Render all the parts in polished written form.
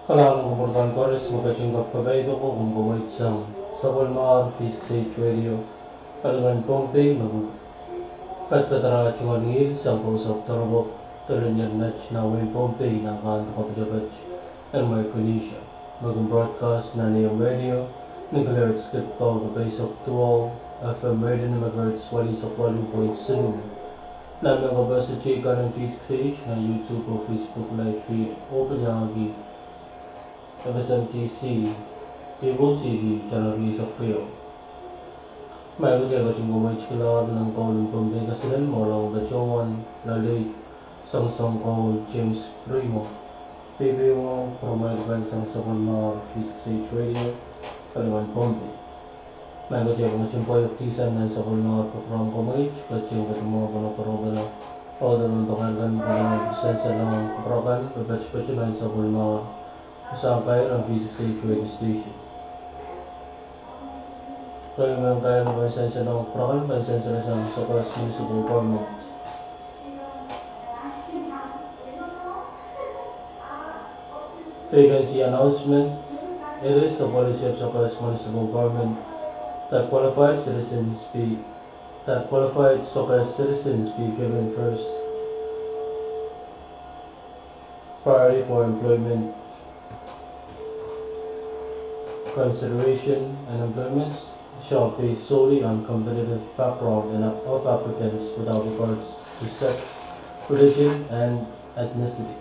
Kailangan kumportan ko rin magkaching kapkabaydo ko kung bumait sa Walmart, V6AH Radio, Kalangan Pohnpei, Kadkadaur chungan ngil sa kausap tarabok, tulunyan match na win Pohnpei na kanto kapajabach, and Marconesia, maging broadcast na niyang radio, nag-alerts kitpaw kapaysok tuwaw, FM radio na mag-alerts wali sa 40.7. Namin ka ba sa chika ng V6AH na YouTube o Facebook live feed o kanyagi FSMTC, Cable TV, channel Risak Rio. May kaya kaching gumay chikilawad ng Kaulong Pohnpei kasilan mo lang batyongan na late sang Kaul James Primo. PB mo, promote event sang sakon mga V6AH Radio, Kalangan Pohnpei. May kaya kaching poyok tisan ng sakon mga program kumay, kaching katong mga panaparoba na order ng tokagan para bisensya ng kaprogan, pabach-bach na sakon mga sampai ng V6AH Radio Station. Kaya may kaya ng konsensya ng program, konsensya na sa Municipal Government. Vacancy announcement. It is the policy of Sokas Municipal Government that qualified Sokas citizens be given first priority for employment consideration, and employments shall be solely on competitive background of applicants without regards to sex, religion, and ethnicity.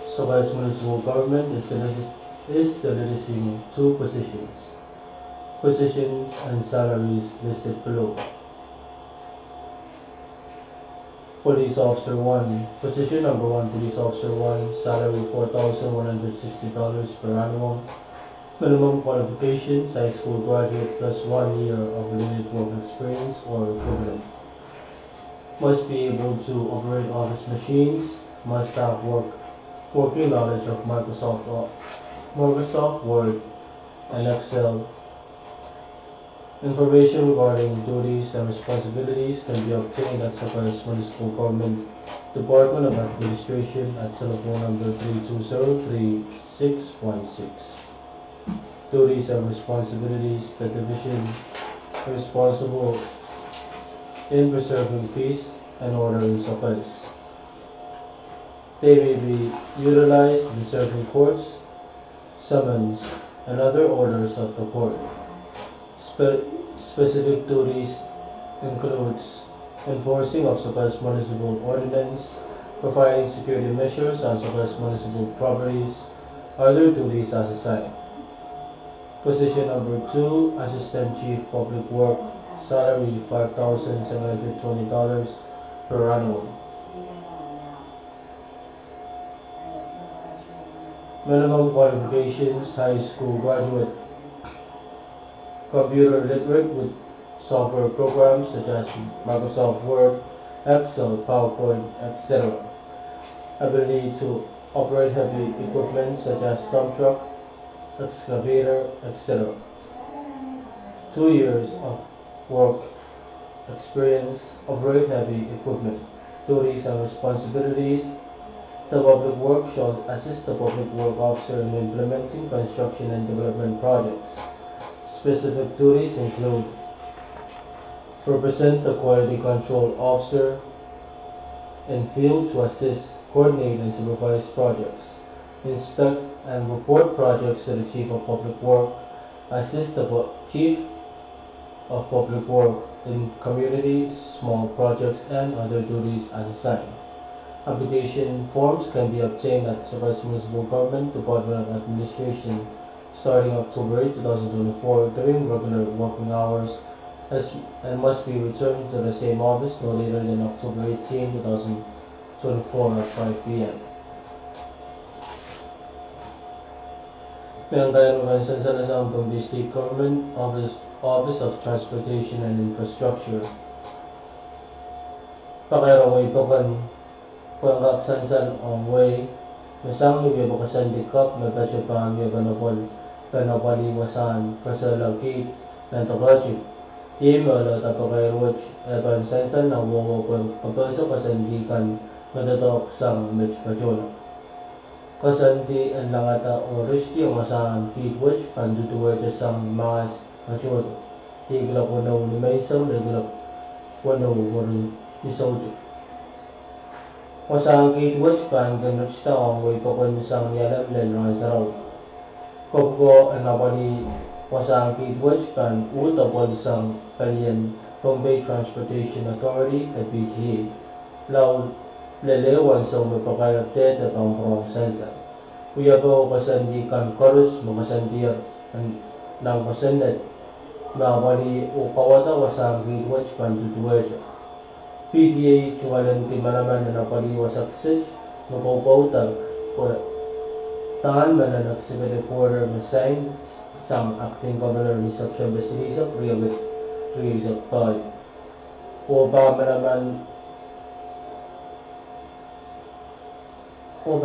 Sokas Municipal Government is soliciting two positions and salaries listed below. Police Officer 1, Position Number 1, Police Officer 1, salary $4,160 per annum. Minimum qualifications, high school graduate plus 1 year of related work experience or equivalent. Must be able to operate office machines, must have working knowledge of Microsoft Word and Excel. Information regarding duties and responsibilities can be obtained at Sokas Municipal Government Department of Administration at telephone number 320-3616. Duties and responsibilities. The division responsible in preserving peace and order in Sokas. They may be utilized in serving courts, summons, and other orders of the court. Specific duties includes enforcing of Sokas Municipal Ordinance, providing security measures on Sokas Municipal properties, other duties as assigned. Position number 2, Assistant Chief Public Work, salary $5,720 per annum. Minimum qualifications, high school graduate. Computer literate with software programs such as Microsoft Word, Excel, PowerPoint, etc. Ability to operate heavy equipment such as dump truck, excavator, etc. 2 years of work experience, operate heavy equipment. Duties and responsibilities. The public work shall assist the public work officer in implementing construction and development projects. Specific duties include represent the quality control officer in field to assist, coordinate, and supervise projects, inspect and report projects to the Chief of Public Work, assist the Chief of Public Work in community, small projects, and other duties as assigned. Application forms can be obtained at Supervised Municipal Government Department of Administration starting October 8, 2024 during regular working hours and must be returned to the same office no later than October 18, 2024 at 5 p.m. May ang kayang organisan sa Pohnpei State Government Office of Transportation and Infrastructure. Pakiraway token Pwuhng sansan ang way masang yung bakasan dikap may pachapang yung ganapaliwasan kasalagit ng tagachik. Email at apakairuach eban sansan na wawa Pwuhng kapasok kasandikan matatok sang Mitch Pachola. Kasandi ang langata o riski ang masahan kitwach pandutuwa sang mas Pachola. Higla ko na ni Maysam, higla ko na warin ni Sojo. Masahan kitwach pandutuwa ang way pakon sang yalam lalungan sa raw. Kopko ang napali masahan kitwach pan utapod sang Palian Pohnpei Transportation Authority at PTA. Law lelewan sa mapakayapte at ang prongsensa. Kuyabaw kasandikan korus makasandiya ng kasandat mabali o kawata wasang kitwach pandutuweja. PTA chungalan kimalaman na napali wasaksij mapapautag o tahan man na nagsibili quarter masign sang acting governor ni Section Basilisa Priyagat o ba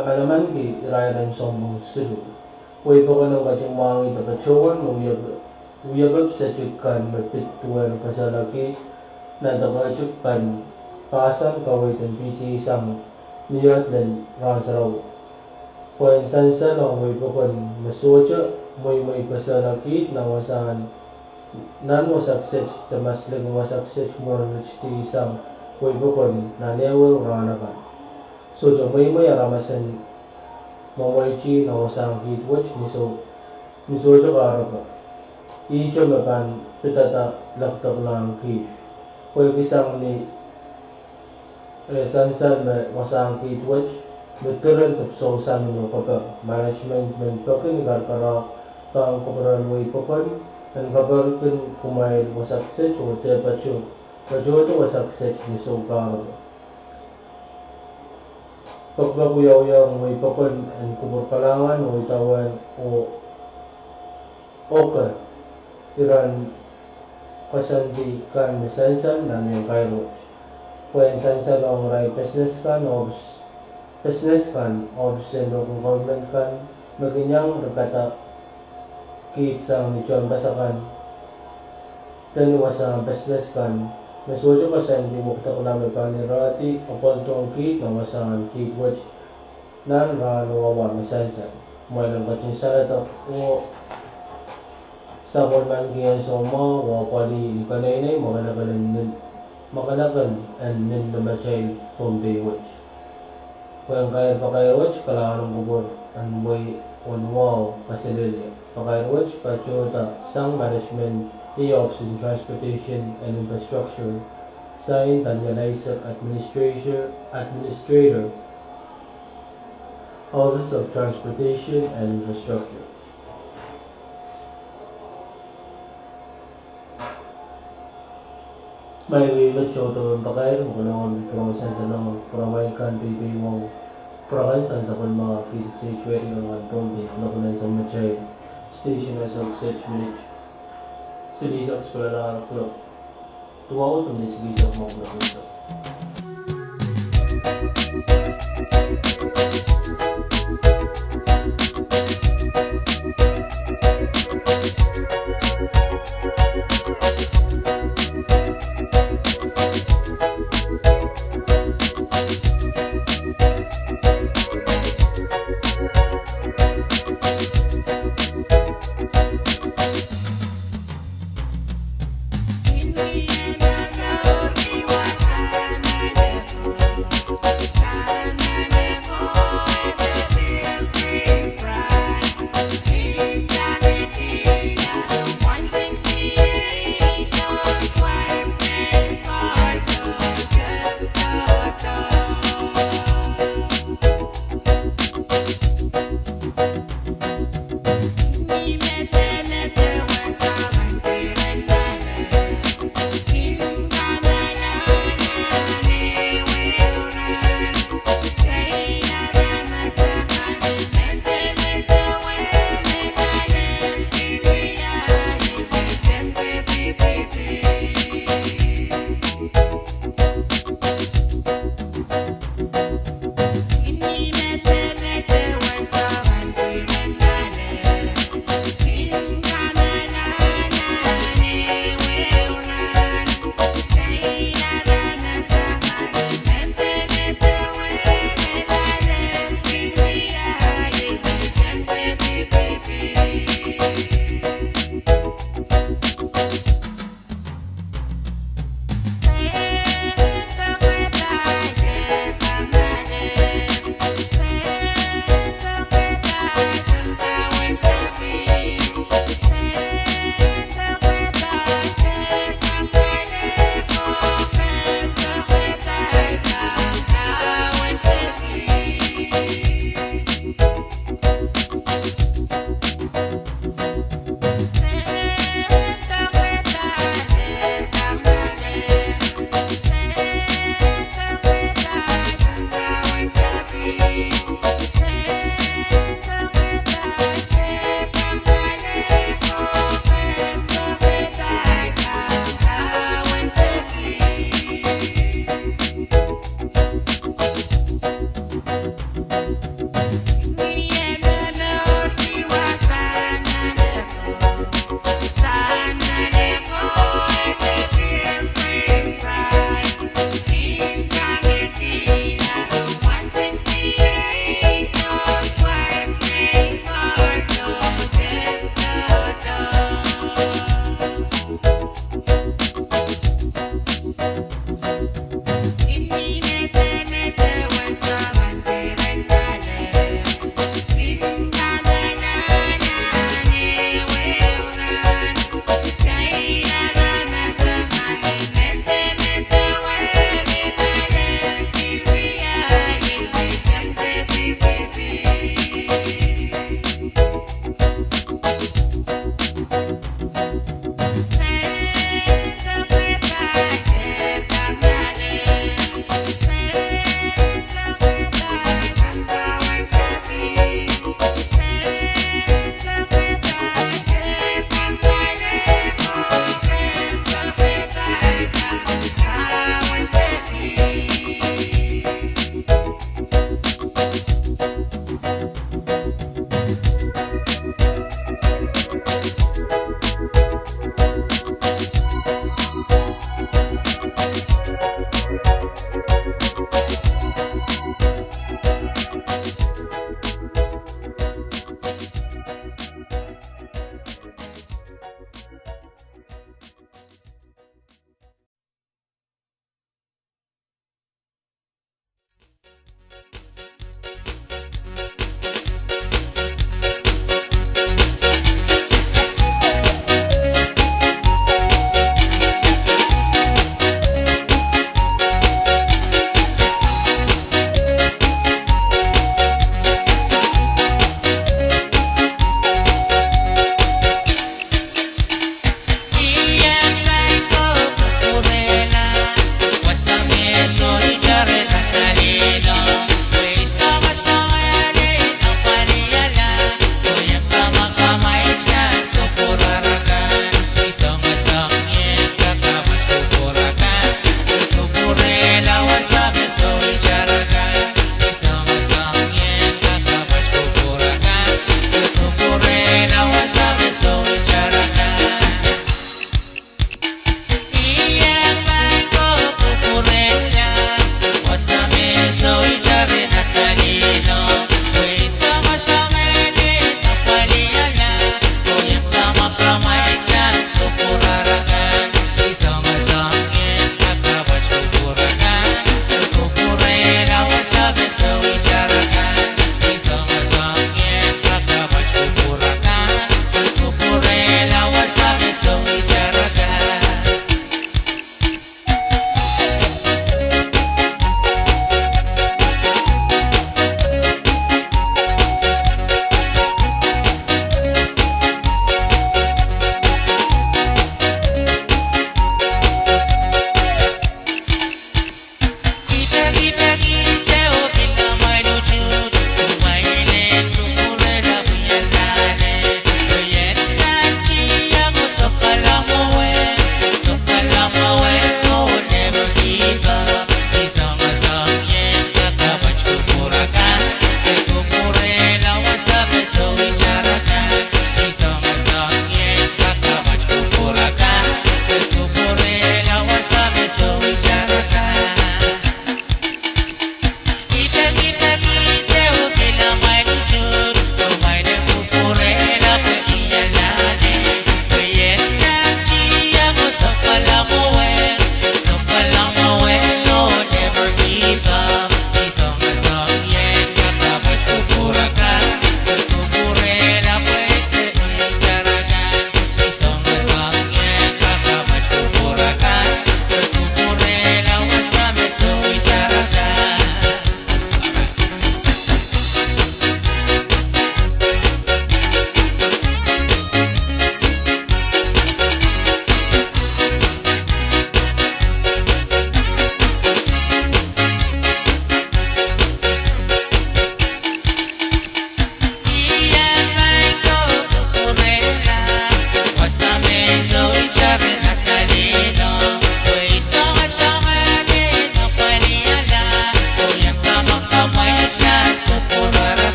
malaman ki irayaran siyang sulu. Uy pa ko ng kaching mga itapachowan uyabab sa chukan mapituan kasalaki na takachukkan pasan kawit ang pichi isang niyat dan ransaraw. Kung sansan ang uy pa ko masodya may kasalaki na wasahan nan wasaksich tamaslig wasaksich mo rachti isang uy pa ko na lewel ranakan. So may aramasan mawaichi na wasang kitwach miso siya karaka. Icho mapan pitata laktak lang ki. Kung isang ni sansan wasang kitwach betulan tupso sa mga kapag management pakin karkara pang kaparan way papan dan kabar kun kumail wasaksech o tepacho kajoto wasaksech miso karaka. Pagbabuyaw-yaw may pakon ang kubur kalangan o itawan o oka iran kasandi kan mesansan na may kairo. Kung sansan ang ray business kan office and local government kan maganyang nagkata kitsang nichuan basakan tanwa sa business kan Mesojo kasan di mukta ko namin panirati upon tong kit na masangan kitwach nan ranuawa mesansan. May lang kachin salata o sabon man kiyan soma o pali ikanay makalagan and nindamachay Pohnpei watch. Kung kaya pakay watch kailangan ng bubor and way on wall kasilili. Pakay watch pachota sang management Office in Transportation and Infrastructure, signed Danielizer Administrator, Office of Transportation and Infrastructure. May wiwit choto ng pakair, mukulawan promosan sa naman, kuramay country Pwuhng, provinsan sa mga V6AH Radio ng Pohnpei, nakunan sa Machay, station as of such village. Silisang sekolah klub. Tua untuk silisang mau klub.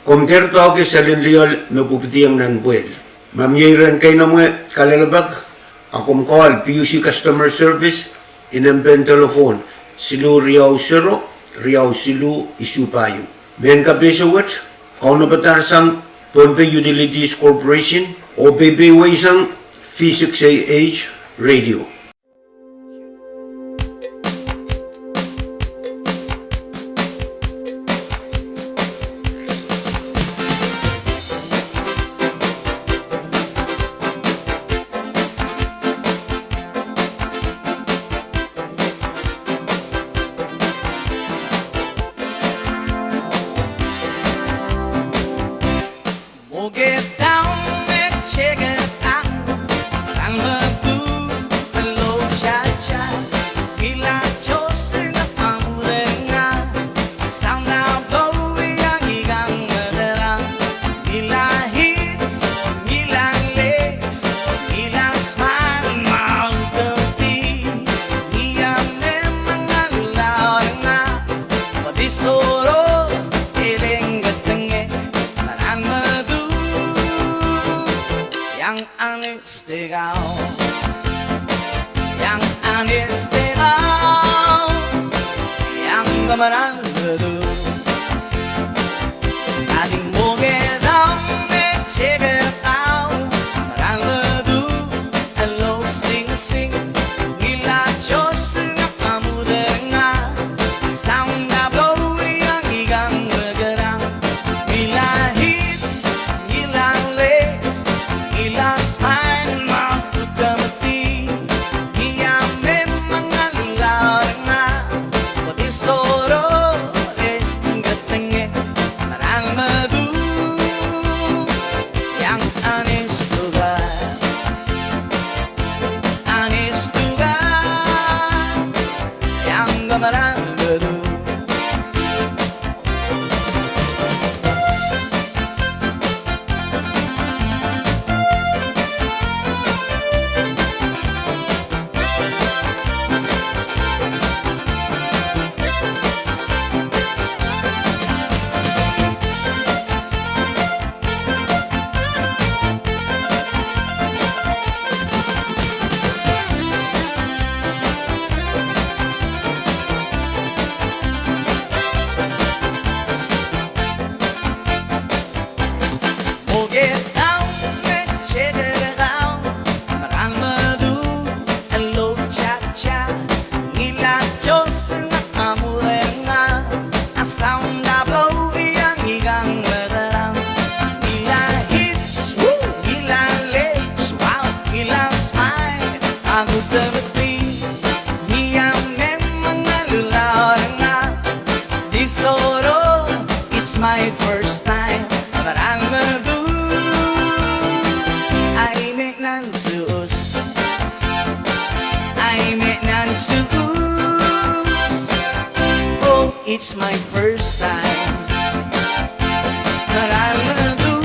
Komker to ke salin lial me pupitiang nan buel. Mamyiran kay na mga kalalabag. Akom call PUC Customer Service inempen telephone. Silu Riau Sero, Riau Silu Isupayo. Ben kapisawat, kau na batarsang Pohnpei Utilities Corporation o PPW sang V6AH Radio. Get down and check it out. I'm a blue, hello, cha cha. Gila chosen ang murenga. Sound now blowing ang igang maderang. Gila hips, gila legs, gila smile, mouth of tea. Iya memang alulaw nga. Padisoro, iling gatenge. Marang madu. Yang anis tegaw, yang anis tegaw, yang gamarang bedu. Ating mo gedang me chegetaw, marang bedu. Hello sing sing, gila chos nga kamudenga. Sound na blowing ang igang magerang. Gila hips, gila legs, gila smile, mouth to kamati. Iya memang alulaw na. Padisoro, gatenge, marang madu. Yang anis lugar, yang gamarang madu. Oh, get down and check it out. Marang madu, hello, cha-cha. Gila chos na amurenga. Sound na blow iyang igang madarang. Gila hips, woo, gila legs, wow, gila smile. Ako tamati, iya memang alulaw na. Disoro, it's my first time. Marang madu, I make none choose. I make none choose. Oh, it's my first time. Marang madu,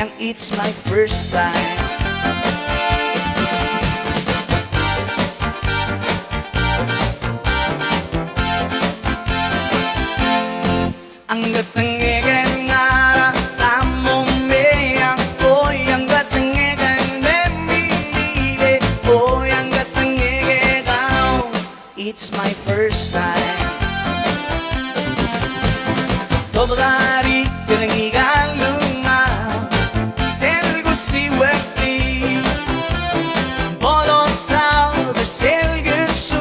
yang it's my first time. Ang gatengegan nga tamong meyang oy ang gatengegan memilile oy ang gatengegan it's my first time. Tobgari tinangigan lunga selgo si wekti bolosao de selgo su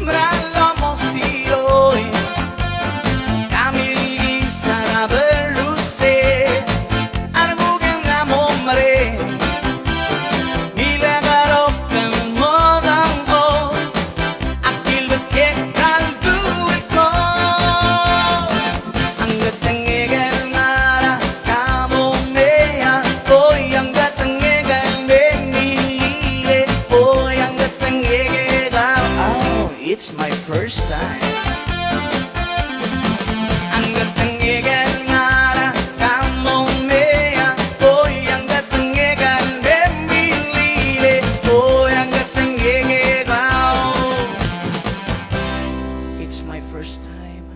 bralo mo si oy. Camilgi sana beruse, argugen la momre, gila garokan modang o, akil beke kaldu ko. Ang gatengegan ngara kamo meya, oy ang gatengegan benilile, oy ang gatengegan. Oh, it's my first time. Ang gatengegan ngara kamo meya, oy ang gatengegan benilile, oy ang gatengegan. It's my first time.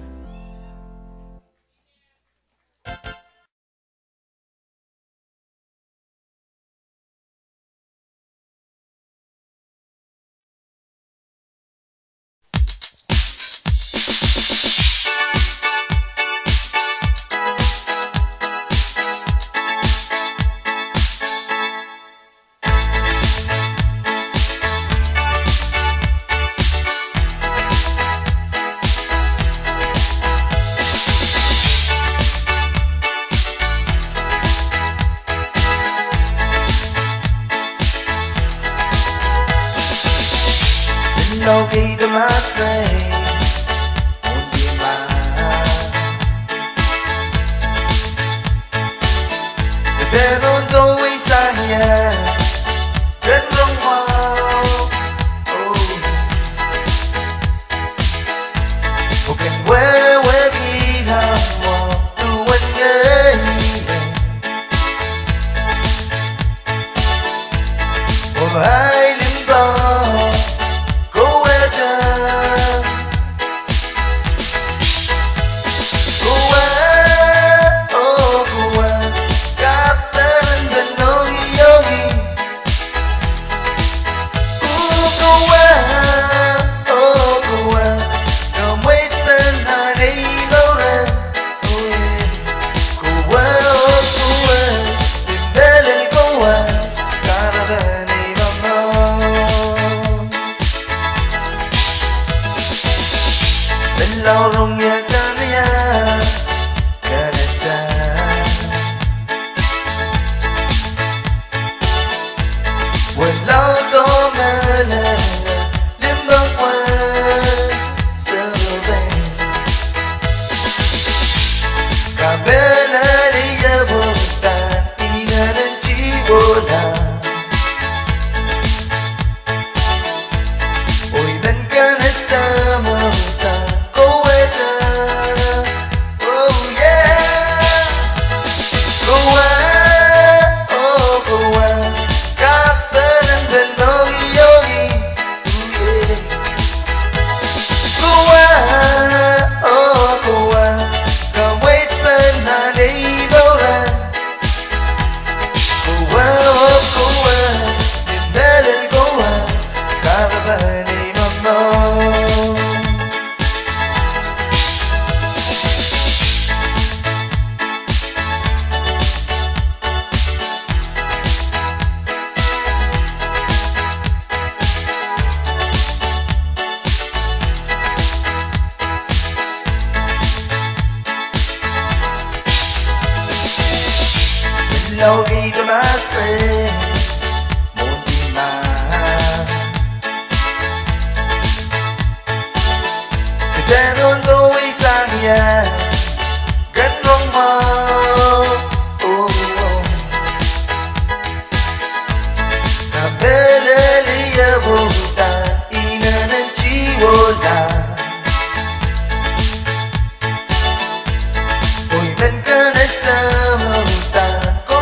Oi, ven ka na sa mga ko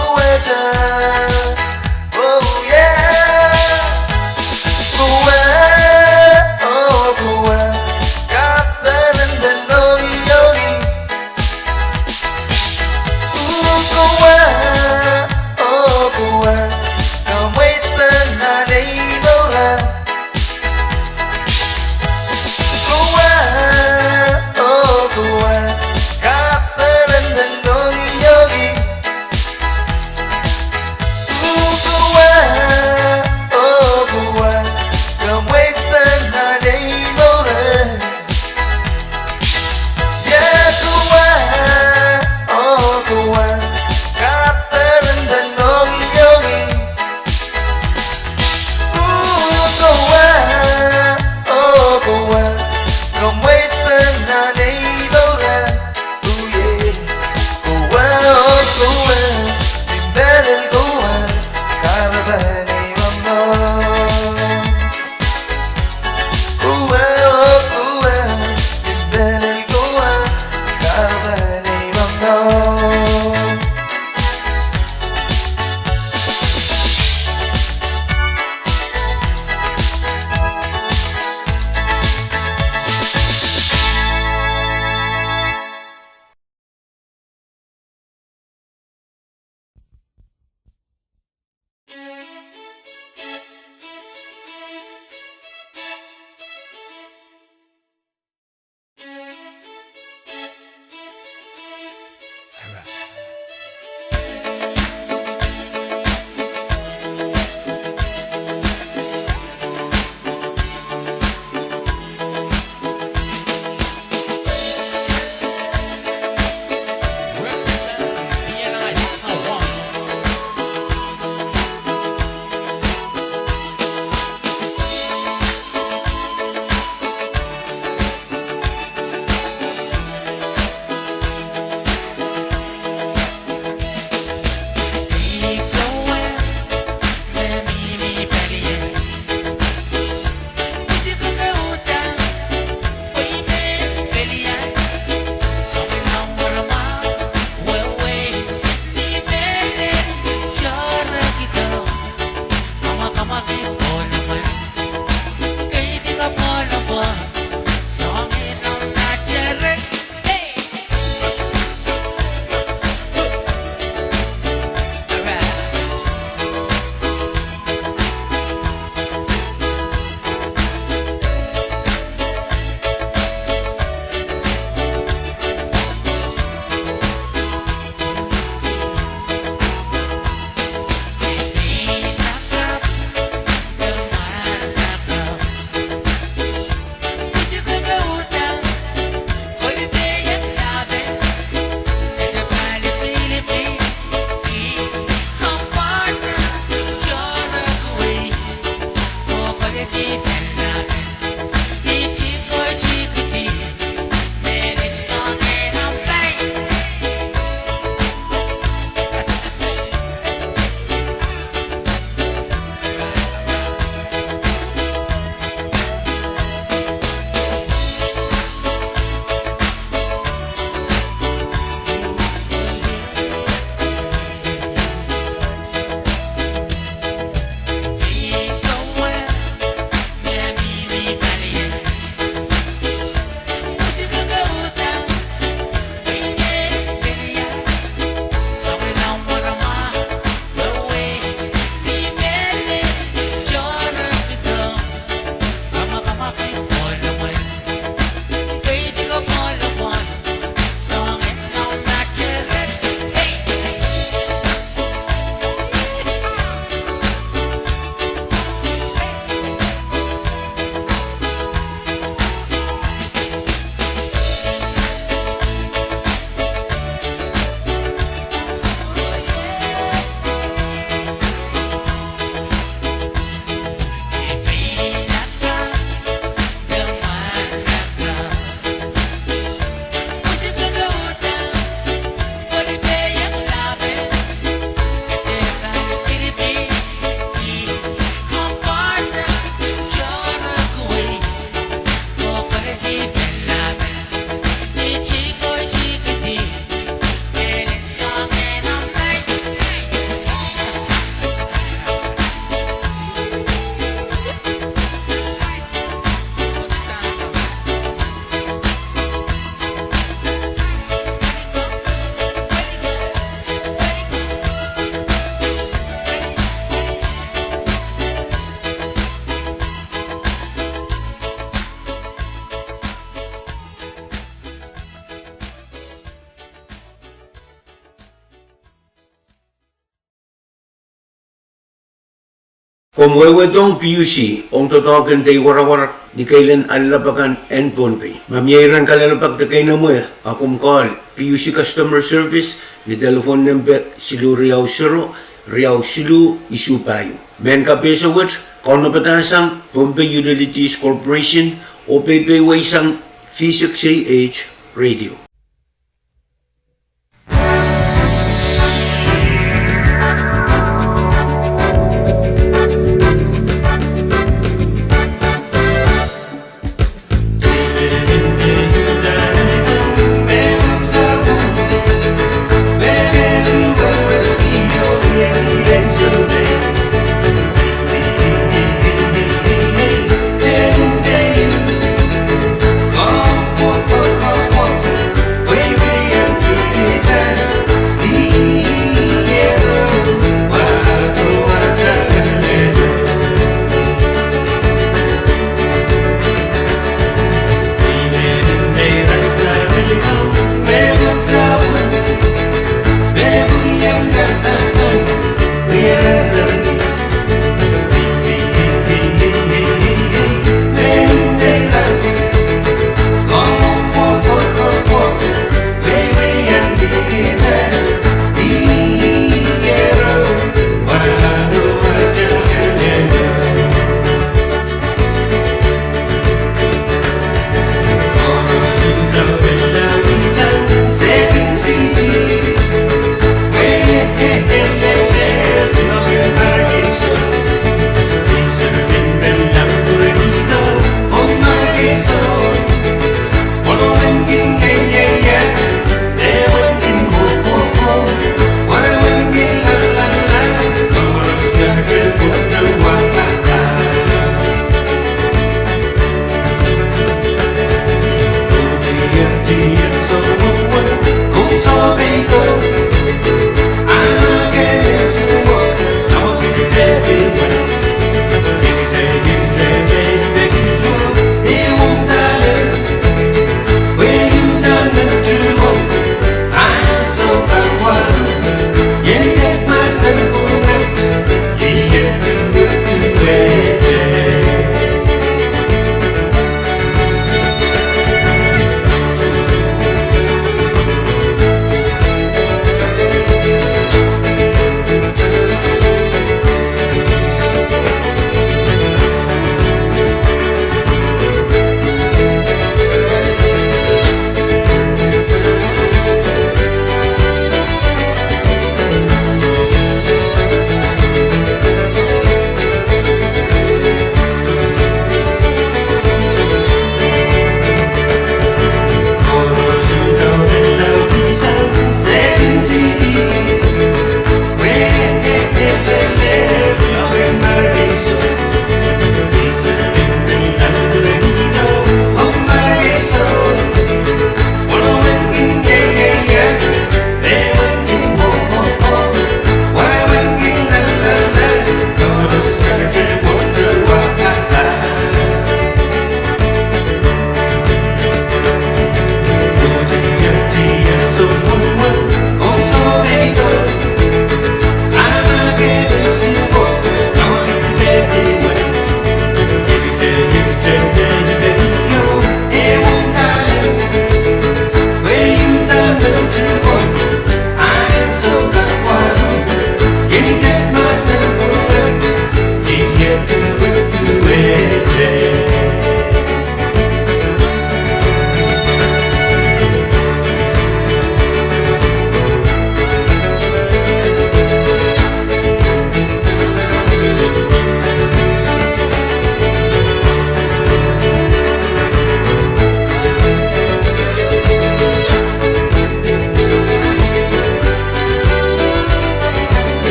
Pumwewedong PUC, ong totoken tay warawar di kailan alabakan and Pohnpei. Mamyayiran kalalabag na kayo na mo akum call PUC Customer Service, ni telephone number silu Riau Siro, Riau Silu, Isupayo. Men ka pesa which, call na patasang Pohnpei Utilities Corporation o PPW sang V6AH Radio.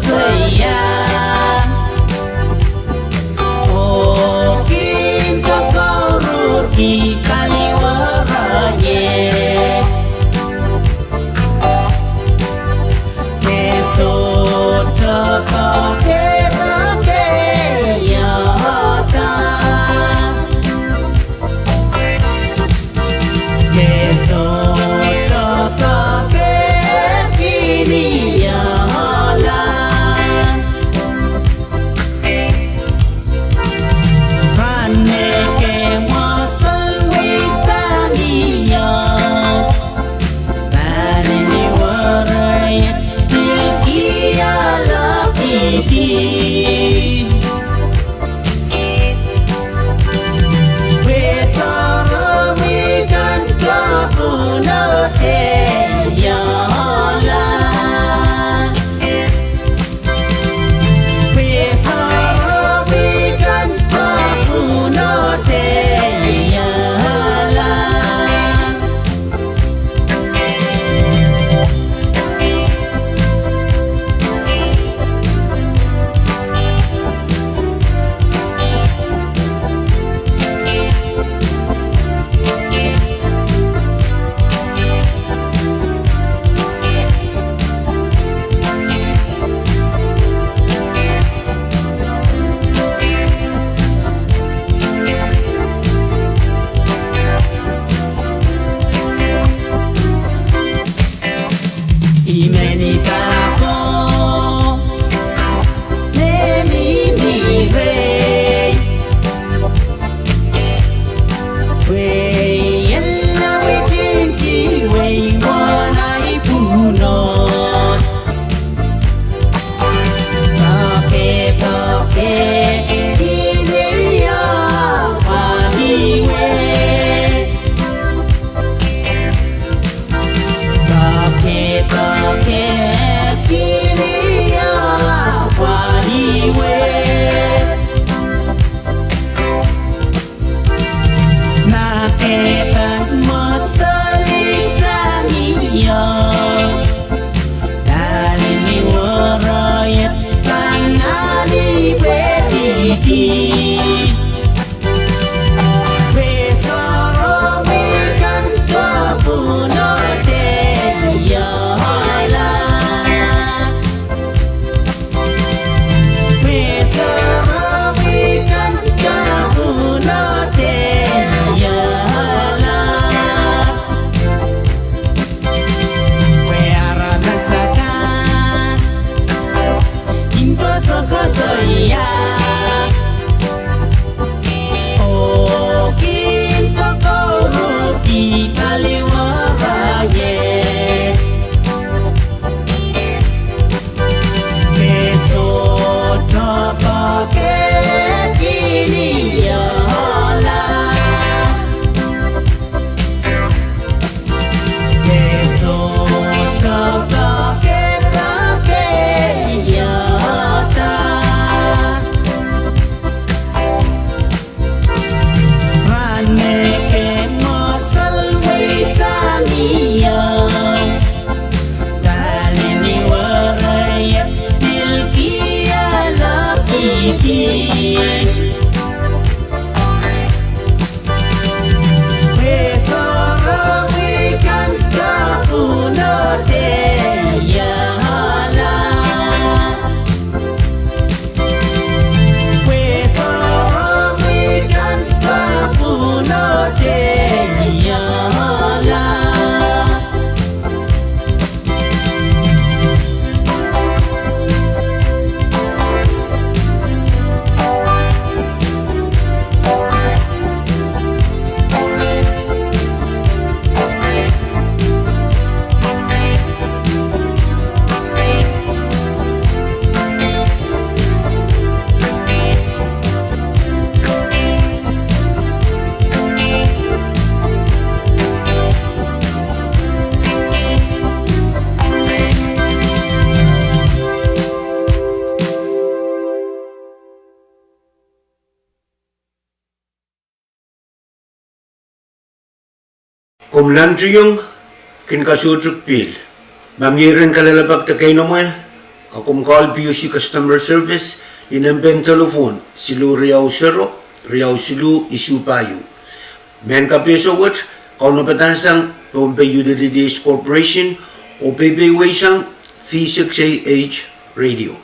saya Oh kinto korur ki kaliwarayet Kesota kaketa keyata Kesota kakekiniala Paneke masal wisaniya Tanini warayat tilkiala kiti Besaramikan kapunate yala Besaramikan kapunate yala Imenikako nemimire Wey yalla wejinti wey wanai punot Toke kiniya pahiwet Toke kiniya pahiwet Nakepag masalisaniya Dalini warayat panali betiti Besaramikan kapunate yala Besaramikan kapunate yala Weara nasaka Kinto soko soya Oh kinto korupi kaliwarayet Besota kakekiniala Besota kaketa keyata Raneke masal wisaniya Dalini warayat tilkiala kiti Besaramikan kapunate yala Besaramikan kapunate yala Kumlandriyong kinkasutruk pil. Mamyiran kalalabag ta kayo naman. Akum call PUC Customer Service, inamben telefon, silu Riau Sero, Riau Silu Isu Payu. Men kapeso wat, kau napatasang Pohnpei Utilities Corporation o PPWASAU V6AH Radio.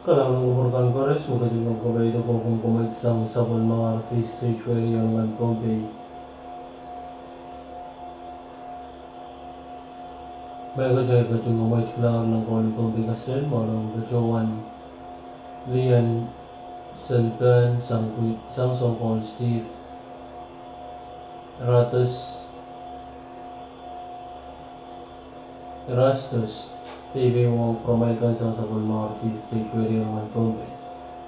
Kalang umurkan kores muka jengkong kabay ito kung kumagsang sabon mga V6AH Radio ng Pohnpei. Bago siya ikajung kumagslang ng kong Pohnpei kasel marang Bajowan Lian Sankan Sang Songkong Steve Erastus TV mo promailkan sa sabon mga V6AH Radio ng Pohnpei.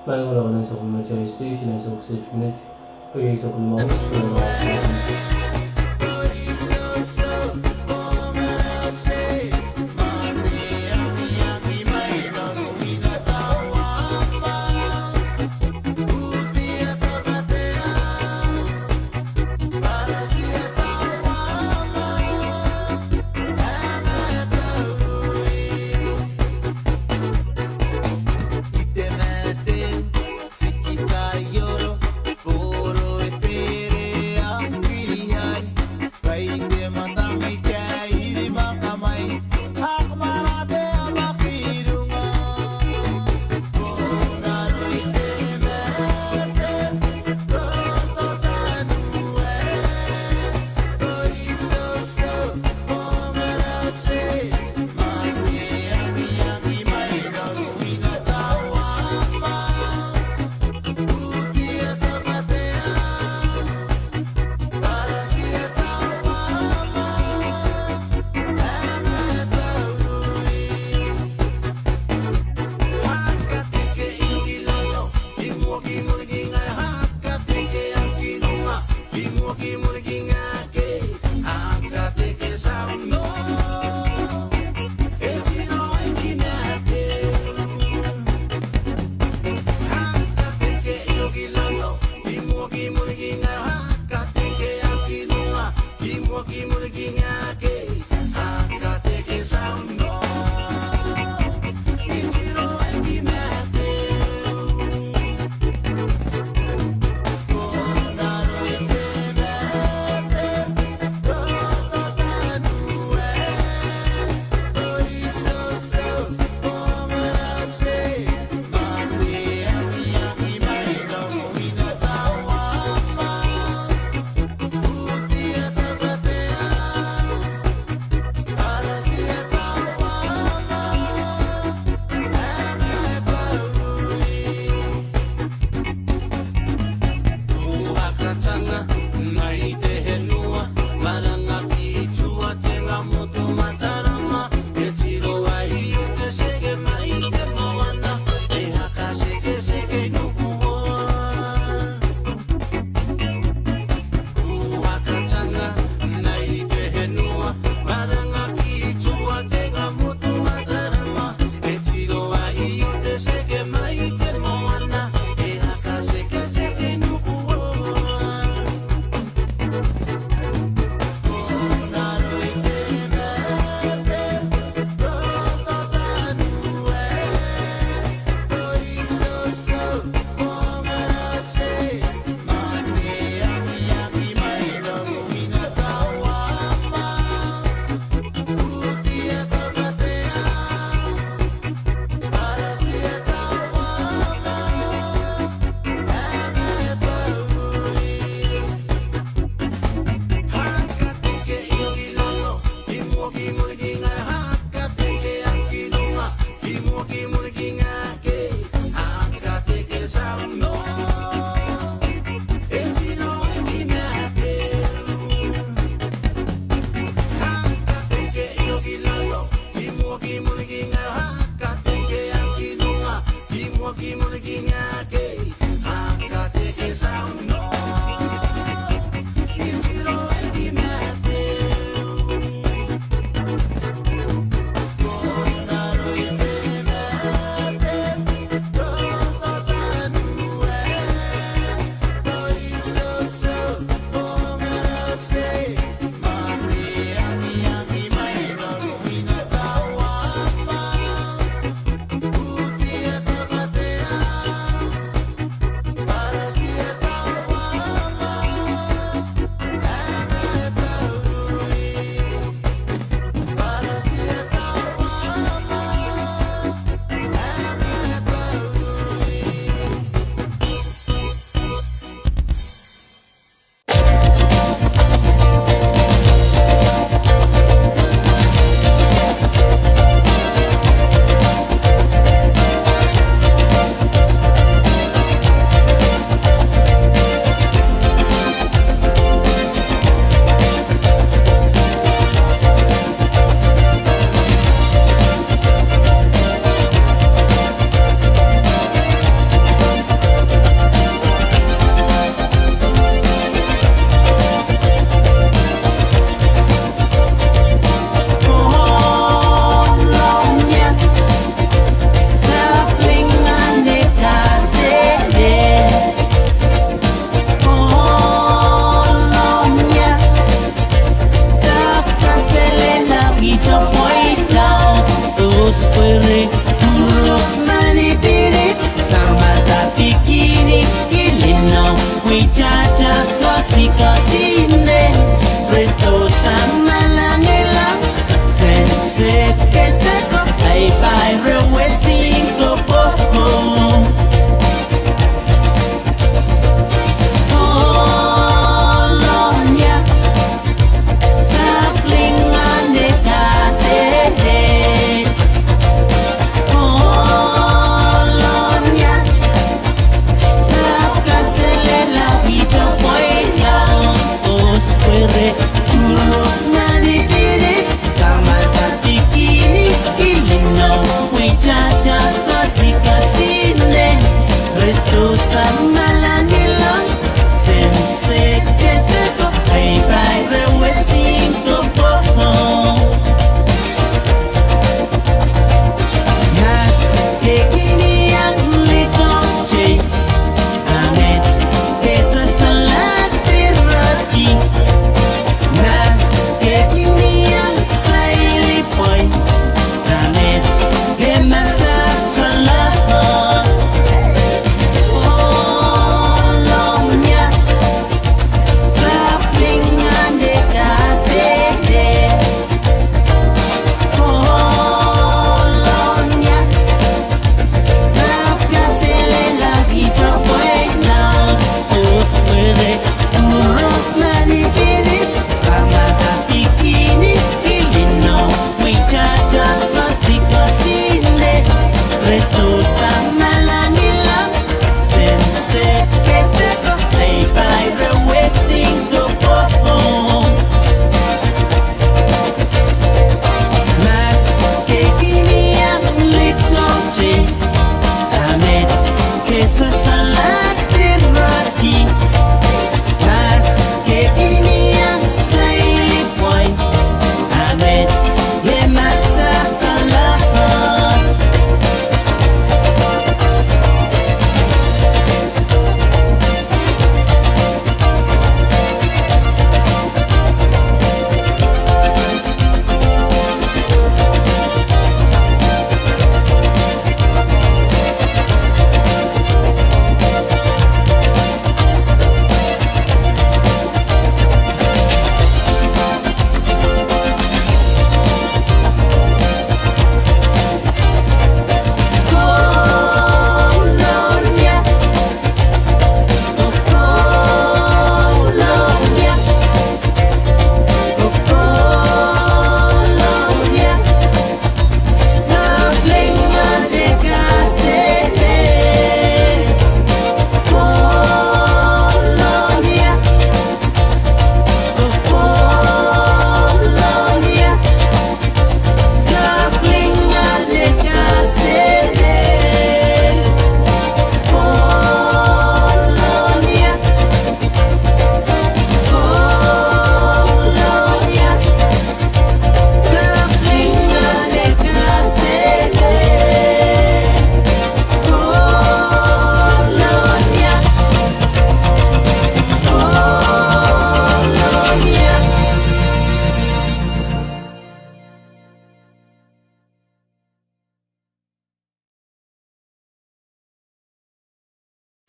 May wala ka ng sabon na siya station ay sa 6 minutes. Kaya sa sabon mga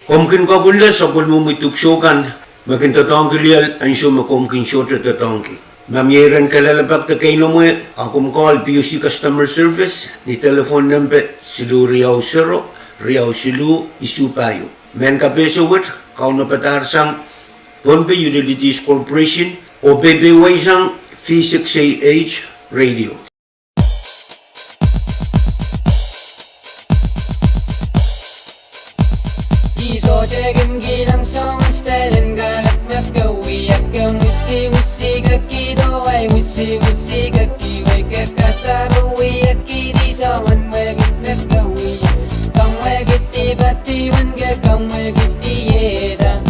Komkin kagulla sa kulmo mitugsukan, makin tatong kilial, ansyo makomkin shorter tatong ki. Mamyeran kalalabak ta kayo mo, akum call PUC Customer Service, ni telephone number silu Riau Sero, Riau Silu, Isupayo. Men kapeso wit, kau na patar sang Pohnpei Utilities Corporation, o BBY sang V6AH Radio. So jagan gilang song stellen galak makawi akam wisi gaki doai wisi gaki wega kasaru wi akiri sawan wega makawi kam wega tibati wanga kam wega tieda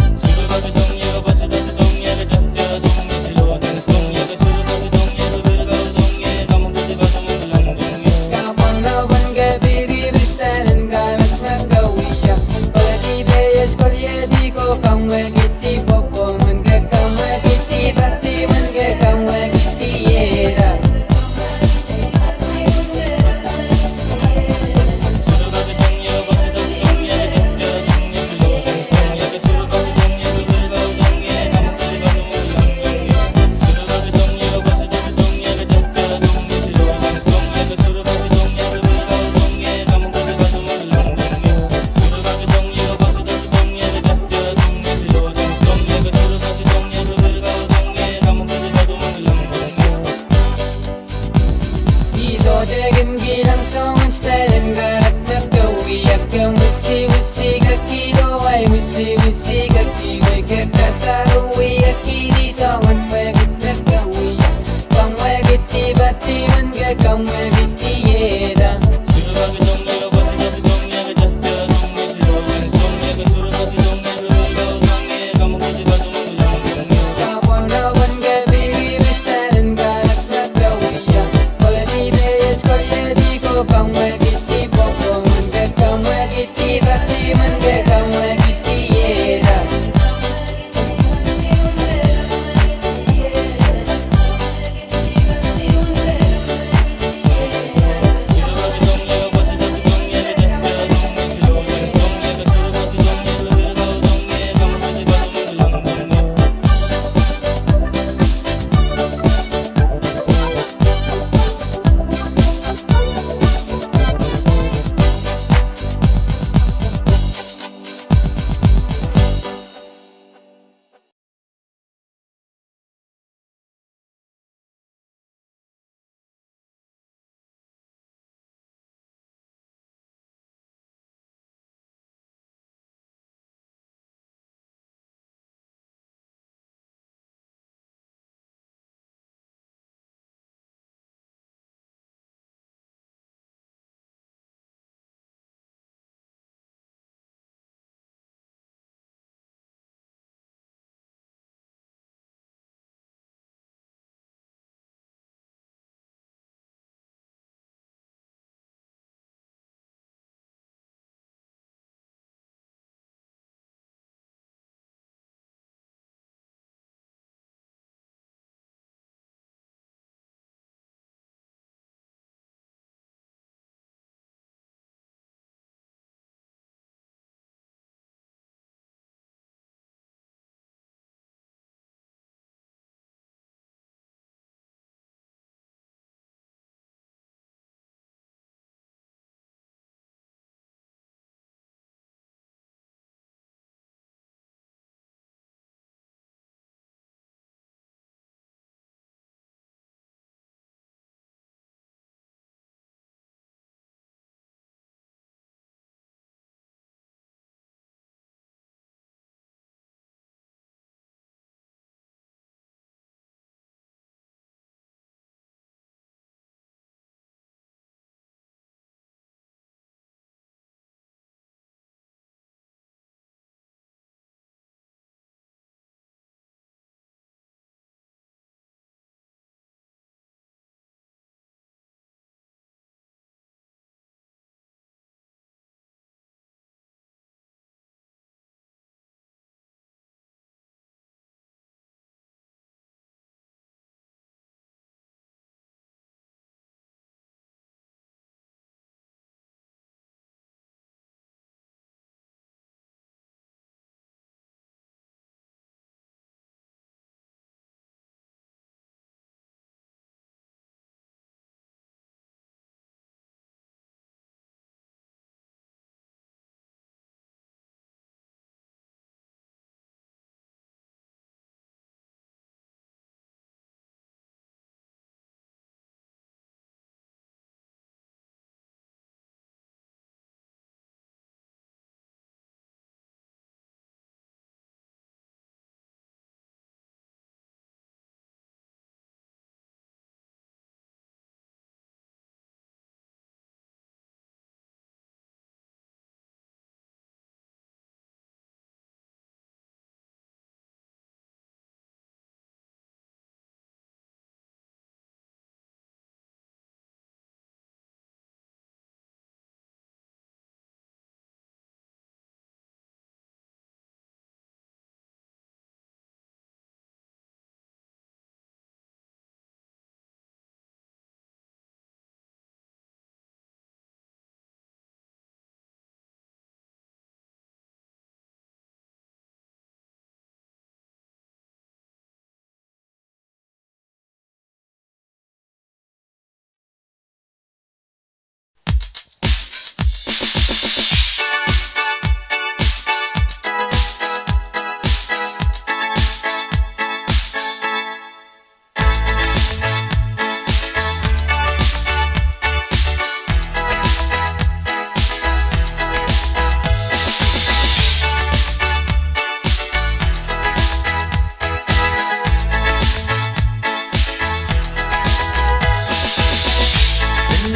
kang magiti Pwuhng kang magiti Rati man kang magiti Yera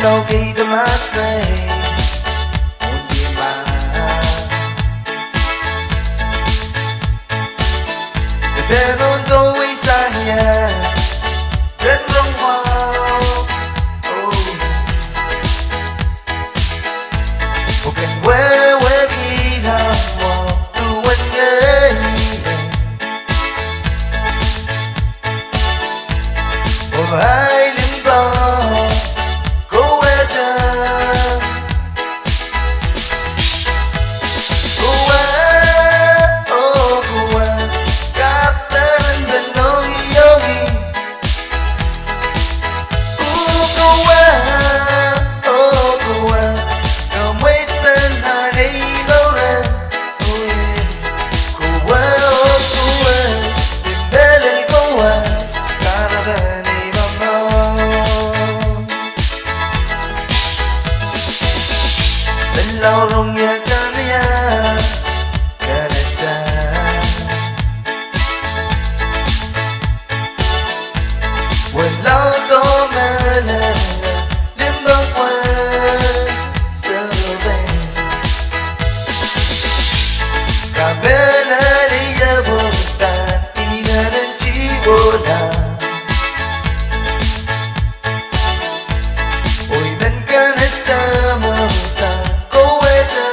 Located my slave won't be mine. The devil's always on ya. Red wrong wall. Oh, lorong ya kanya karasa walau to mana limbang wan sabay kabela liya buta tinggalan cibola oy dan ka na sa mata ko wala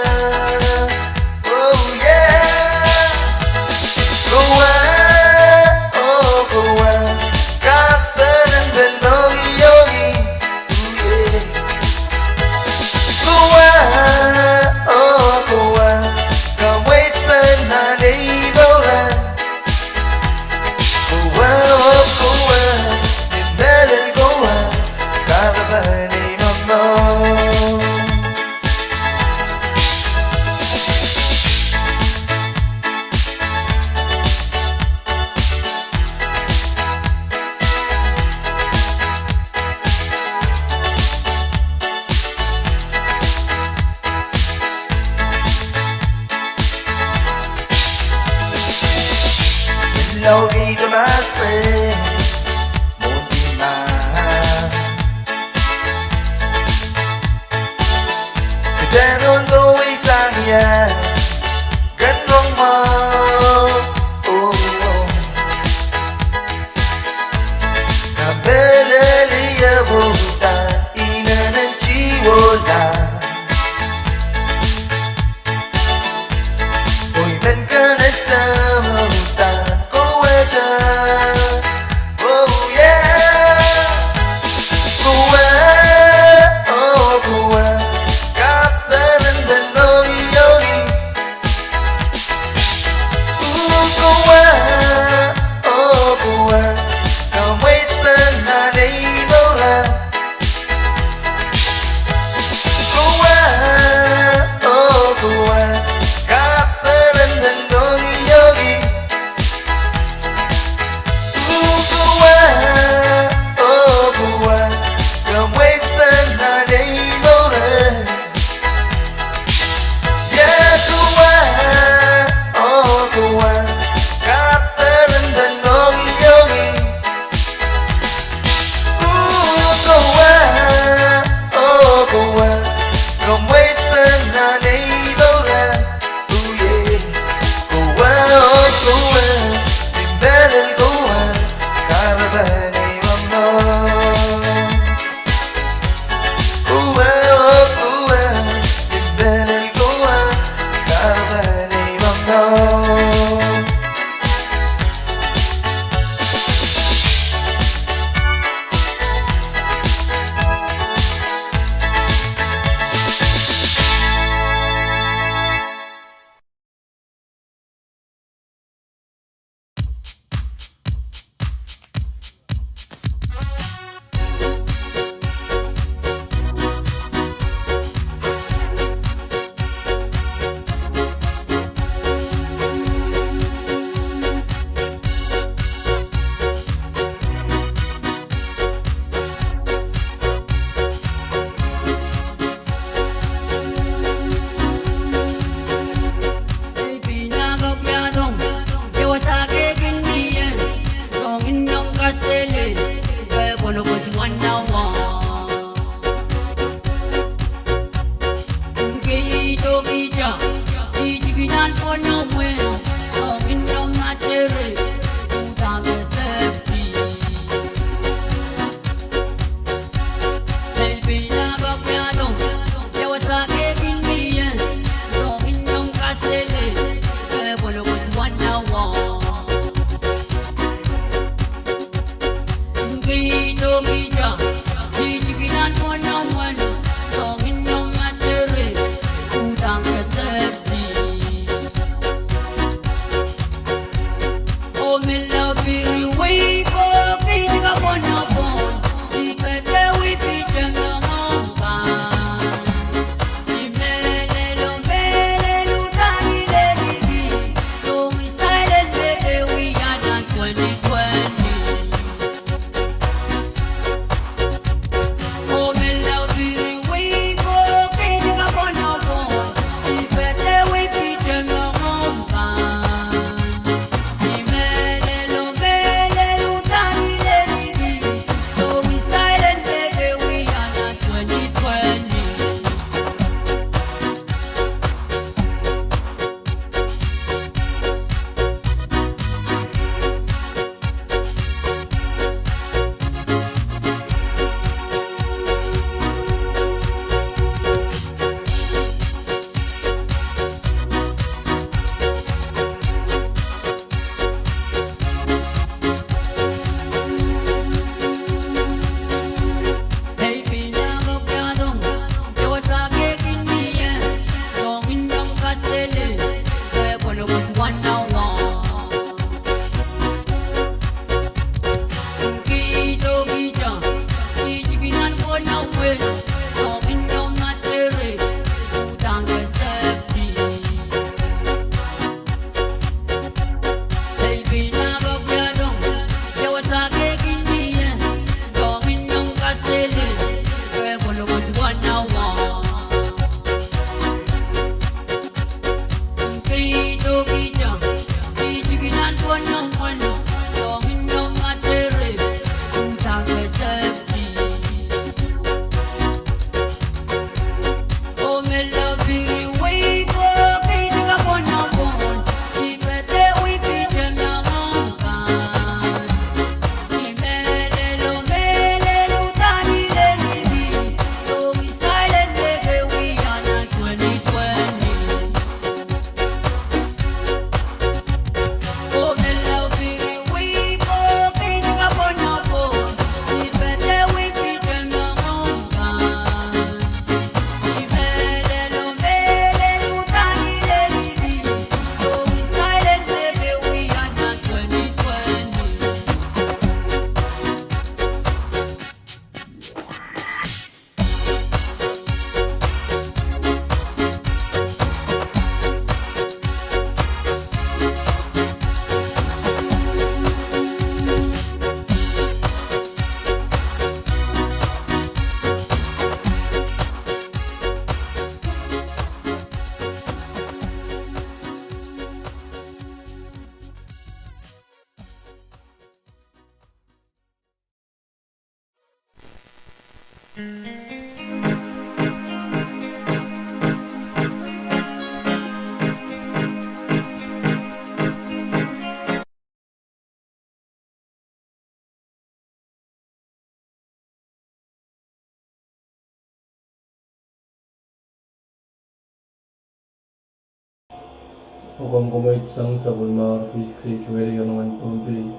Hukum sang sabun mar V6AH Radio naman Pohnpei.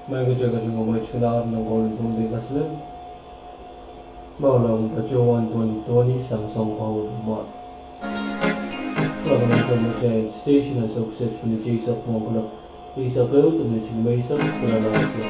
May jaga jung chkadar ng golden Pohnpei kaslen. Maulang kacuan 2020 sang song paul mar. Kalau sa mga station na success pili jisap mo kulap isa kayo tumili chimay sa skala na sa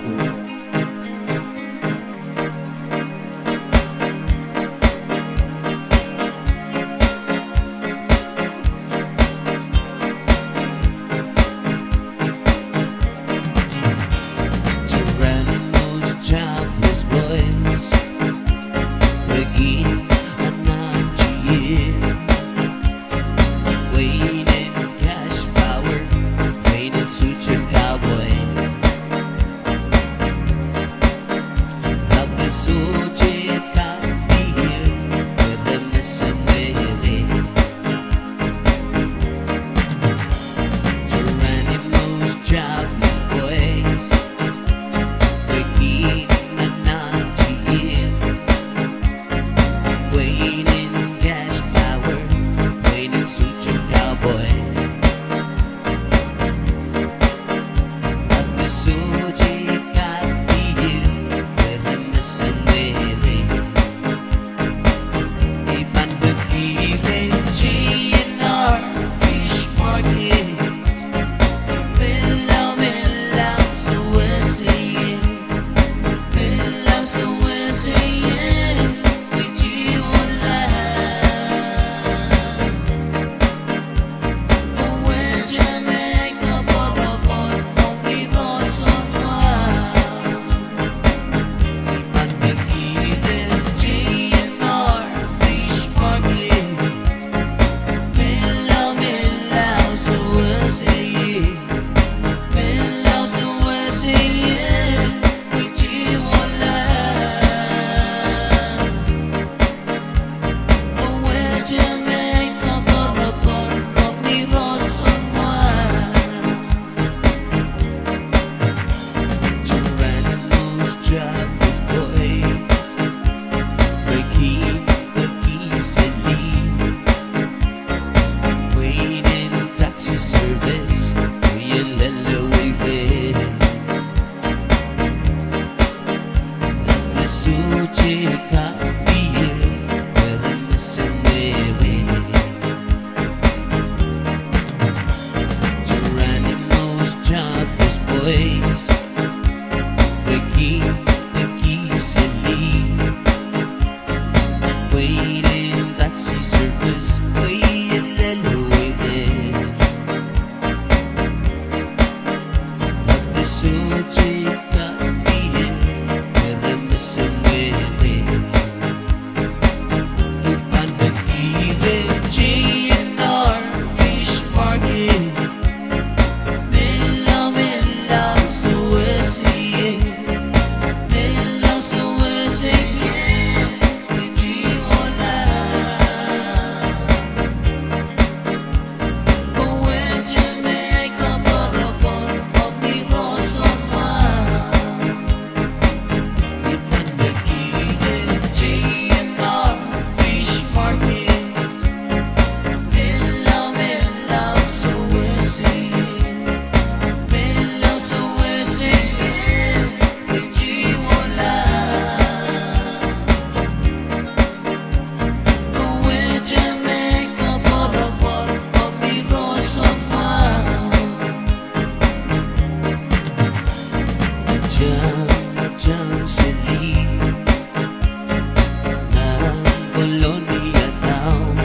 Colonia town.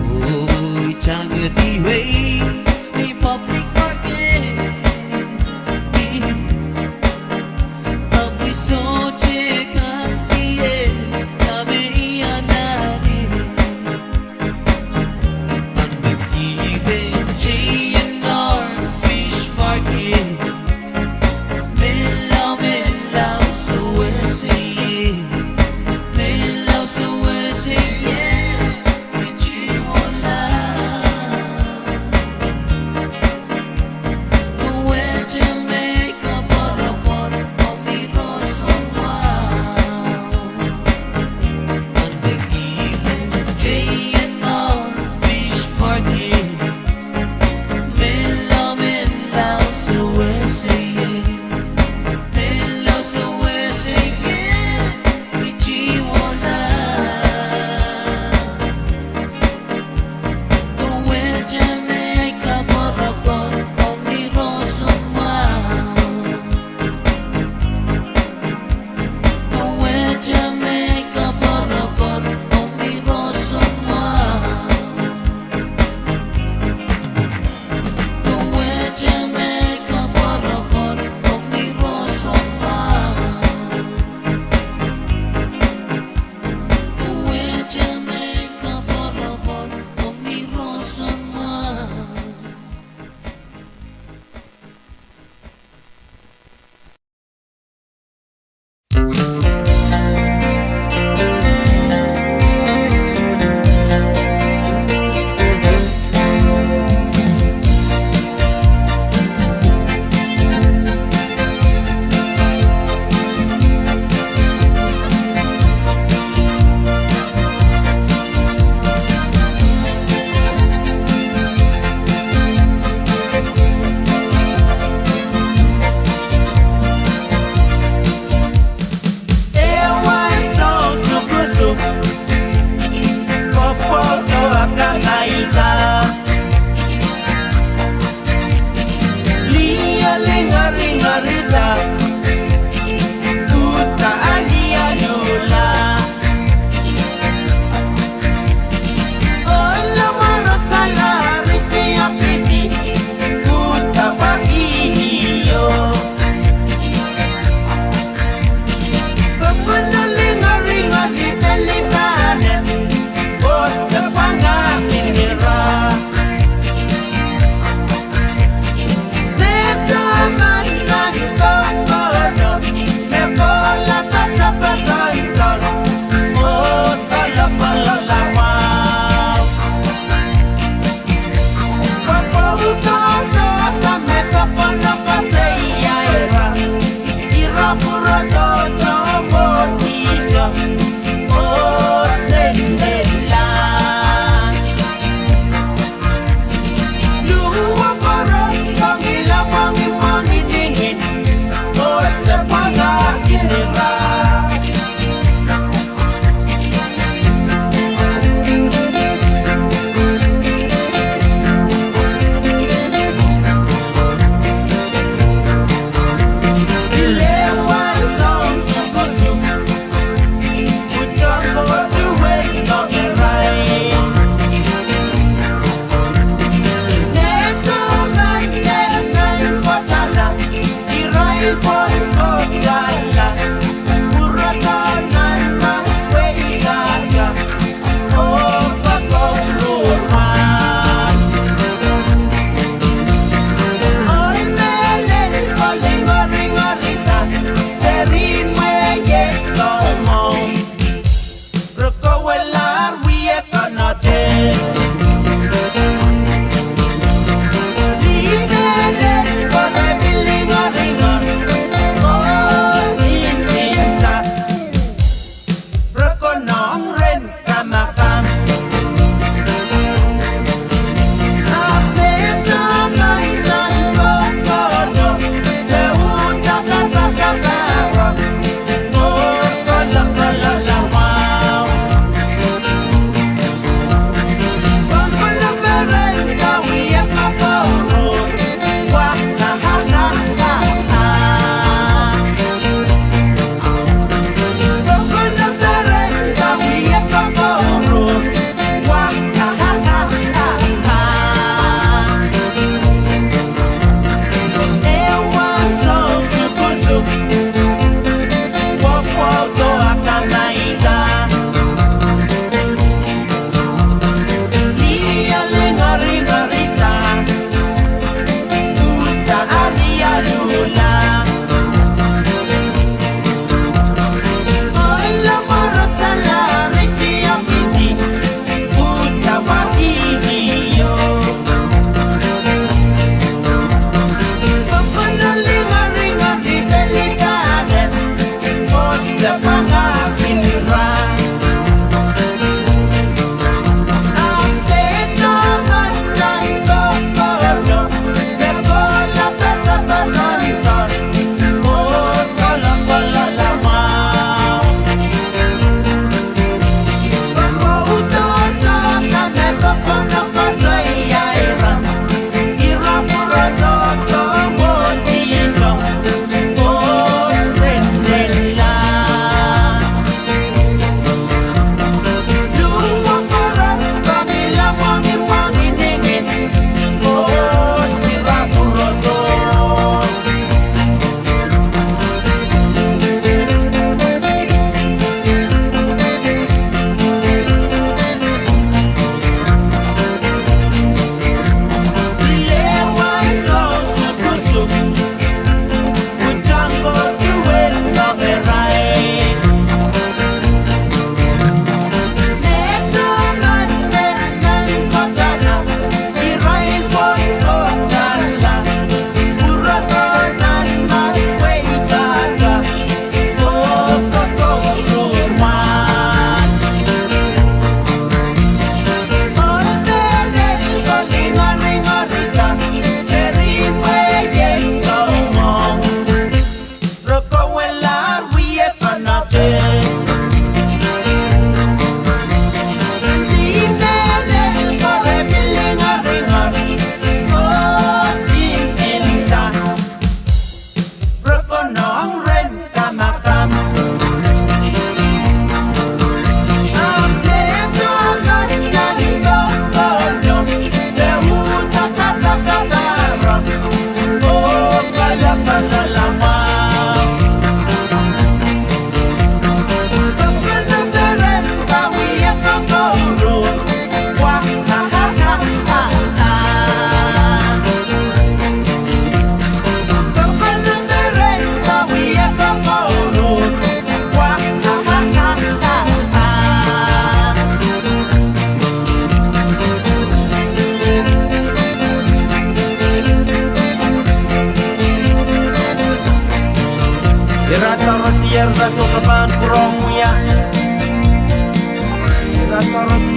Oh, Chang'e di Wei, di public market. Apoy soche kantiye, tabiya natin. Ang nag-ibig, J&R Fish Market. Melaw, melaw sa USA. Melaw sa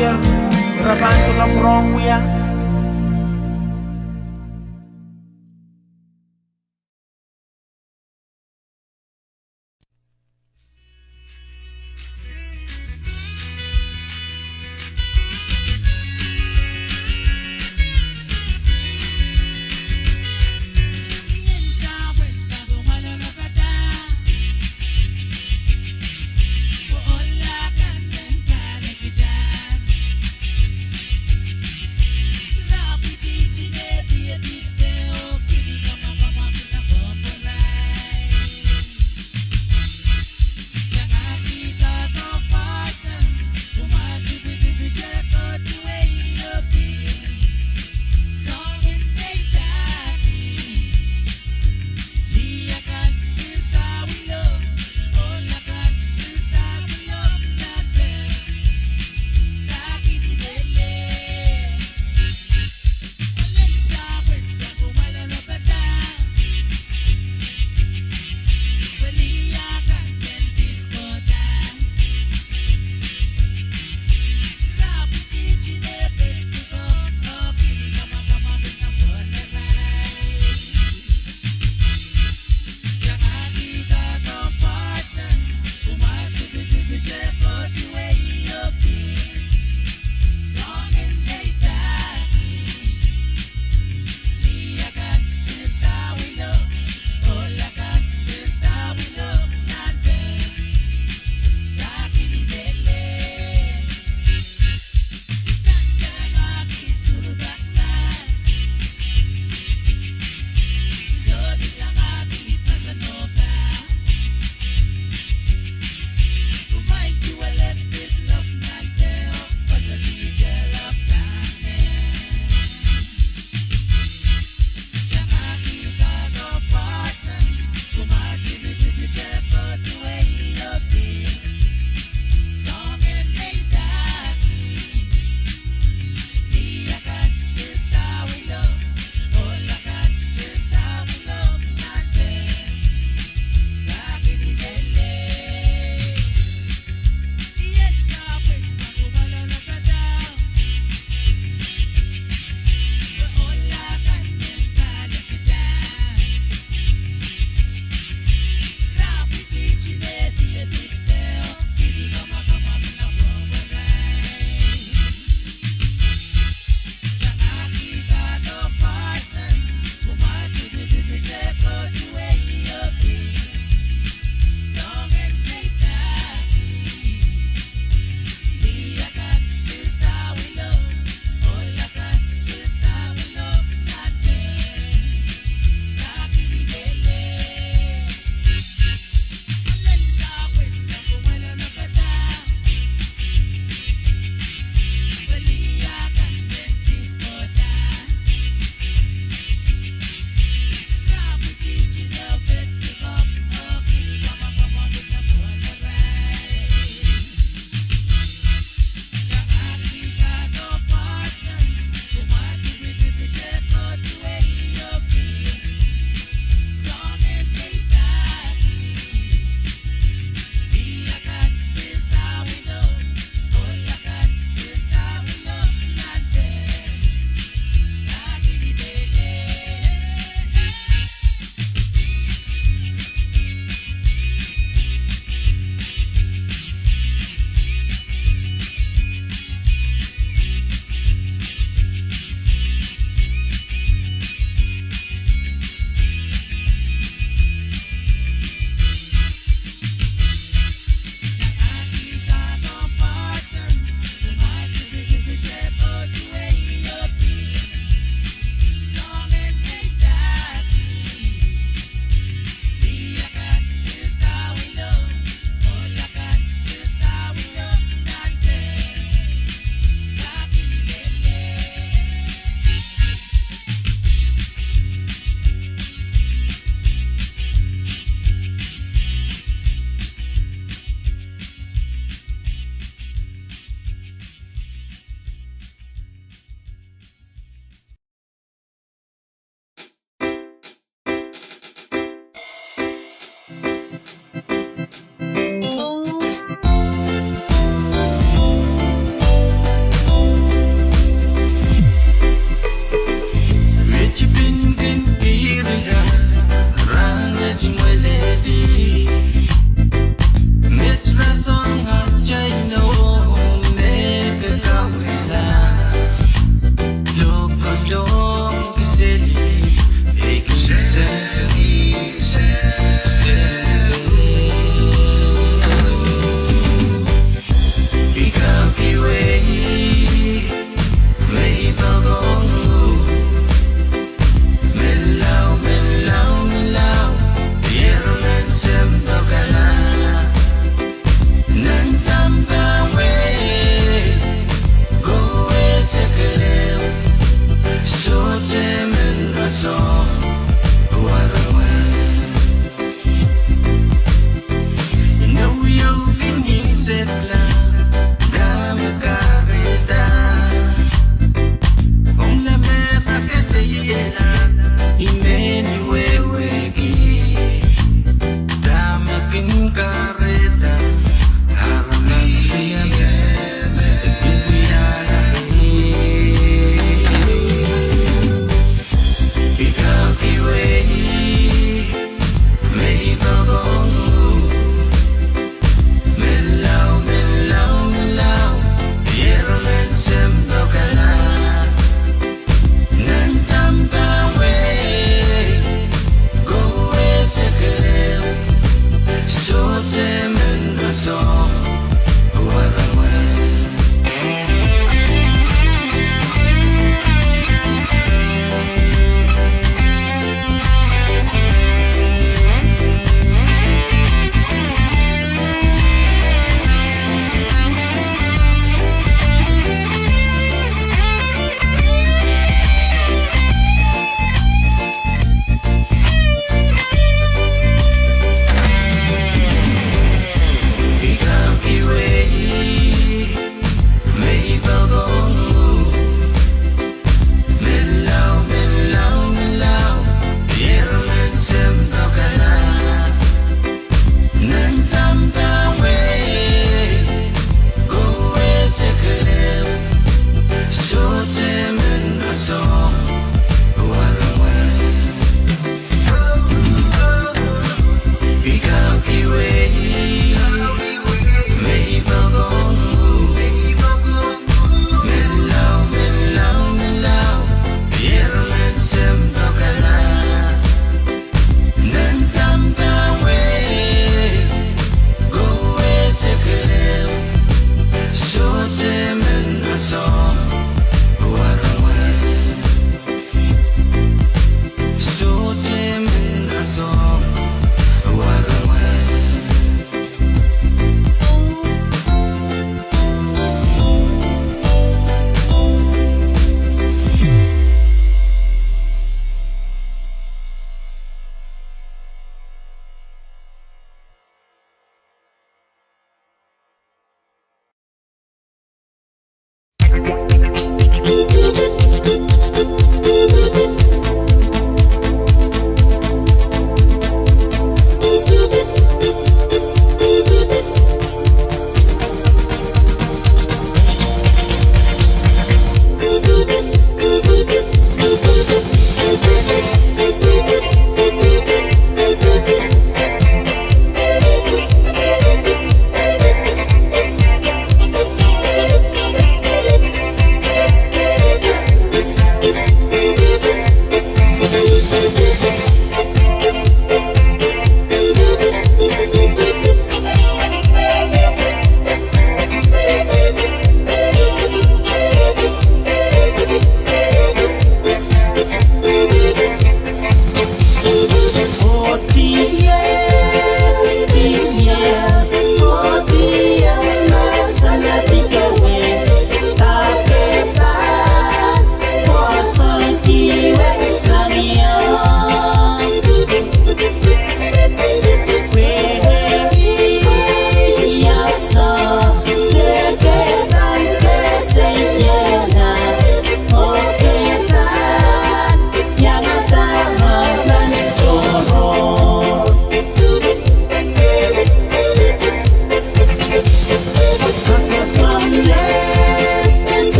year Rabanso ka prong wiya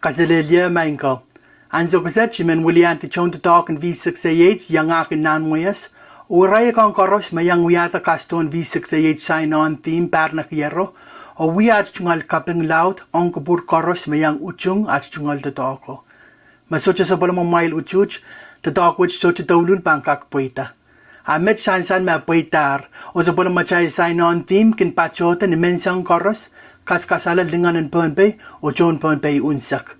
Kazalelia Mango. Anzo Gazetchiman William to Chon to talk in V6AH, young Ark in Nanwayas, or Rayagon Koros, my young Wiata Caston V6AH sign on theme Parnakiero, or we at Chungal Cupping Loud, Onkabur Koros, my young Uchung at Chungal the Doko. Masocha Sabolamo Mile Uchuch, the dog which so to Dolul Bangkok Poeta. I met Sansan Ma Poetar, or the Bolomachai sign on theme, Kin Pachota, and Mensang Koros, Kaskasala Lingan and Pohnpei, or John Pohnpei Unsak.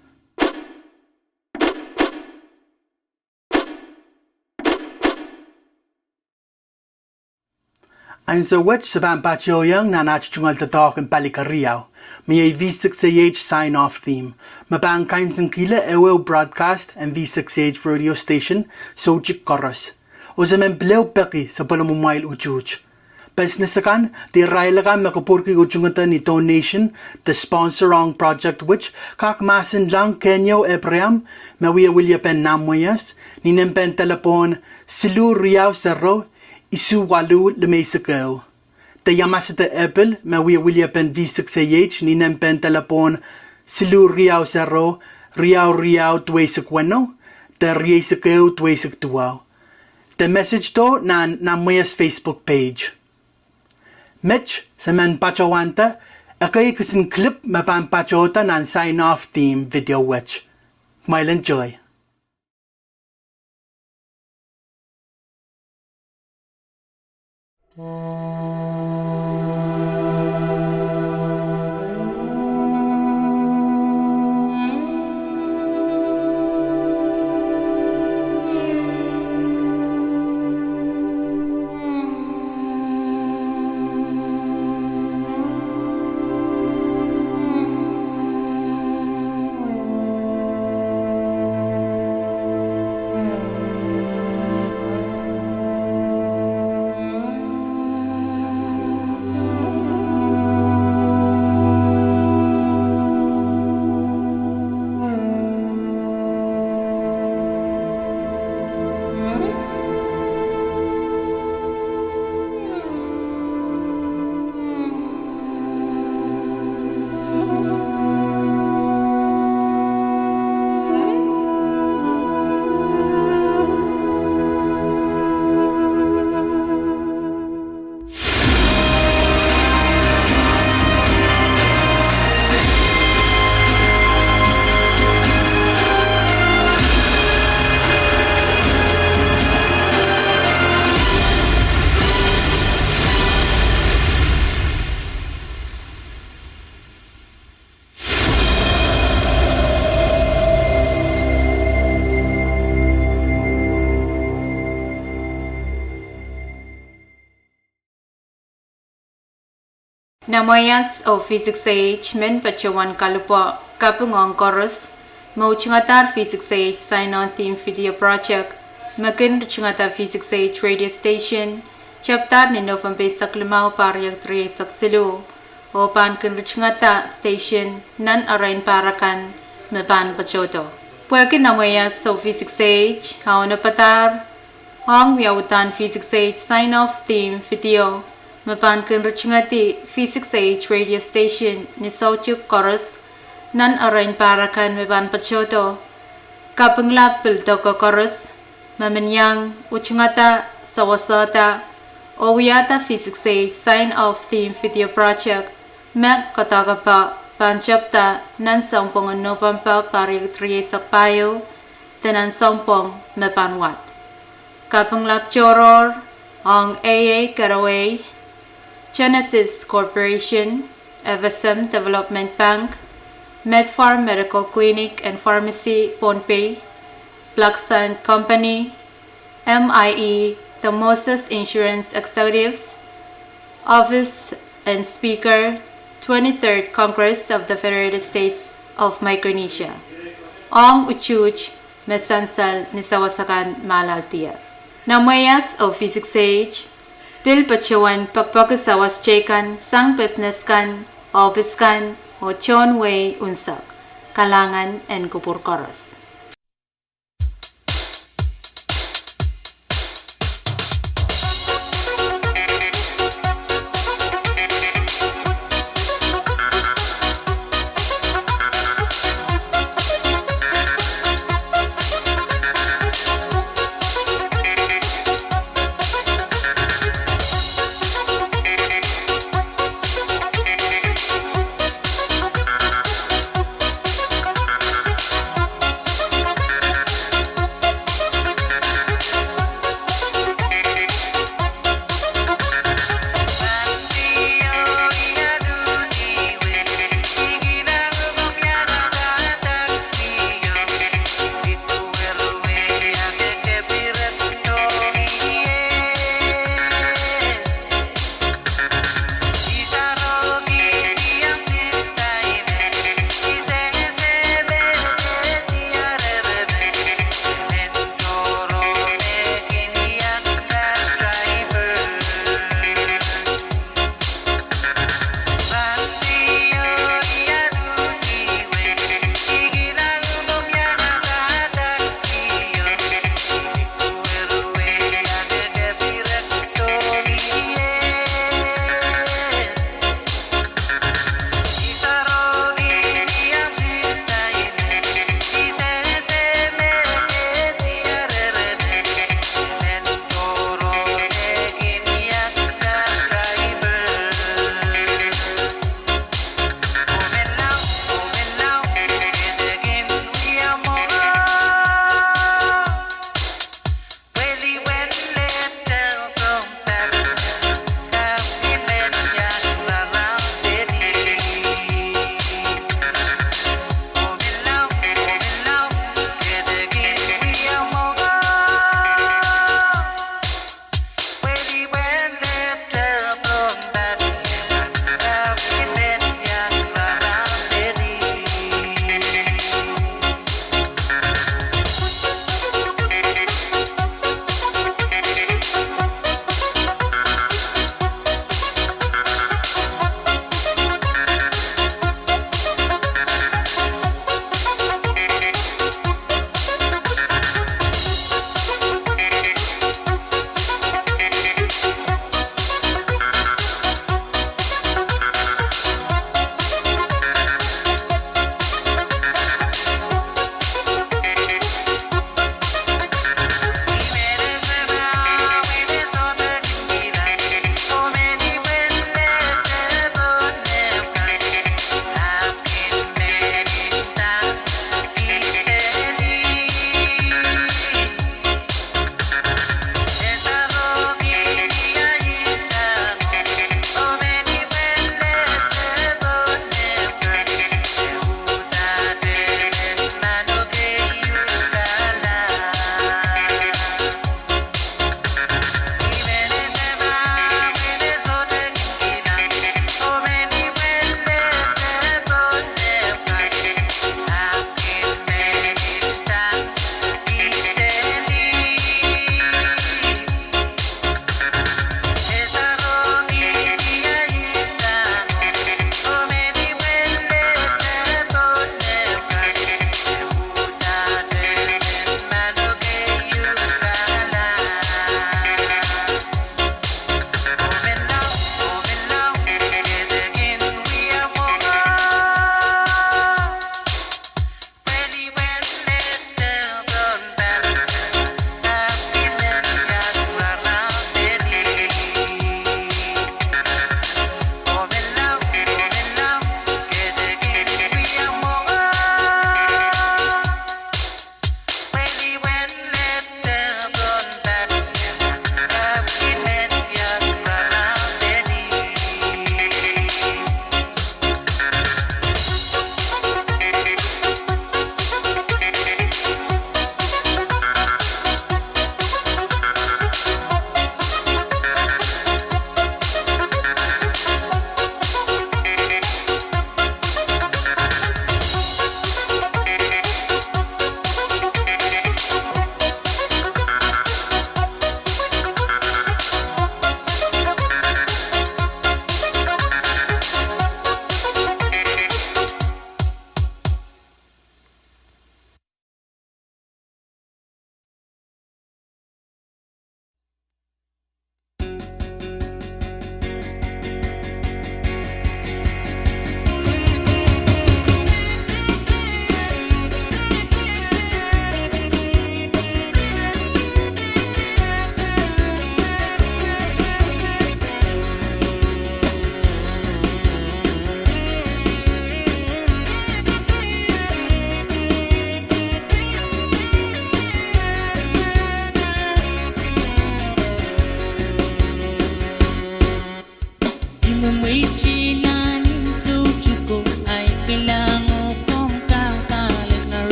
And so which Saban Pacho Young Nanach Chungal to talk in Palikariao, me a V6AH sign off theme. My bang Kimes and Kila Ewo broadcast and V6AH radio station, so Chik Koros. Ozamen Bleu Peki sa Palamumail Uchuch. Business akan, di Railagan Makapurki Uchungatan ni donation, the sponsor on project which Kakmasin lang Kenyo Ebriam, Mawia Willia Pen Namoyas, Ninem Pen Telepon, Silu Riao Serro, Isu Walu Lemesako. The Yamasata Apple, Mawia Willia Pen V6AH, Ninem Pen Telepon, Silu Riao Serro, Riao Tuesequeno, the Riesako Tuesek Tuao. The message to na Namoyas Facebook page. Mitch, sa man pachawanta, akay kasin clip mapan pachota nan sign-off theme video which. Mile enjoy. Namoyas o V6AH men pachawan kalupo Pwuhng chorus mau chingatar V6AH sign on theme video project makin chingatar V6AH radio station chapter ni Pohnpei saklimau Pahrek 3 saksilu o pan kin chingata station nan arain parakan mepan pachoto Pwuhng namoyas o V6AH hauna patar hong wiautan V6AH sign off theme video Mapan kin richingati V6AH radio station ni Sauchuk chorus nan arain parakan meban pachoto kapenglap piltoko chorus mamenyang uchingata sawasata o wiata V6AH sign off theme video project mek katagapa panchapta nan sampong November Pahrek 3 sakpayo tenan sampong mepanwat kapenglap choror ang AA Karaway Genesis Corporation, FSM Development Bank, Medfarm Medical Clinic and Pharmacy, Pohnpei, Black Sand Company, MIE, the Moses Insurance Executives, Office and Speaker, 23rd Congress of the Federated States of Micronesia. Ong Uchuch, Mesansal Nisawasakan Malaltia. Namoyas o V6AH, Pil pachawan pagpagasawas chekan sang business kan, office kan, o chon way unsak, kalangan and kupur koros.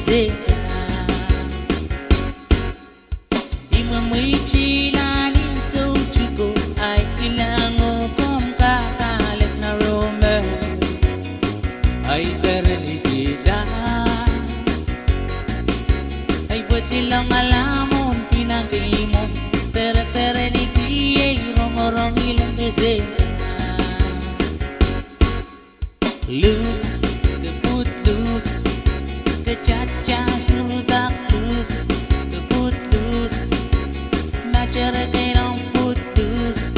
deseka Imamwichi lalin so chuko ay ilango kom kakalit na romance ay perlikida ay buti lang alamon tinagay mo pere ni kiyay romorong ilang deseka Loose, the foot loose, the cha-cha surudak loose, the foot loose, Nachara kay ng foot loose.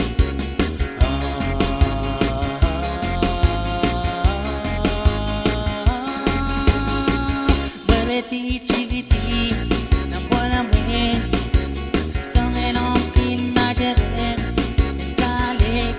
Bareti chigiti, ng buwanamin, sangin ang kinacharen, ng kalik.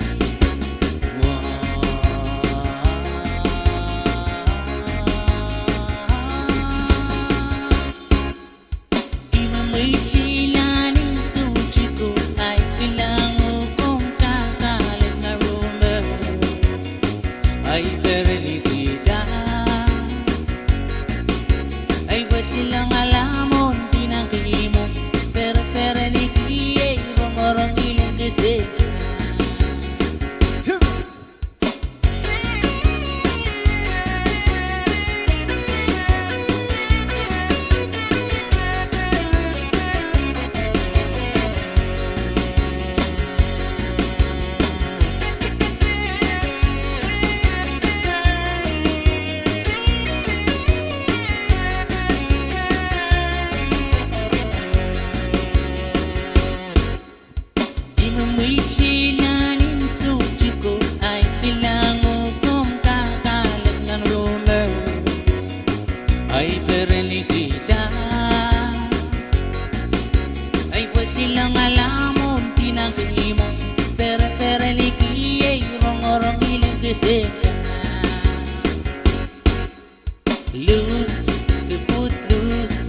Loose, the foot loose,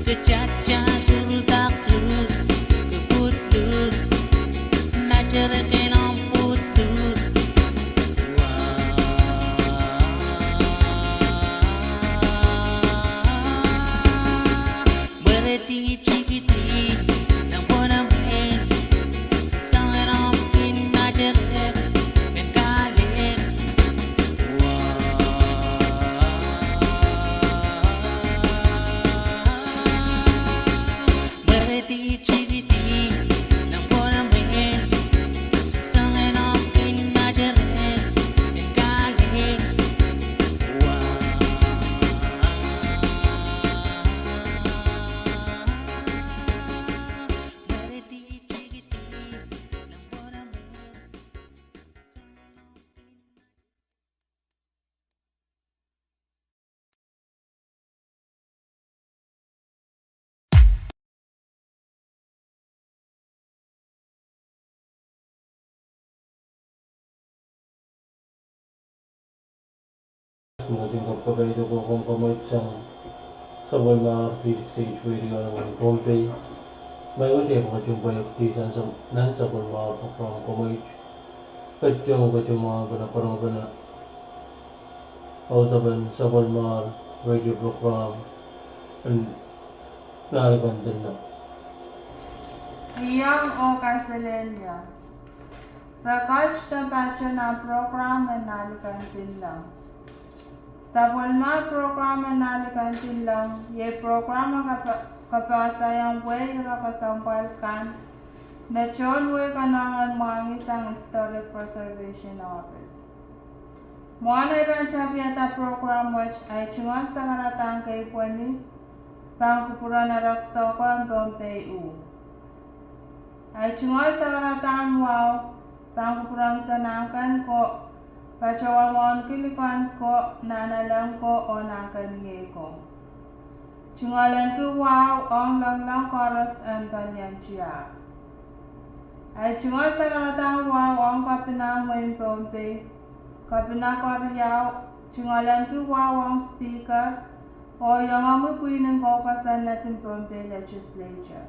the cha-cha surudak loose, the foot loose, Nachara kay ng foot loose. Bareti chikiti, ng buwanamin, sangin ang kinacharen, and kalik. Bareti chikiti, ng buwanamin, sangin ang kinacharen, and kalik. Maging kapagaydo ko kung kamay sa Walmart V6AH Radio ng Pohnpei. May uti ako kung bayok tisan sa nansa Walmart o from kamay. Kadyong mga parang gana. Autaban sa Walmart radio program. And nariban din na. Iyang o Castellania. Rakaj na batya na program na nalikantin lang. Sa Walmart program na nalikantin lang, ye program kapasayang way rakasampal kan na chon way kanangan mga isang historic preservation office. Mwana iban chabiyata program which ay chungan sa karatang kay Pwuhng pangkupura na raksa ko ang Pohnpei. Ay chungan sa karatang wow pangkupurang sa nangkan ko Pachawamon kilikan ko nanalang ko o nakaniye ko. Chungalan ko wow ang lang chorus ang banyan siya. Ay chungal sa karatang wow ang kapinang wain Pohnpei. Kapinakoryaw, chungalan ko wow ang speaker o yung amupuin ng kaukasan natin Pohnpei Legislature.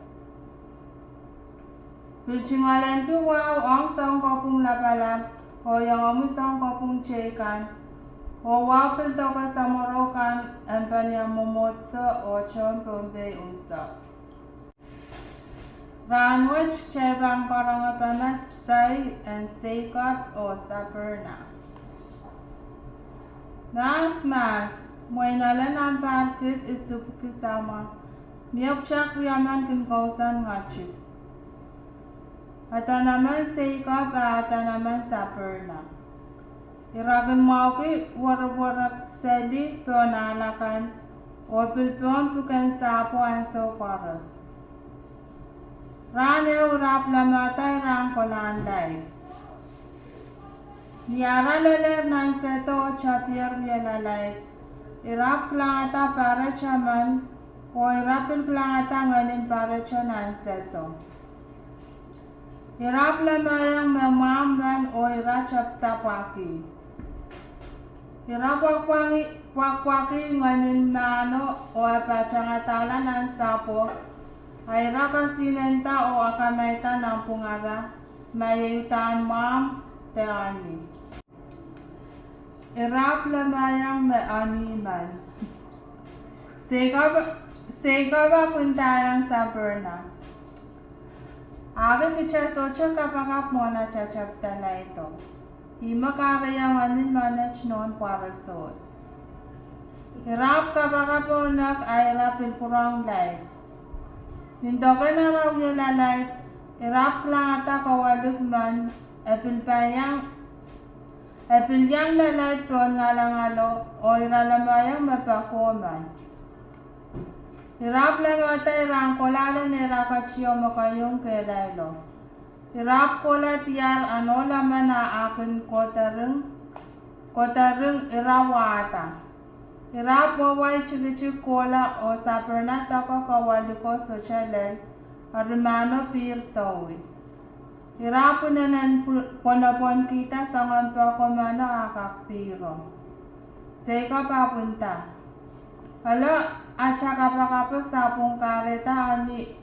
Chungalan ko wow ang sangkapong labalam o yung amusang kapong chekan O wapil toka sa Morokan empanya momotso o chon Pohnpei unsa. Ranwich chebang parangapanas say and seikot o saperna. Mas, moy nalan ang parkit isup kisama. Miyok chak riyaman kinkausan ngachik. Ata naman seikot ata naman saperna. Iragan mo ki warak sedi pionalakan o pilpion puken sapo ang soparas. Rane urap lamatay rang kolanday. Niara leler nan seto chapier vielalay. Irap klangata para chaman o irapil klangata nganin para chanan seto. Irap lamayang mamaman o irachap tapaki. Irap wakwaki nganin mano o apachangatala ng sapo ay rakasinenta o akamaita ng pungara mayayutaan mam teani. Irap lamayang maaniman. Segaba puntayang sa berna. Aga kicha socha kapagap mo na chachapta na ito. Ima kakayawanin manage noon para sos. Hirap kapakaponak ay rapil purang light. Nindogan na raw yung lalay, hirap lang ata kawalog man, epilyang lalay tuon nga lang alo, o iralamayang mapakoman. Hirap lang ata irang kolala ni rakachiyo makayong kelaylo. Hirap kola tiyar ano laman na akin kotareng irawata. Hirap waway chikichik kola o saperna tako kawali ko sosyalel arimano pirtawi. Hirap unanan ponapon kita sa ngampa ko mana akakpiro. Seka papunta. Hala, at saka pakapos sapong kareta ani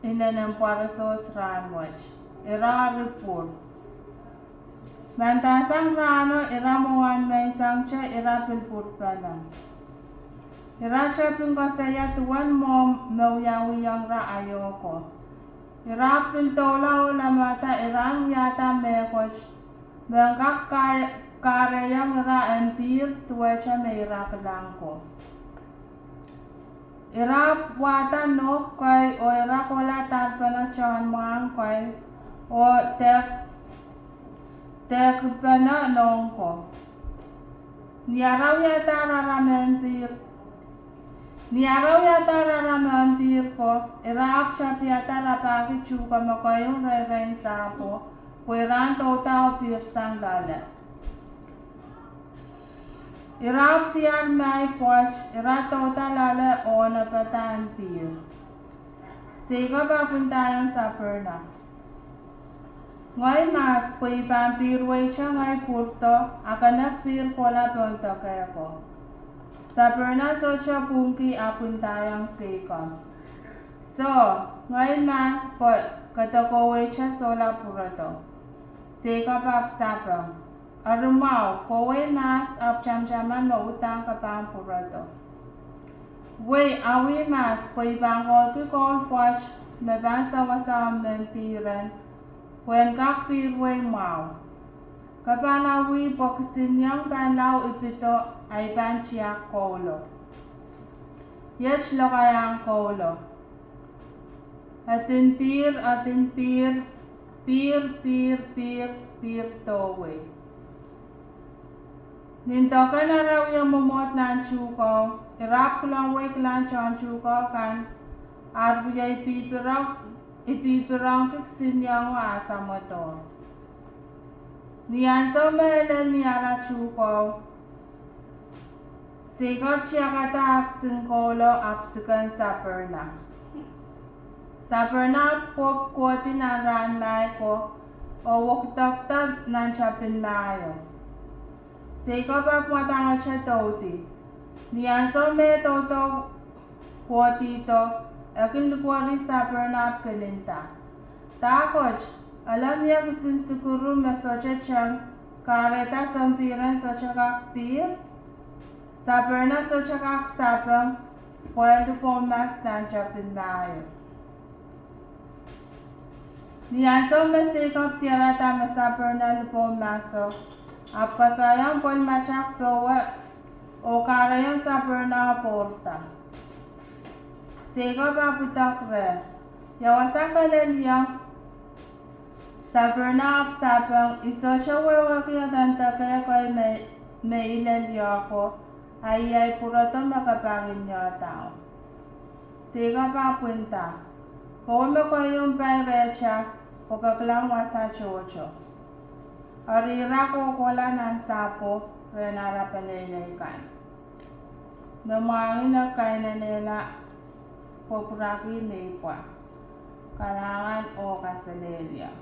inanem para sos ranwich. Ira report. Mantasang rano ira muan may sangcha ira pilput pala. Ira chapin ko saya tuwan mo mauyawiyang ra ayoko. Ira piltola o lamata irang yata mekoch. Bangkak kareyang ira empir tuwecha may ira kalangko. Ira wata no kay o ira kola tarpana chan mang kay o tek pana nongko. Niaraw yata raramen pir ko ira akshap yata rapaki chuka makayong reren sapo ko iran tota o pir sang lala. Irap tiar may poch, ira tota lala o napatan pir. Sega papuntayang sa perna. Ngay mas pwai pampirway siya ngay purto, akanak pir kola pronto kaya ko. Sa perna so siya pungki apuntayang seka. So, ngay mas po katakoway siya sola purato. Seka papsapang. Arumaw, kowe mas ap chamchaman mautang kapampurato. Wey, awi mas, pwai bangkol ki kol poch, mabasa wasam mempiran, wen kak pirway mau. Kapanawi pokisinyang panlaw ipito ay panchiak kolo. Yech lokayang kolo. Atin pir towe. Nintoka na raw yung mumot ng chuko, irap ko lang wake lang chan chuko kan, arbuyay ipipirang kiksin yung asa motor. Niyan so mahalan niyara chuko, sigot siya kata aksin kolo apsikan sa perna. Sa perna pop koti na ranmay ko, o wuktak nan chapin layo. Seko pa pumatanga siya toti. Niyan so me toto koti to, akin lukwari sa pernap kaninta. Takoch, alam niya gusto siguro masocha siyang Kareta sampiran so chakak pir. Saperna so chakak sapang. Pwede po mas nanchapin nayo. Niyaso masikap tirata masaperna lupo maso. Apkasayang pon machak prowa. O karayang saperna porta. Sikap aputakre. Yawasan kalelyang. Saperna sapang iso siya wawakya tanta kaya ko'y may ilalyo ako. Ay purato makapangin niyo tao. Siga pa punta. Kung ko yung perecha, pagkaklang wasa chocho. Arira ko wala ng sapo, renara panilay kan. Namangin na kain na nila, pupuraki nipwa. Kalangan o kasalelya.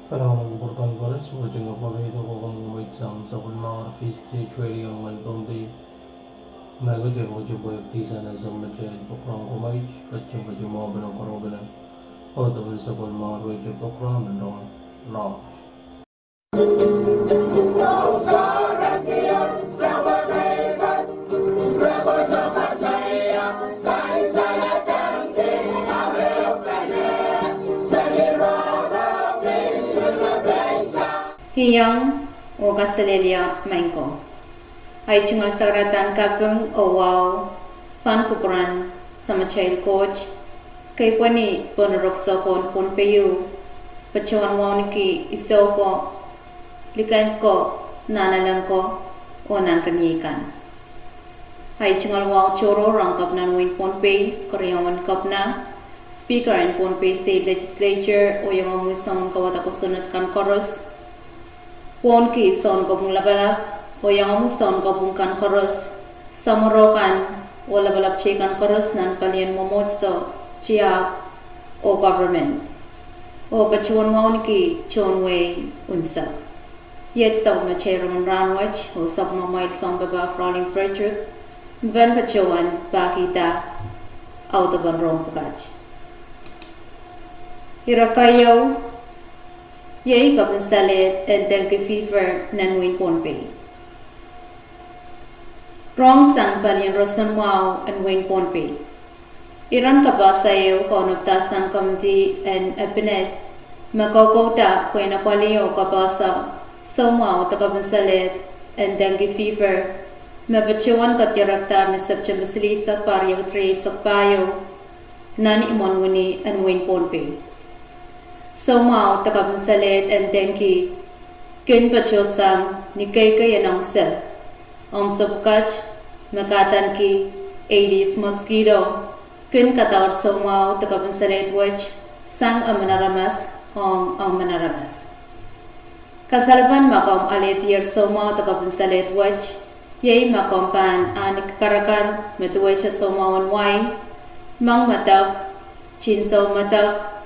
Panahon ng Conference, watching ako video ko kung wait sa kulmar V6AH Radio ng Pohnpei. Magaja ko jo boy pisa na sa machet program ko mai kacang kacang mga banang karoganan. O tapos sa kulmar radio program ng law. Hiyang o Kasalelia Mainko. Ay chungal sagratan kapeng o wow pankupuran sama child coach kay pani ponurok sokon Pohnpei pachuan wow niki iso ko likan ko nanalang ko o nan kanyikan. Ay chungal wow choro rangkap nan win Pohnpei koryawan kap na Speaker in Pohnpei State Legislature o yung amusang kawata ko sunod kan koros Pwuhng ki son ko pong labalap o yung amuson ko pong kan koros samorokan o labalap chikan koros nan palian momotso chiak o government o pachuan waw niki chonway unsak yet sab macheron ranwach o sab mamayl som baba frowning Frederick ban pachuan bakita autoban rong pukach irakayaw Yay kapin salit and dengue fever nan win Pohnpei. Rong sang palian rosan wow and win Pohnpei. Iran kabasayo kaunapta sang kamdi and epinet makokota kwena palio kabasa so wow takapin salit and dengue fever mabachuan katyaraktar ni September sak pariyag 3 sak payo nan imon wini and win Pohnpei. So mau takapin salit and dengue kin pachosang ni kay anong sel sabukach makatan ki Aedes mosquito kin Kadkadaur so mau takapin salit wach sang manaramas ang manaramas kasalapan makom alit year so mau takapin salit wach yay makom pan anik karakar metuwach so mau wai mang matak chinso matak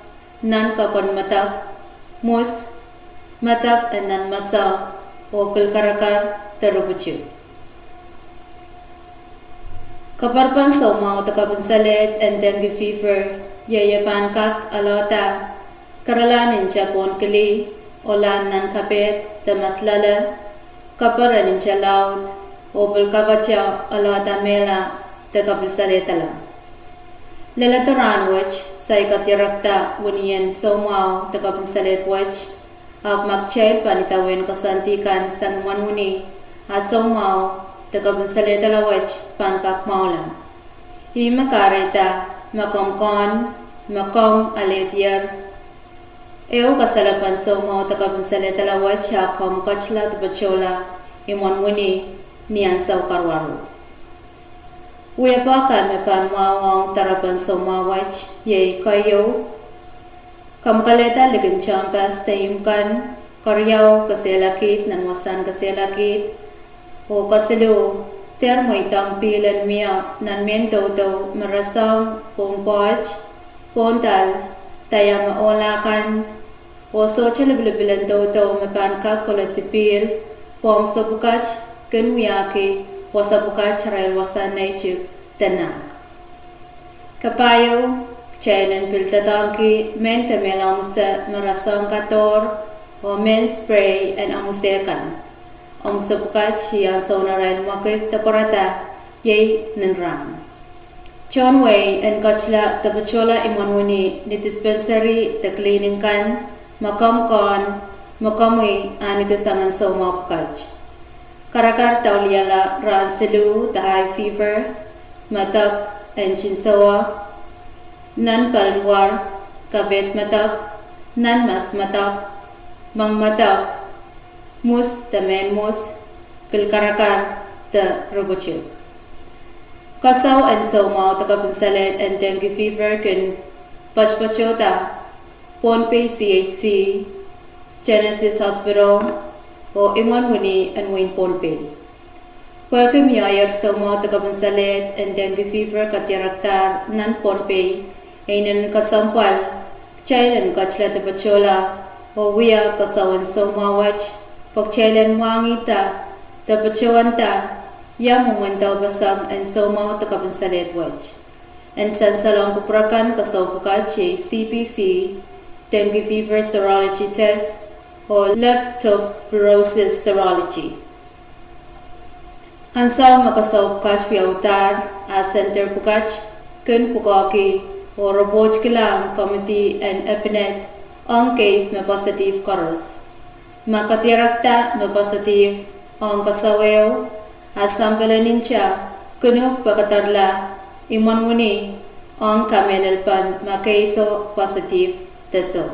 nan kakon matak, mus, matak nan masa, o kulkarakar terubuchu. Kaparpan soma o takapin salit and dengue fever, yayapan kak alota, karalanin Japon kili, olan nan kapet, tamaslala, kaparanin siya laut, o pulkakacha alota mela, takapin salitala. Lalaturan wach, say katyarakta wuniyan somaw takapin salit wach ap magchay panitawin kasantikan sang manmuni somaw takapin salit alawach pankak maula hi makarita makomkon makom alityar eo kasalapan somaw takapin salit alawach akom kachla tapachola imon wuni niyan saw karwaro Uyapakan mepan wawang tarapan somawach yay kayo kamkaleta ligin champas tayumkan karyaw kaselakit nan wasan kaselakit o kaselo termoy tampilan miya nan mentoto marasang Pohnpei pontal taya maolakan o social bilan toto mepan kakolatipil pom sobukach kenuyaki wasapukach rail wasan naicik tanak. Kapayo, chainan piltatangki, men tamel amusa marasang kator, o men spray and amusekan. Amusapukach yan sona rail makit taparata, yay nanram. John Way and kachla tapachola imanwini ni dispensary ta cleaning kan, makam kon, makamwi anikasangan soma pukach. Karakar tauliala ran selu the high fever, matak and chinsawa, nan palanwar, kabet matak, nan mas matak, mang matak, mus the men mus, kilkarakar the robochil. Kasaw and somaw takapin salit and dengue fever kin pachpachota, Pohnpei CHC, Genesis Hospital, o imon wuni and win Pohnpei. Welcome yayar somaw takapin salit and dengue fever katyaraktar nan Pohnpei ainan kasampal chailan kachla tapachola o wiya kasawan somawach pagchailan wangita tapachawanta yamumantaw basang and somaw takapin salit wach and sansalang kuprakan kasawpukachi CPC dengue fever serology test o leptospirosis serology. Ansaw makasaw pukach piyautar a center pukach kun pukaki o robot kilang committee and epinet on case may positive koros. makatirakta ma positive ang kasaweo asampala nincha kunuk pakatarla imon muni ang kamelalpan makaiso positive teso.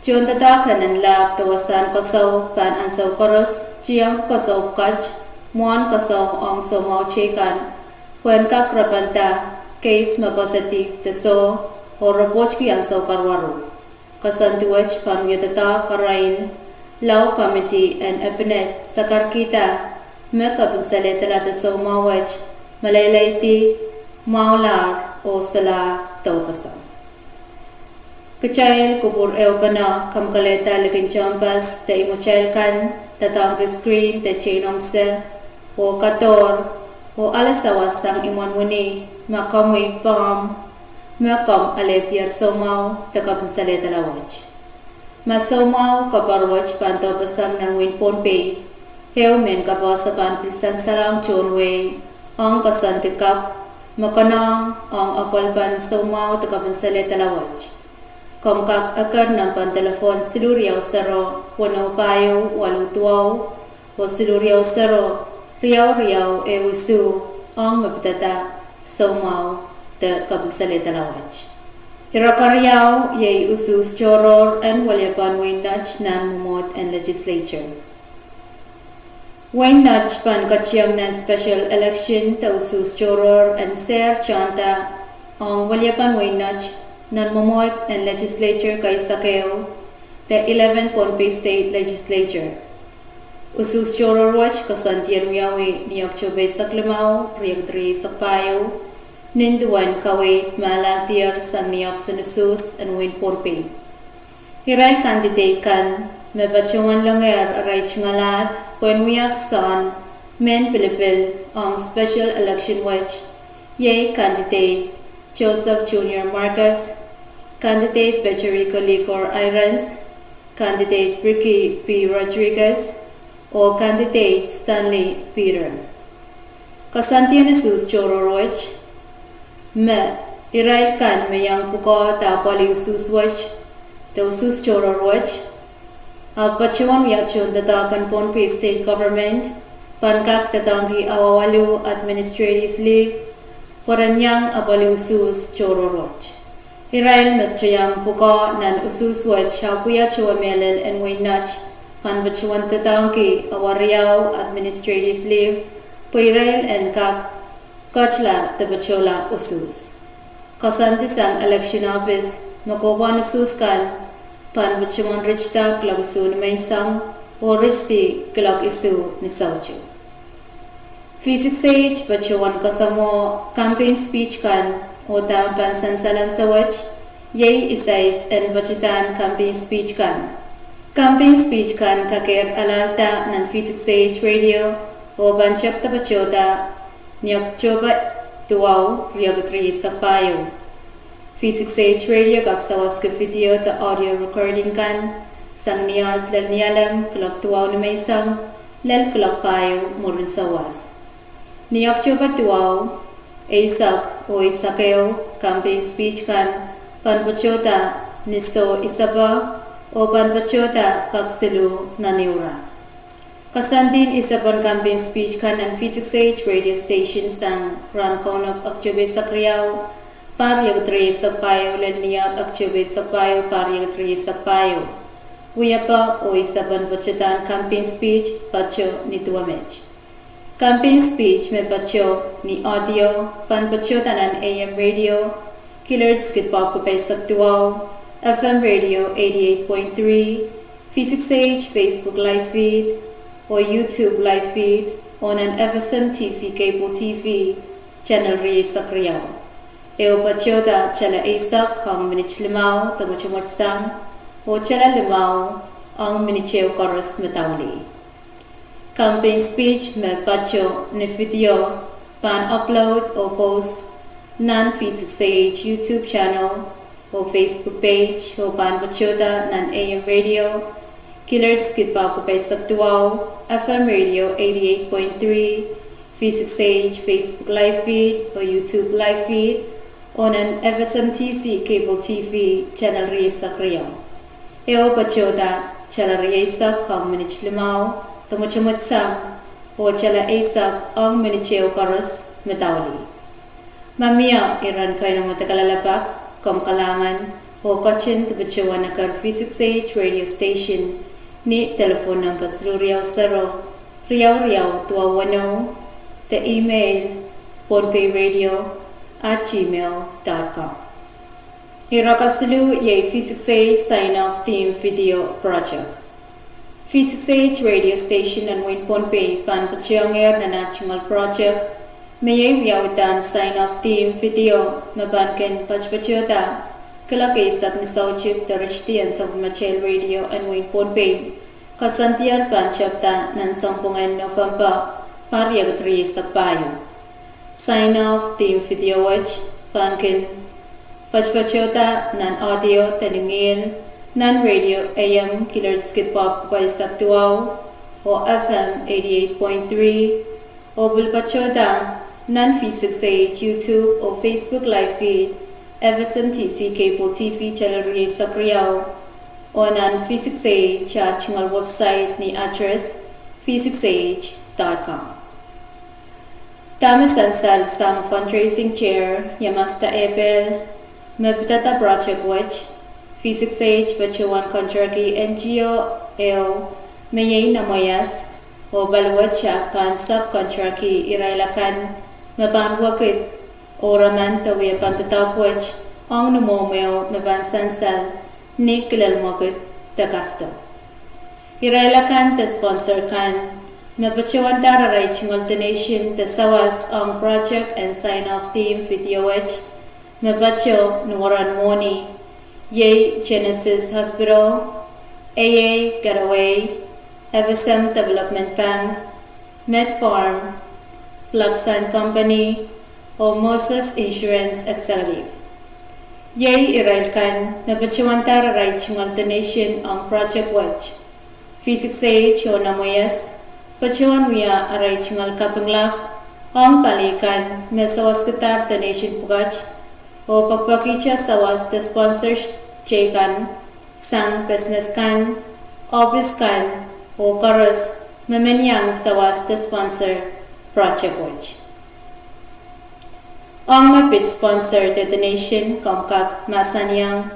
Chon tata kanan lap tawasan kasaw pan ansaw koros chiang kasaw kaj muan kasaw ang somau chekan kwen kakrapanta case ma positive teso o rabochki ansaw karwaru kasantuwach pan yatata karain law committee and epinet sakar kita mekabensale talata so mawach malalaiti maular o sala tawpasa kecail kubur eupana kamkaleta lekin champas ta imochail kan tatang screen ta chainom se o kator o alasawasang imon muni makamui pam makam aletier somau ta kabensale talawach masomau kaparwach panto pasang nan win Pohnpei heu men kapasapan prisan sarang chonway ang kasantikap makanang ang apalpan somau ta kabensale talawach komkak akar nampan telefon siluriaw saro Pohnpei walutuaw o siluriaw saro riaw wisu ang mapitata somau ta kabensale talawach Irakariaw yay usus choror and walyapan Wayne Nudge nan mumot and legislature. Wayne Nudge pan kachiang nan special election ta usus choror and ser chanta ang walyapan Wayne Nudge nan mumot and legislature kay sakeo the 11th Pohnpei State Legislature. Usus choror watch kasantian wiyawi niyok chobe saklamaw riyak tri sakpayo Ninduan kawit malaltier sang niyap sunusus and win Pohnpei. Hiray candidate kan mebachungan langer aray chingalat puenwiyak san men pilipil ang special election watch yay candidate Joseph Jr. Marcus, candidate Becherico Licor Irons, candidate Ricky P. Rodriguez o candidate Stanley Peter. Kasantian isus chororwach me irail kan mayang puko ta pali usus watch ta usus choror watch pachuan yachon data kan Pohnpei state government pankak tatangi awawalu administrative leave poranyang apali usus choror watch irail meschayang puko nan usus watch hapuya chua melel and Wayne Nudge pan pachuan tatangi awariaw administrative leave poirail and kak Kachla tabachola usus. Kasantisang election office makoban usus kan pan bachuan richta klagusu ni maisang o richti klag isu ni sauju. V6AH bachuan kasamo campaign speech kan o tampan sansalan sawach yay isais and bachitan campaign speech kan. Campaign speech kan kakir alalta nan V6AH Radio o banchap tabachota Nyak coba tuaw riagatri sakpayo. V6AH Radio kaksawas ke video ta audio recording kan sang niat lal nialam kelak tuaw ni maisang lal kelak payo murin sawas. Nyak coba tuaw isak o isakeo campaign speech kan panpachota niso isaba o panpachota pagsilu naniura. Kasantin isapan campaign speech kan and V6AH radio station sang ran konop akjobe sakriaw paryagatri sakpayo leniyat akjobe sakpayo paryagatri sakpayo. Uyapa o isapan pachatan campaign speech pacho ni tuamech. Campaign speech me pacho ni audio pan pachotan an AM radio Killard skit pop kupay saktuaw FM radio 88.3 V6AH Facebook live feed or YouTube live feed on an FSMTC cable TV channel Ri Sakriyaw. Eo pachoda chala isak hang minich limaw tamuchumot sang o chala limaw ang minicheo koros metawli. Campaign speech me pacho ni video pan upload o post nan V6AH YouTube channel o Facebook page o pan pachoda nan AM radio Killard skit pa kupay saktuaw FM radio 88.3 V6AH Facebook live feed or YouTube live feed on an FSMTC cable TV channel Ri Sakriyaw. Eo pachoda chala riesa kang minich limau tamuchamut sang o chala esak ang minicheo karos metawli. Mamia iran kayo ng matakalalabak kom kalangan o kachin tabachewan na kar V6AH Radio Station ni telefon ng pasruriyaw saro riyaw tuawano the email pohnpeiradio@gmail.com. Irakasulu ye V6AH sign off theme video project. V6AH Radio Station and Win Pohnpei pan Pwuhng na national project may wiyawitan sign off theme video mabanken pachpachota kalakaisak ni Sauchip the Richtian sa Machel Radio and Win Pohnpei kasantian panchapta ng sampungan November Pahrek sa payo. Sign off theme video watch panken pachpachota nan audio taningil nan radio AM killer skit pop by saktuaw o FM 88.3 o bulpachota nan V6AH YouTube o Facebook live feed FSMTC cable TV channel rie sakriyaw o nan V6AH chingal website ni address v6ah.com. Tama sansal sang fundraising chair Yamasta Epel Mabitata Project Watch V6AH Bachuan Kontraki NGO EO Mayay Namoyas o Balwacha Pan Subcontraki Irailakan Maban Wakit o Raman Tawi Pantatapwach Ong Numomeo Maban Sansal Nick Kilalmokit Tagasto Irailakan ta sponsor kan Mapachuan Tararay Chingol donation ta sawas Ong project and sign off theme video watch Mapacho Nuwaran Moni Yay Genesis Hospital AA Getaway FSM Development Bank Med Farm Plugsign Company o Moses Insurance Executive. Yay Irailkan Mapachuan Tararay Chingol donation on Project Watch V6AH o Namoyas Pachuan Wia Aray Chingal Kapanglap Ong Palikan Mesawas Katar donation Pugach o Pagpakicha Sawas the sponsors Chekan Sang Business Kan Office Kan o Karos Mamenyang Sawas the sponsor Project Watch. Ong Mapit sponsor the donation Komkak Masanyang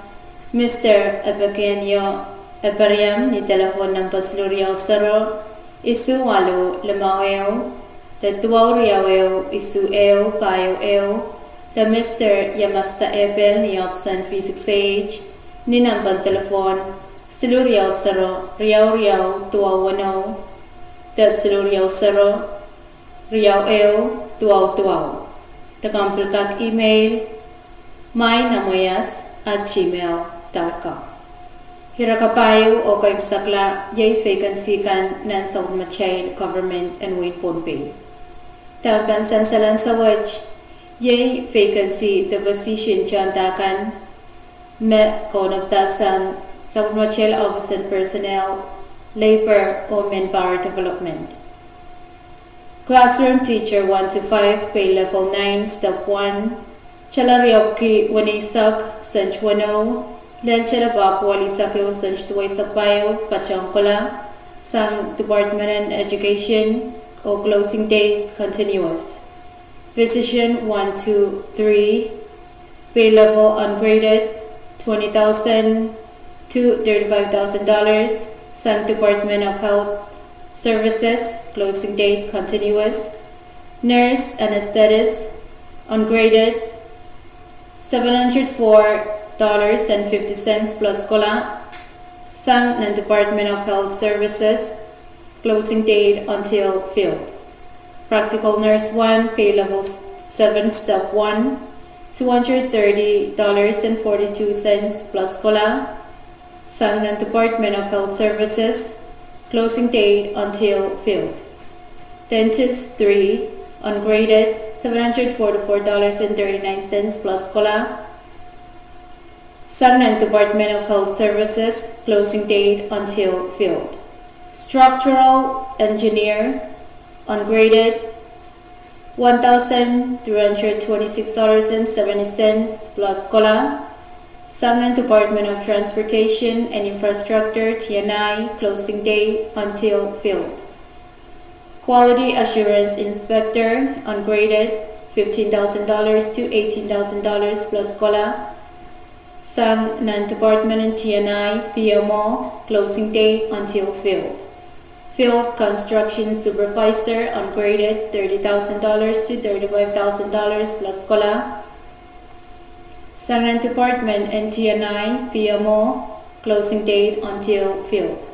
Mr. Abakenyo Abariam ni telefon ng Pasluriyaw Saro Isu walu lemaweo, the tuauriaweo isu eo payo eo, the Mr. Yamasta Ebel ni option V6AH, ni nampan telefon, siluriaw saro, riaw tuawano, the siluriaw saro, riaw eo, tuaw, the kampulkak email, mynamoyas@gmail.com. Hirakapayo o kaimsakla yay vacancy kan nan sa Machay government and Win Pohnpei. Tampan sansalan sa watch yay vacancy the position chantakan me konoptasan sa Machay office and personnel, labor o manpower development. Classroom teacher 1 to 5 pay level 9 step 1 chalariopki wanisak sanchwano Lel chala bapwali sakyo sanch tuway sakbayo pachangkola sang Department of Education o closing date continuous. Physician 1, 2, 3 pay level ungraded $20,000 to $35,000 sang Department of Health Services closing date continuous. Nurse anesthetist ungraded $704.50 plus kola sang ng Department of Health Services closing date until filled. Practical Nurse 1 pay level 7 step 1 $230.42 plus kola sang ng Department of Health Services closing date until filled. Dentist 3 ungraded $744.39 plus kola sang ng Department of Health Services closing date until filled. Structural Engineer ungraded $1,326.70 plus kola Sangnan Department of Transportation and Infrastructure TNI, closing date until filled. Quality Assurance Inspector, ungraded, $15,000 to $18,000 plus COLA. Sangnan Department and TNI PMO, closing date until filled. Field Construction Supervisor, ungraded, $30,000 to $35,000 plus COLA. Sangnan Department and TNI PMO, closing date until filled.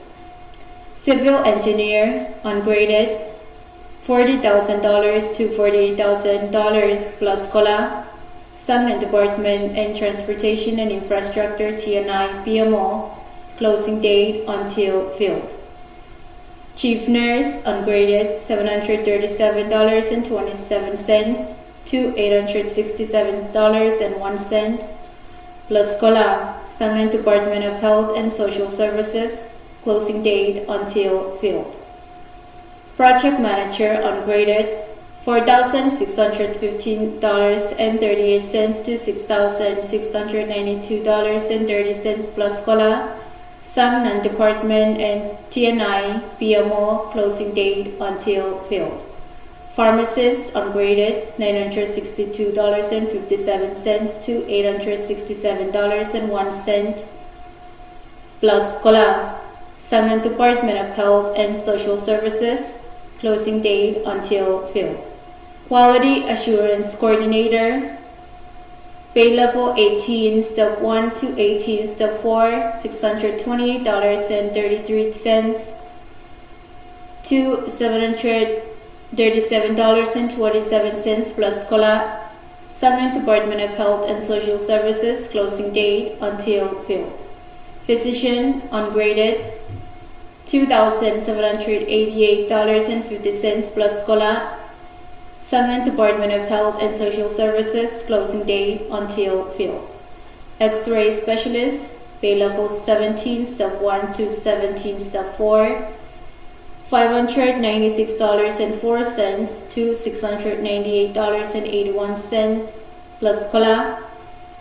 Civil Engineer, ungraded, $40,000 to $48,000 plus COLA. Sangnan Department and Transportation and Infrastructure TNI PMO, closing date until filled. Chief Nurse, ungraded, $737.27 to $867.01 plus COLA. Sangnan Department of Health and Social Services, closing date until filled. Project Manager, ungraded, $4,615.38 to $6,692.30 plus COLA. Sangnan Department and TNI PMO, closing date until filled. Pharmacist, ungraded, $962.57 to $867.01 plus COLA. Sangnan Department of Health and Social Services, closing date until filled. Quality Assurance Coordinator, pay level 18, step 1 to 18, step 4, $628.33 to $737.27 plus COLA. Sangnan Department of Health and Social Services, closing date until filled. Physician, ungraded, $2,788.50 plus COLA. Sangnan Department of Health and Social Services, closing date until filled. X-ray Specialist, pay level 17, step 1 to 17, step 4, $596.04 to $698.81 plus COLA.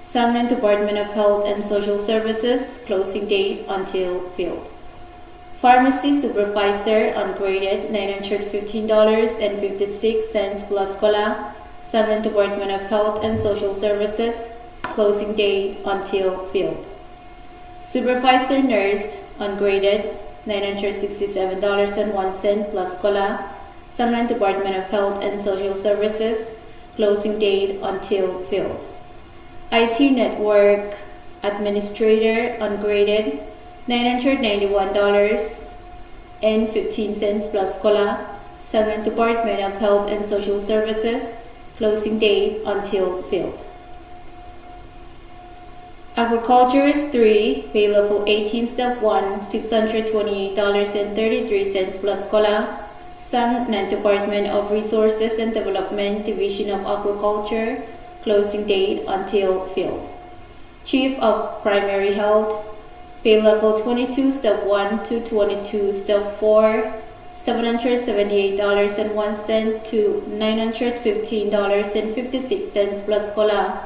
Sangnan Department of Health and Social Services, closing date until filled. Pharmacy Supervisor, ungraded, $915.56 plus COLA. Sangnan Department of Health and Social Services, closing date until filled. Supervisor Nurse, ungraded, $967.01 plus COLA. Sangnan Department of Health and Social Services, closing date until filled. IT Network Administrator, ungraded, $991.15 plus COLA. Sangnan Department of Health and Social Services, closing date until filled. Agriculturist 3, pay level 18, step 1, $628.33 plus COLA. Sangnan Department of Resources and Development, Division of Agriculture, closing date until filled. Chief of Primary Health, pay level 22, step 1 to 22, step 4, $778.01 to $915.56 plus COLA.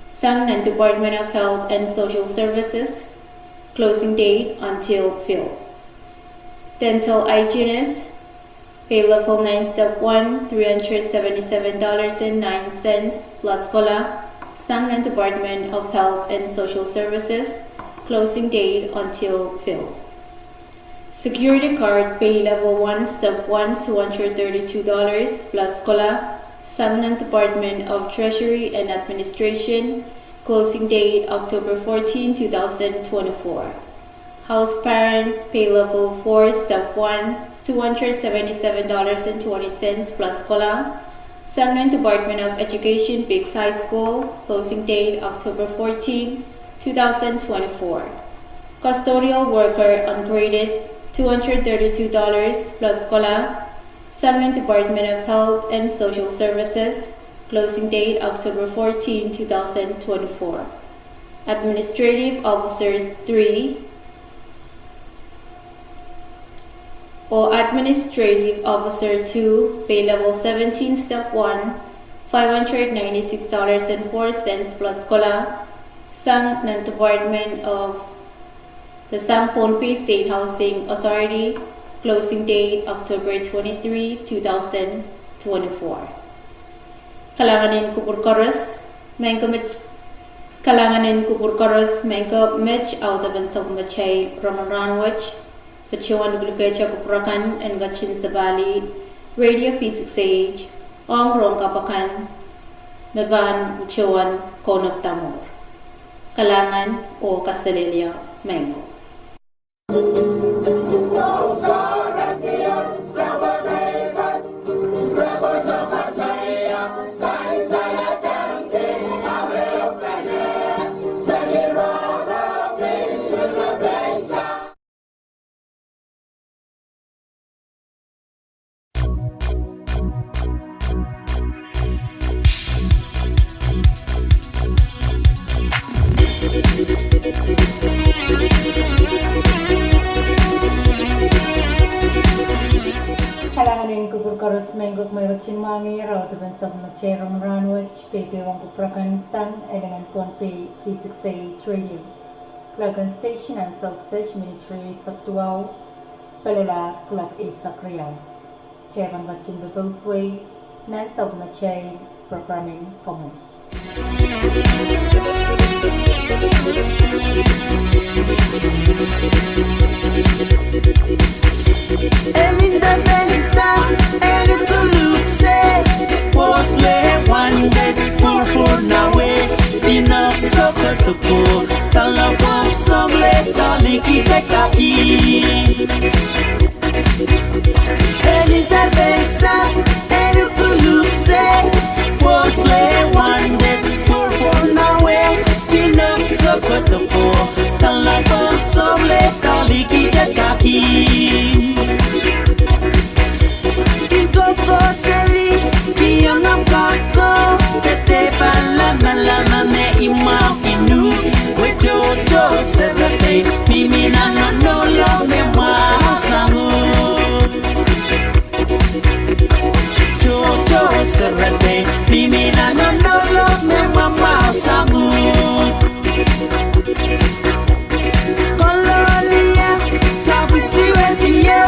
Sangnan Department of Health and Social Services, closing date until filled. Dental Hygienist, pay level 9, step 1, $377.09 plus COLA. Sangnan Department of Health and Social Services, closing date until filled. Security Guard, pay level 1, step 1, $232 plus COLA. Sangnan Department of Treasury and Administration, closing date October 14, 2024. House Parent, pay level 4, step 1, $277.20 plus COLA. Sangnan Department of Education, Biggs High School, closing date October 14, 2024. Custodial Worker, ungraded, $232 plus COLA. Sangnan Department of Health and Social Services, closing date October 14, 2024. Administrative Officer 3 or Administrative Officer 2, pay level 17, step 1, $596.04 plus COLA. Sang ng Department of the Sang Pohnpei State Housing Authority, closing date October 23, 2024. Kalanganin Kupurkoros, Kalanganin Kupurkoros, Menko Mitch out of Nsogmachay, Roman Ranwich, Pachuan Glukecha Kupurakan, and Gachin Sabali, Radio V6AH, Ong Rong Kapakan, Meban Pachuan Konop Tamor. Kalangan o Kasalelia, Mengo. Kalanganin Kupurkoros Menggok Mayochin Mangi, Rautaban Sabmache Ranwich, Pepe Wangkuprakan Sang, dengan Pohnpei V6AH Radio. Lagan Station and Success Military Sabtuau, Spelala Clock A Sakrial. Chairman Gachin Bebosway, Nan Sabmache Programming Comment. Eminda Melissa, and it looks was le one day for nawe, enough soccer to go, Talabong some let Taliki Tekaki. Eminda Melissa, and it looks was le one day for nawe, enough soccer to go, Talabong some let Taliki Tekaki. Foseli, yang nampak kete lama me imau inu, wejojo sebete, mimina nolong me mau sangu. Jojo sebete, mimina nolong me mau sangu. Kolonia, sabi siwe dia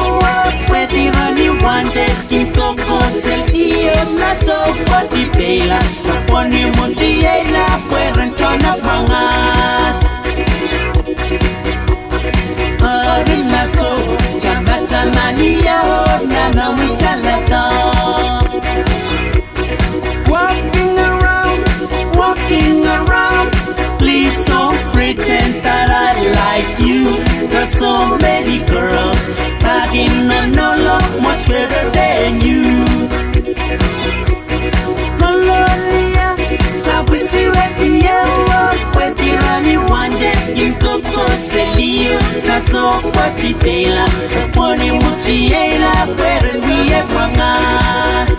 wedi rani wande. Sel iyo na so pati pela, poni muti la pueden chona pangas. Ari na so chama chamania na na misalata. Walking around, please don't pretend that I like you. There's so many girls tagging and no love much better than you. Colonia, sabi si wetia pwede rani wande Intoko selio, kaso pati tela Poni muchi la pwede niye pangas.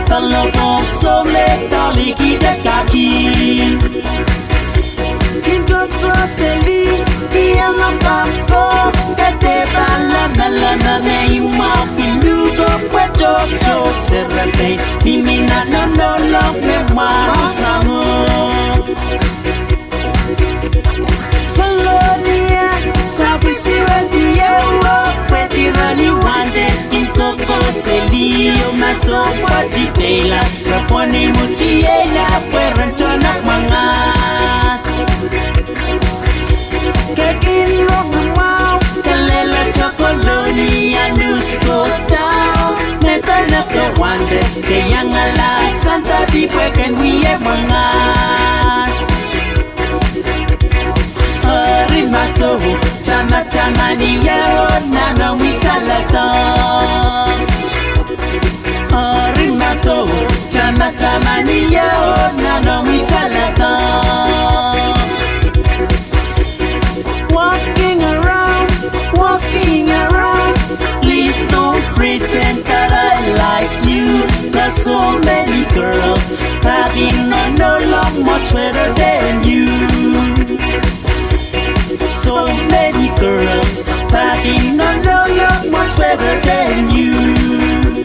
Talabong some taliki dekaki. Intoko seli dia mapapo kete bala me imau pinugo pejojo serete mimina nolong me mau sangu. Colonia sabi siwe dia pwede rani wande Intoko selio maso pati tela Raponi muchi la pueden chona mangas. Kekin wow Kalela chocolonia nusko tao Neta na ka wande Kaya ngala santa di pweden wiye mangas. so chama chama ni yao na no misalata rima so chama chama ni yao na no misalata walking around please don't pretend that I like you. There's so many girls having no love much better than you. So many girls having no love much better than you.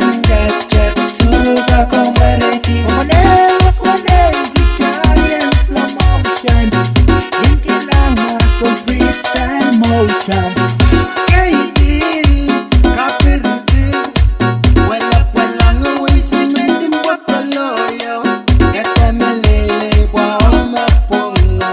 jack Suruba komereti Kone giant slow motion Inkilanga so freestyle motion Kaiti kapiriti Wala wisi medim botoloyo Yatemelele wa oma polo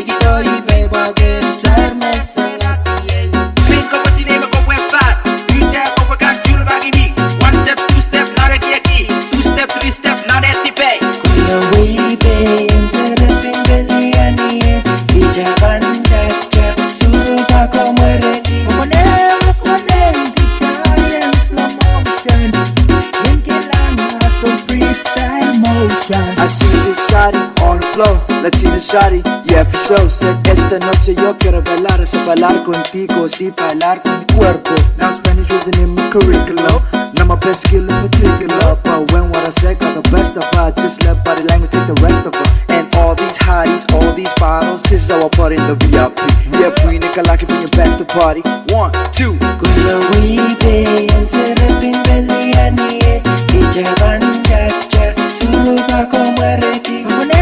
Ikitoi beba gesar meselati Green ko si nema ko website. Yuta ko pakan juru bagi ni. 1 step, 2 step, nada kiaki. 2 step, 3 step, nada tipe. Kula webe Entertaiment beliani Ijaban jack Suruba komereti Kone giant slow motion Inkilanga so freestyle motion I see this shawty on the floor, Latina shawty, yeah for sure. Said esta noche yo quiero bailar, so bailar contigo, sí bailar con mi cuerpo. Now Spanish wasn't in my curriculum, not my best skill in particular. But when what I said got the best of her, just let body language take the rest of her. And all these hotties, all these bottles, this is our party in the VIP. Yeah, Pwuhng Nikalaki, bring it back to party. 1, 2. Kula webe Entertaiment beliani Ijaban jack Suruba komereti Kone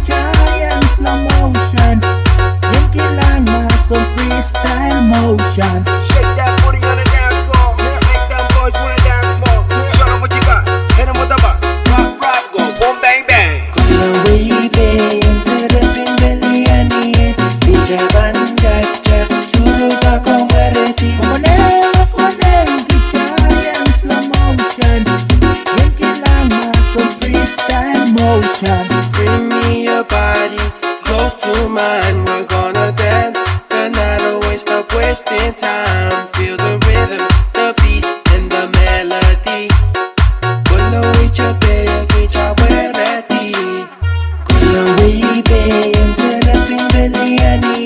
giant slow motion Inkilanga so freestyle motion Shake that booty on the dance floor, make them boys wanna dance more. Show them what you got. wasting time. Feel the rhythm, the beat, and the melody. Kula wicha beya kicha werati. Kula wibe interrupting beliani.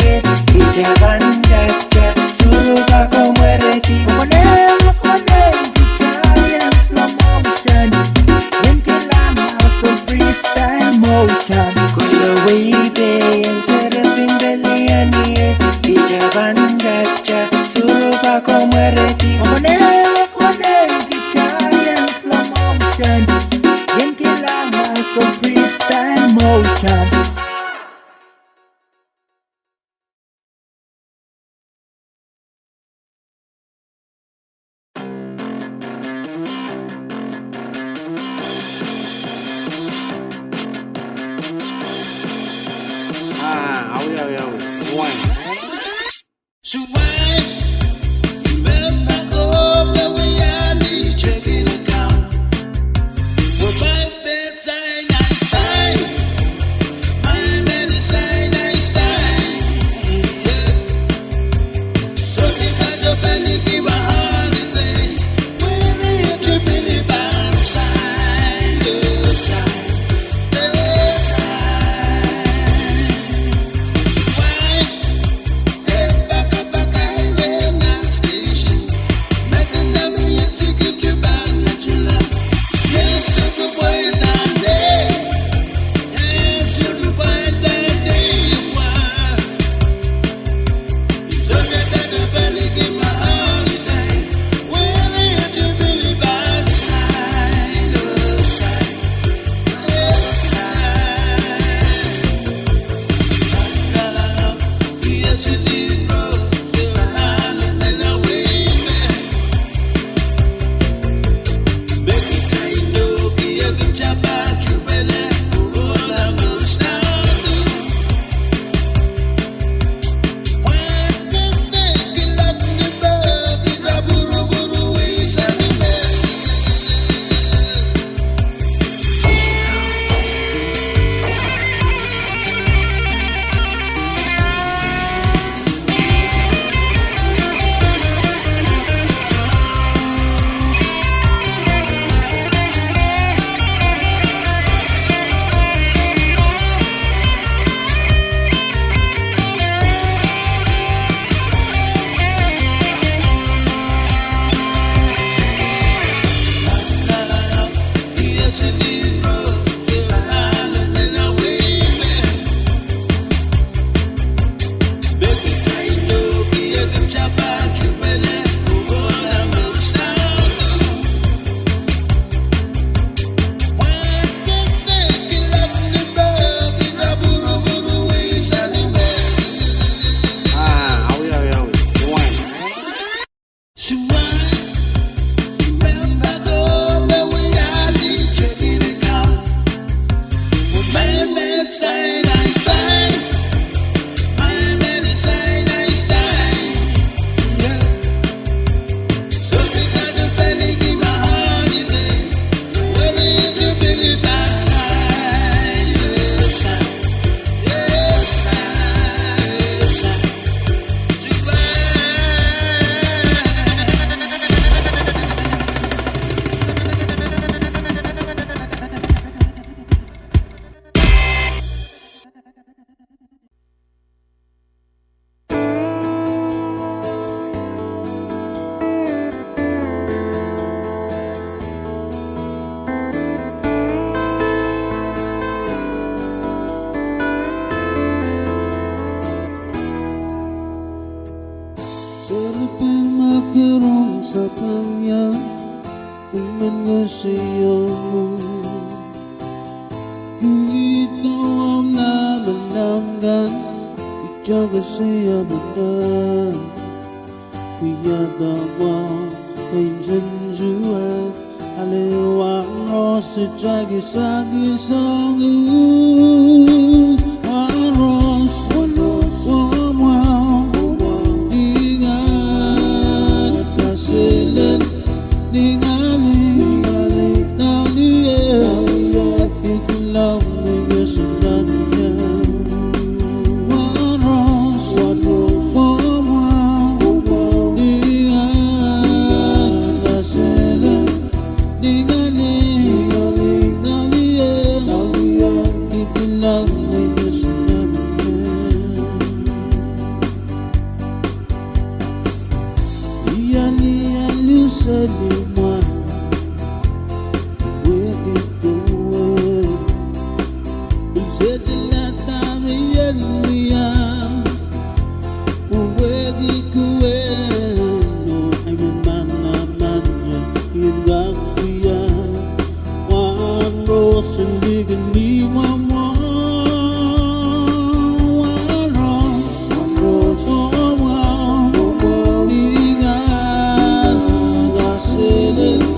Kicha bandacha suruba komwereti. Whenever kicha slow motion. Yankilang also freestyle motion. Kula wibe interrupting beliani. Kicha bandacha suruba komwereti. Whenever kicha slow motion. Yankilang also freestyle motion. So why you remember go the way I need checking account? Well, my bedside I sign, my medicine I sign. So they got a penny give a holiday. When they tripping it by side, side. Sailing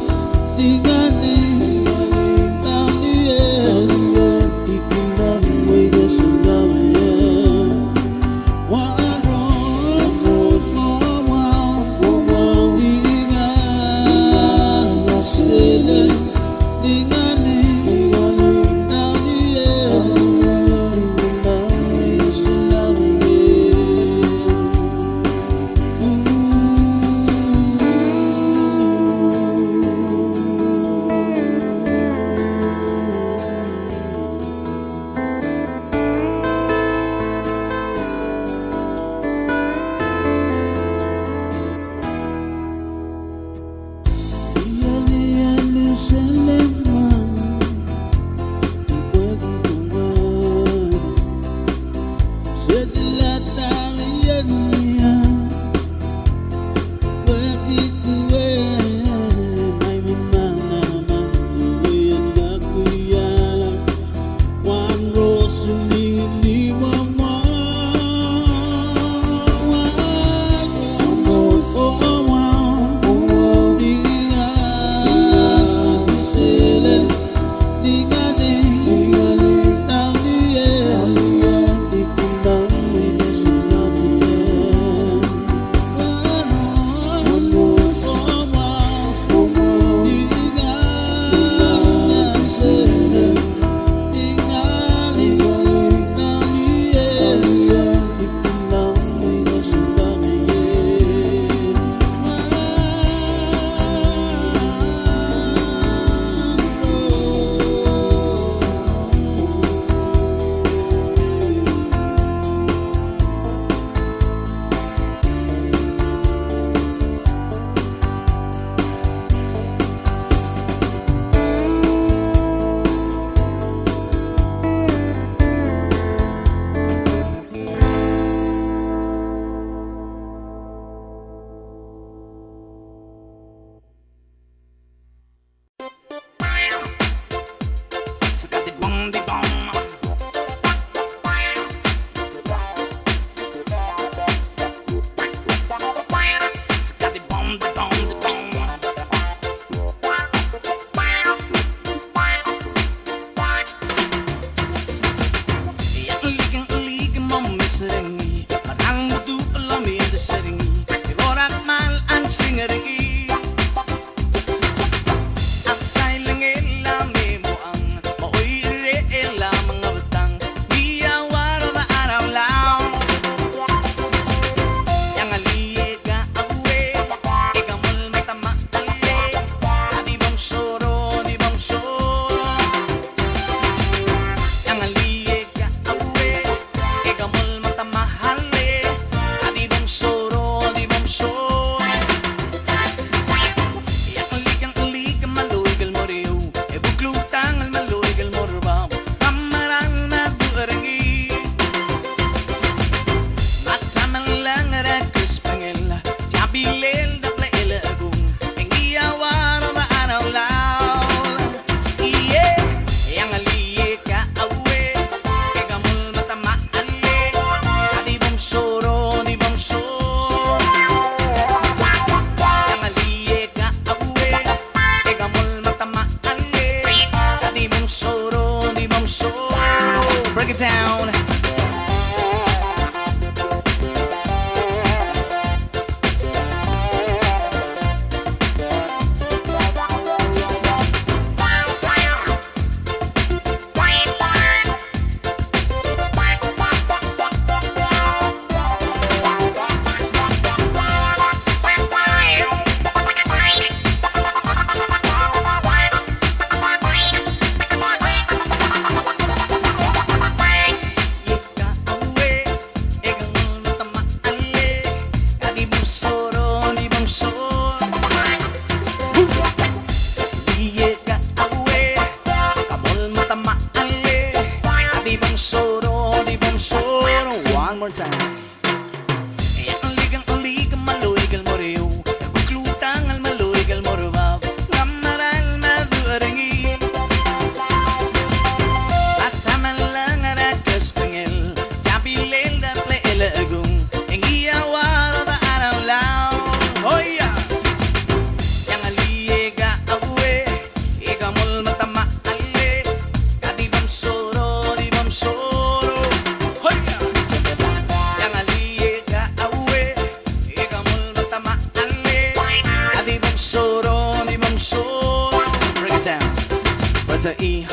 i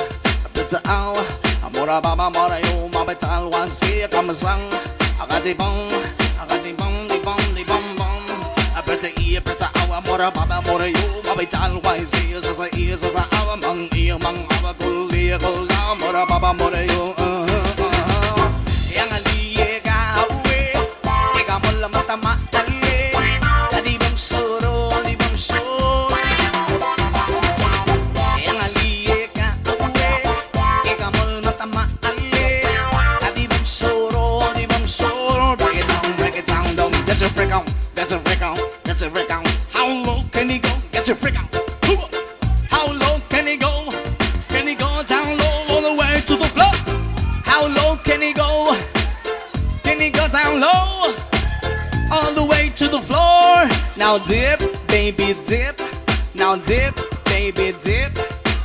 Pizza au Amora baba mora yo mabetal wan si kamasang Agadi bong di bong Pizza i pizza au amora baba mora yo mabetal wan si Sasa au mang awa kuli kulda mora baba mora yo Yang aliye ka uwe Ika mola mata matali Adi bang soro Yang aliye ka uwe Ika mola mata matali Adi bang soro Break it down, don't get your freak on How low can he go? Get your freak on How low can he go? Can he go down low all the way to the floor? How low can he go? Can he go down low all the way to the floor? Now dip, baby dip. Now dip, baby dip.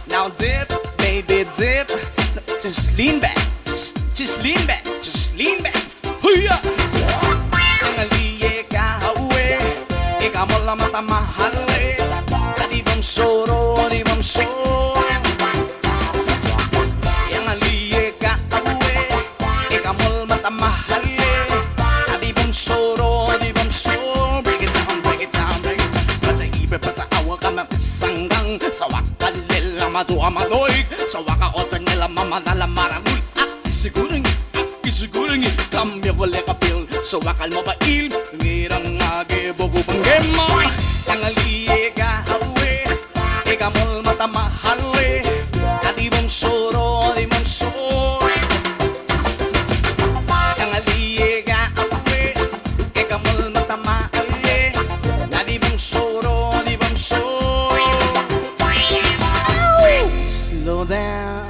Now dip, baby dip. Just lean back. Just lean back. Just lean back. Huya. Ang aliye ka uwe. Ikaw mo lang mata mahali. Di bang soro. Yang aliye ka uwe. Ikaw mo lang mata mahali. Di bang soro. Break it down. Pata ibe pata awa ka na sanggang. Sawa ka nila matuwa maloy. Sawa ka otan nila mamadala maragul. Isigurang kami wala kapil. Sawa ka mo ba il. Ngirang age bogo panggema. Yang aliye ka uwe. Ikaw mo mata mahali. Di bang soro. Yang aliye ka uwe. Ikaw mo mata mahali. Di bang soro. Slow down.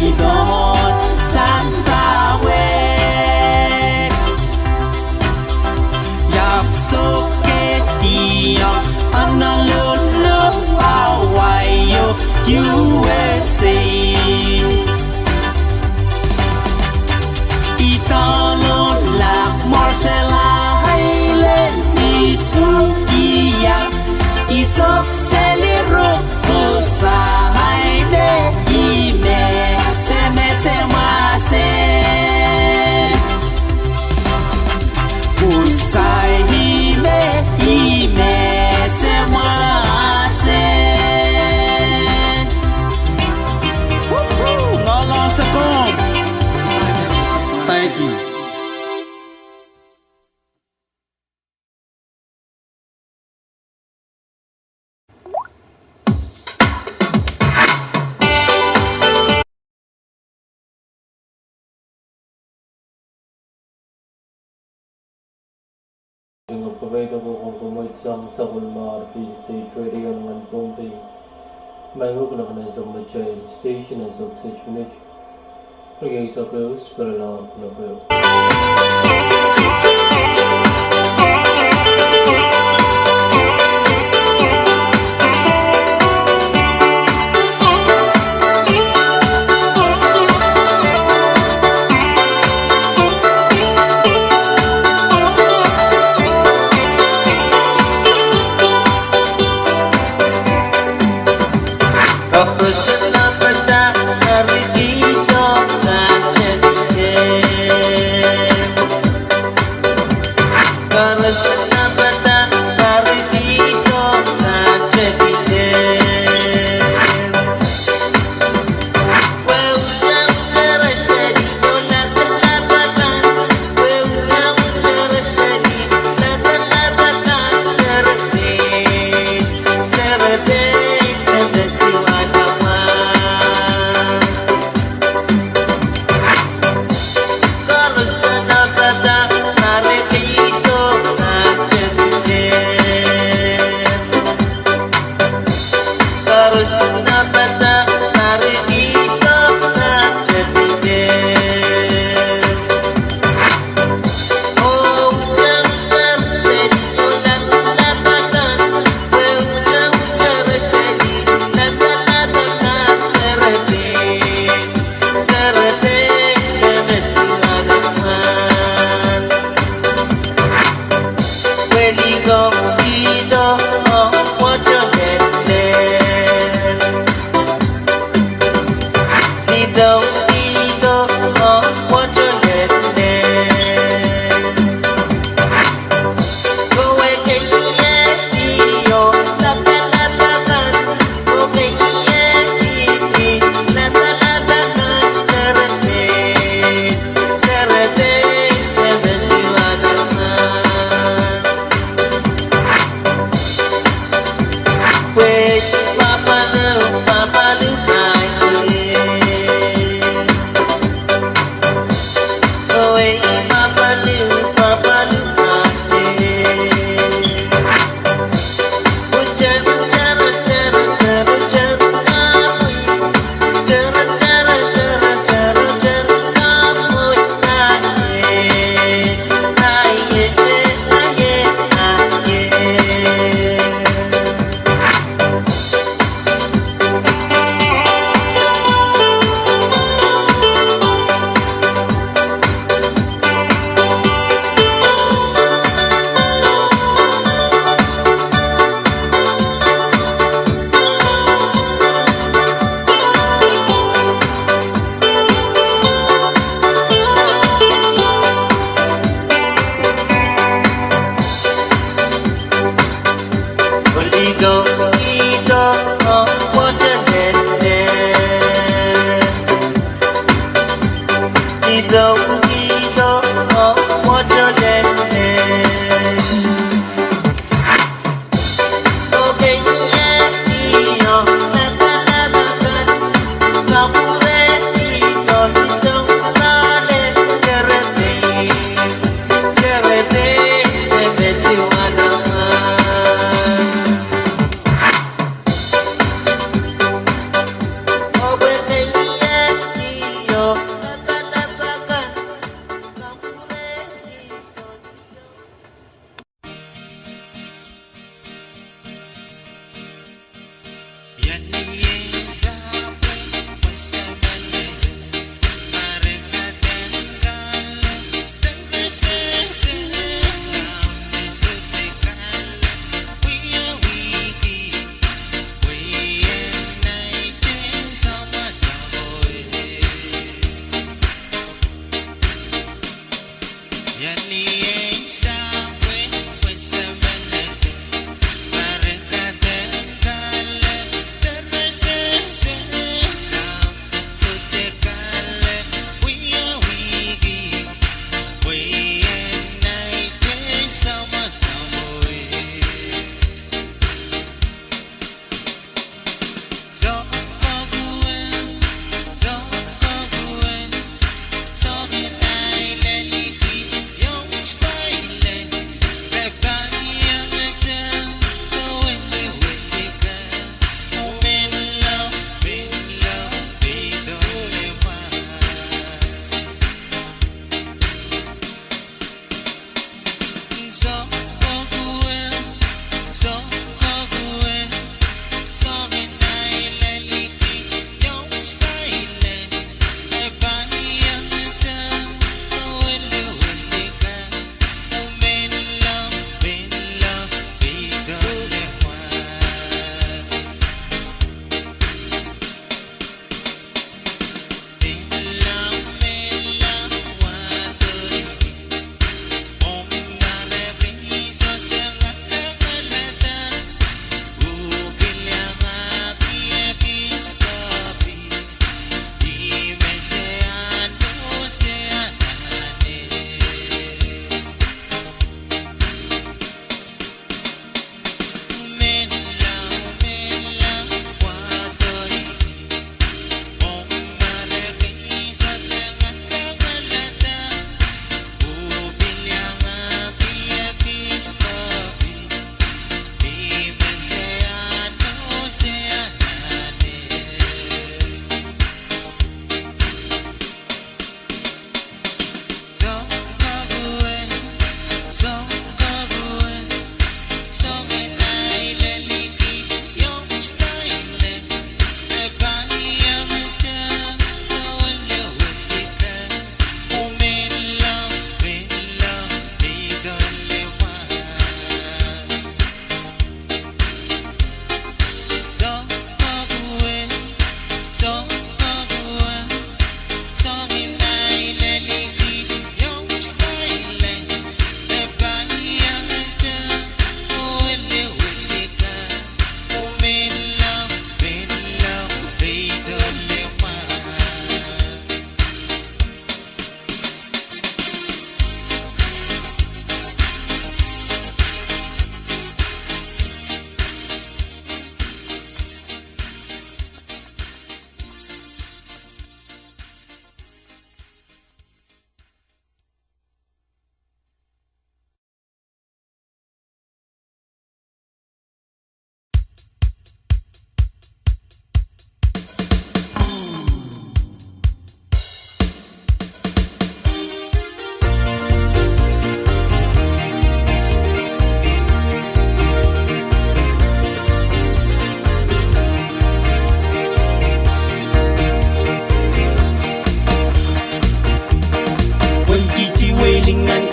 don san ta we yap so ke tia analulu awayo USA Italo la Marcela Hailen Isukia Isok Seliro Kosa Haide Ime Seme Semase Usai Ime Ime Semase Ngolong Sekong Thank you. Yung pagkakita ko kung kumaitsang sa kulmar V6AH Radio ng Pohnpei. May ko na kanan sa Machay Station and sa 6 minutes. Pagkakita sa Pwuhng para lang na Pwuhng.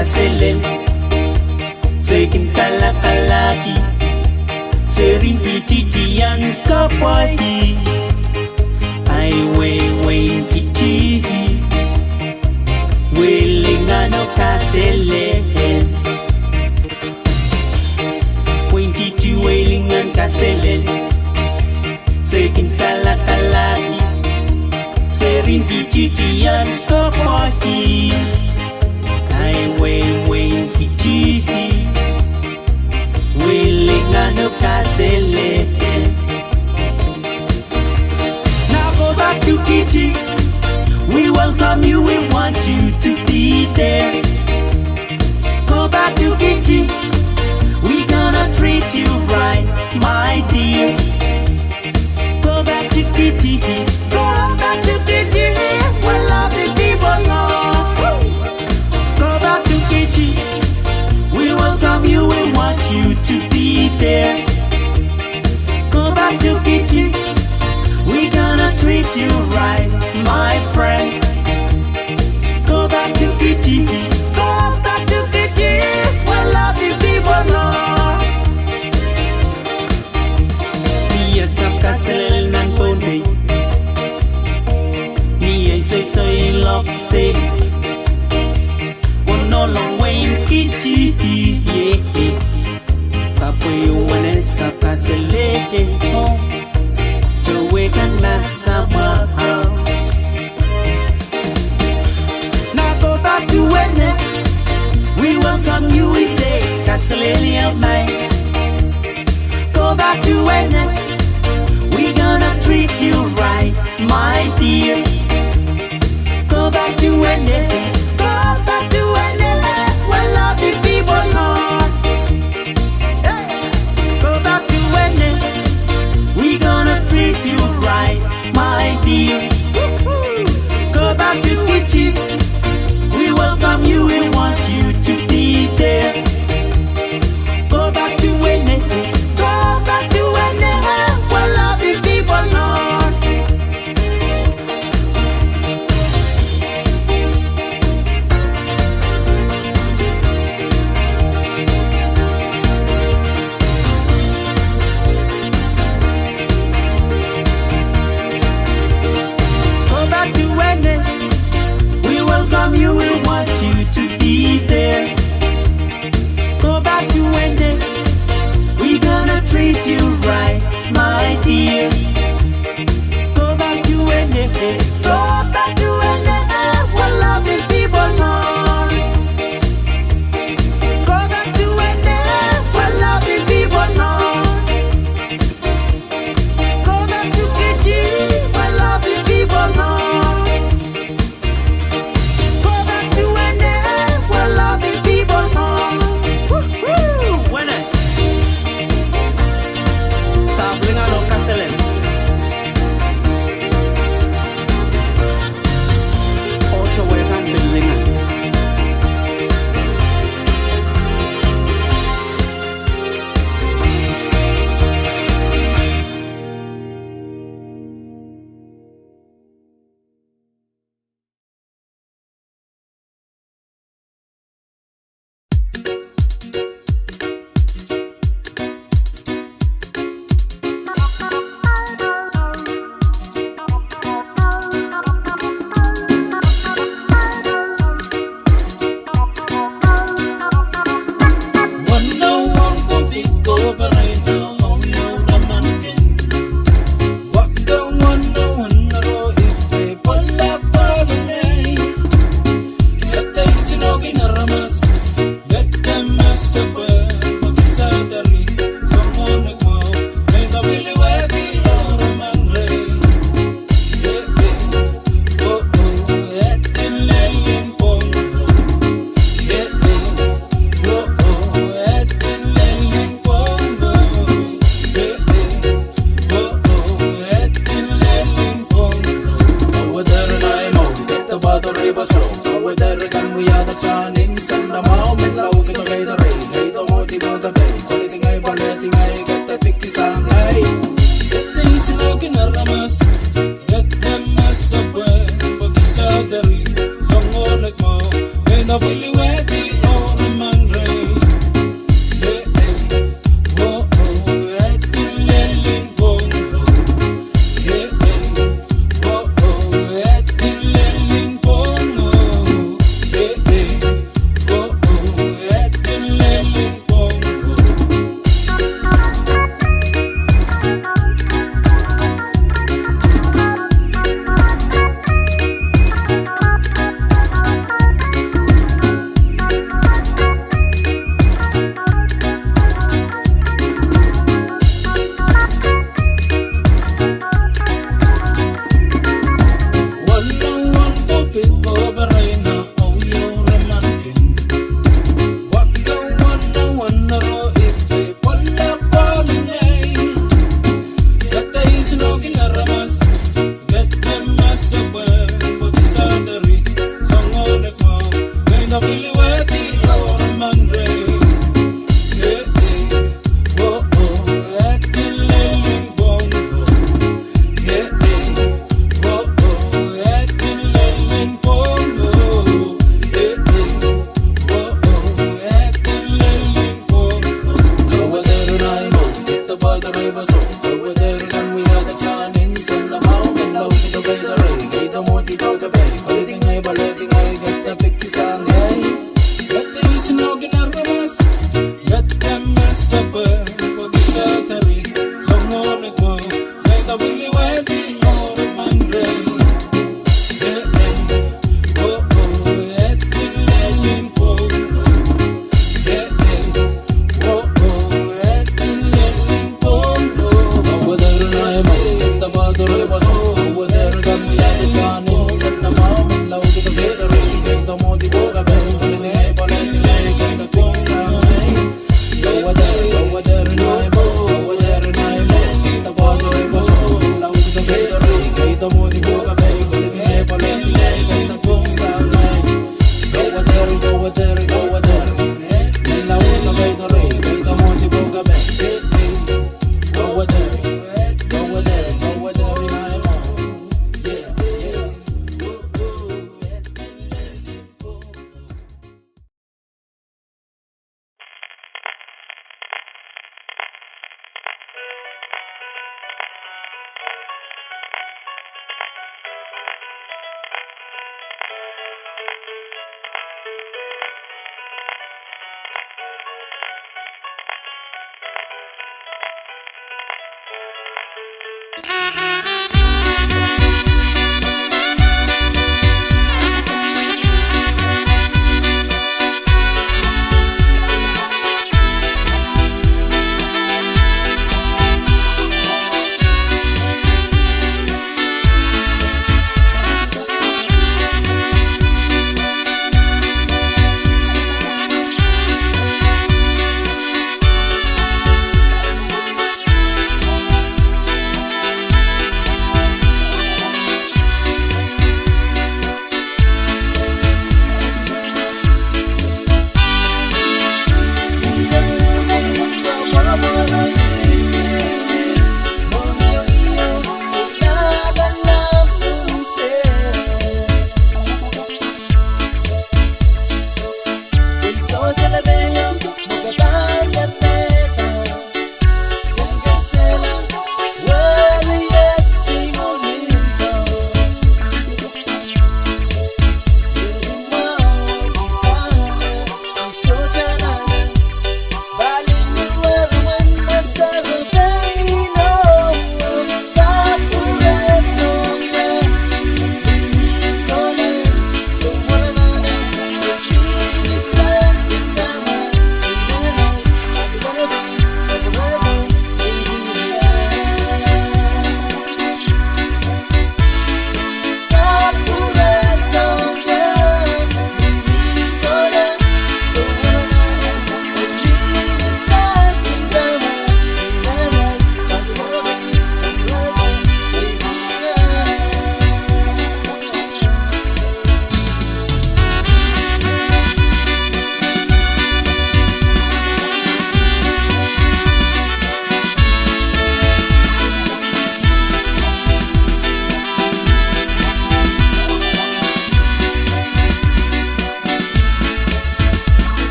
kaselen Sekin kalakalaki Serin titian kapwadi Ai we kiti Welingano kaselen Wen kiti welingan kaselen Sekin kalakalaki Serin titian kapwadi Ai we kiti Welingano kaselen. Now go back to Kitty. We welcome you, we want you to be there. Go back to Kitty. We gonna treat you right, my dear. Go back to Kitty. Go back to Kitty. We'll love the people now. Go back to Kitty. We welcome you, we want you to be there. Go back to Kitty. We gonna treat you right, my friend. Go back to Kitty. Go back to Kitty. We'll love you people now. Mia sabka selel nan Pohnpei. Mia soy lock safe. One no long way. Wayne Kitty, yeah. Sapoy wane sapasele home. Jowekan masama. Now go back to when we welcome you, we say, Castellini of mine. Go back to when we gonna treat you right, my dear. Go back to when, well, love the people heart. Go back to when we gonna treat you right, my dear. Go back to Kitchen, we welcome you, we want you to be there. Go back to when, well, love the people heart. Welcome you, we want you to be there. Go back to when we gonna treat you right, my dear. Go back to when, we're loving people more. Go back to when, we're loving people more. Go back to KG, we're loving people more.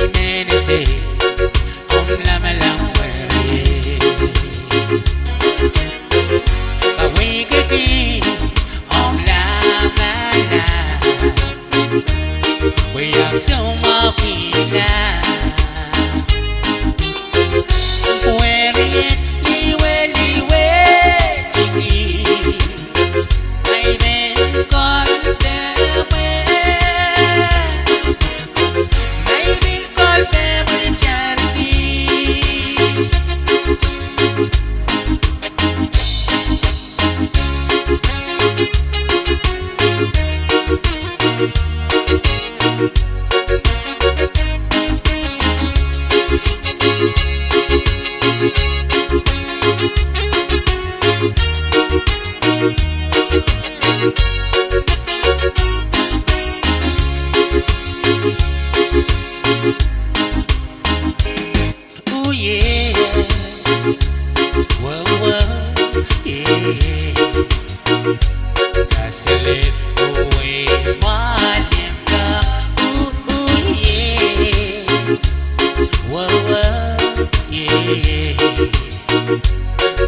Imenese la malawere Kawikiki la mala We have so much pila Where liwe liwe chiki Aiden kolte me Maybe kolte me charity Ooh yeah, whoa whoa, yeah. Gotta let away my nigga. Ooh yeah, whoa whoa, yeah.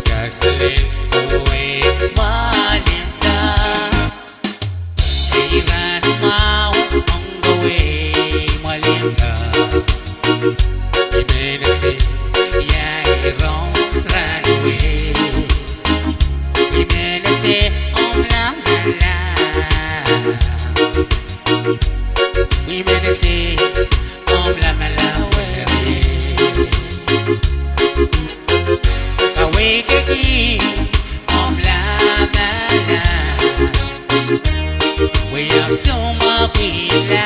Gotta let away my nigga. Hey, run out on the way, my nigga. Imenese, yeah, wrong, run away. Imenese, la la. Imenese, la malawere. Kawikiki, la mala. We have so much pila.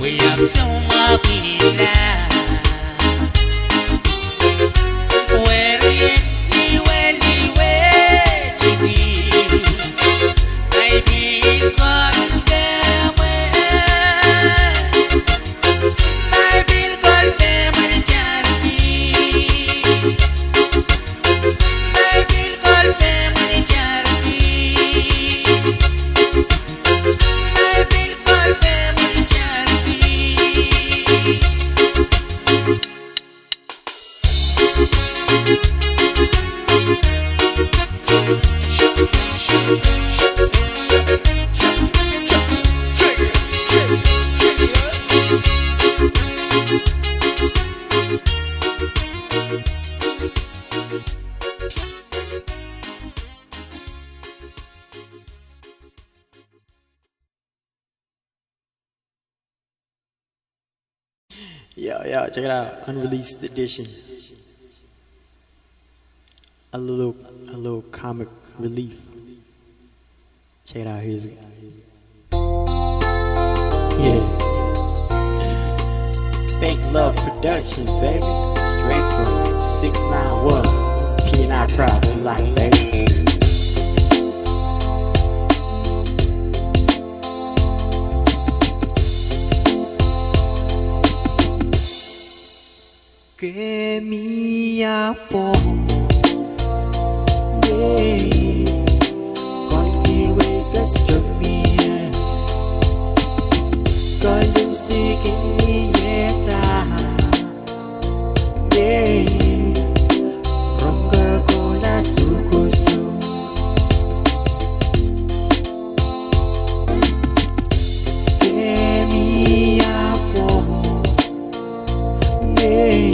We have so much pila. Yo, check it out. Unreleased edition. A little comic relief. Check it out. Here's it. Yeah. Fake Love Productions, baby. Straight from 691. P&I Proud for life, baby. Que mi amor, yeah, con qui way that's just me, con Lucy que mi yeta, yeah, ronca con la sucusu, que mi amor, yeah.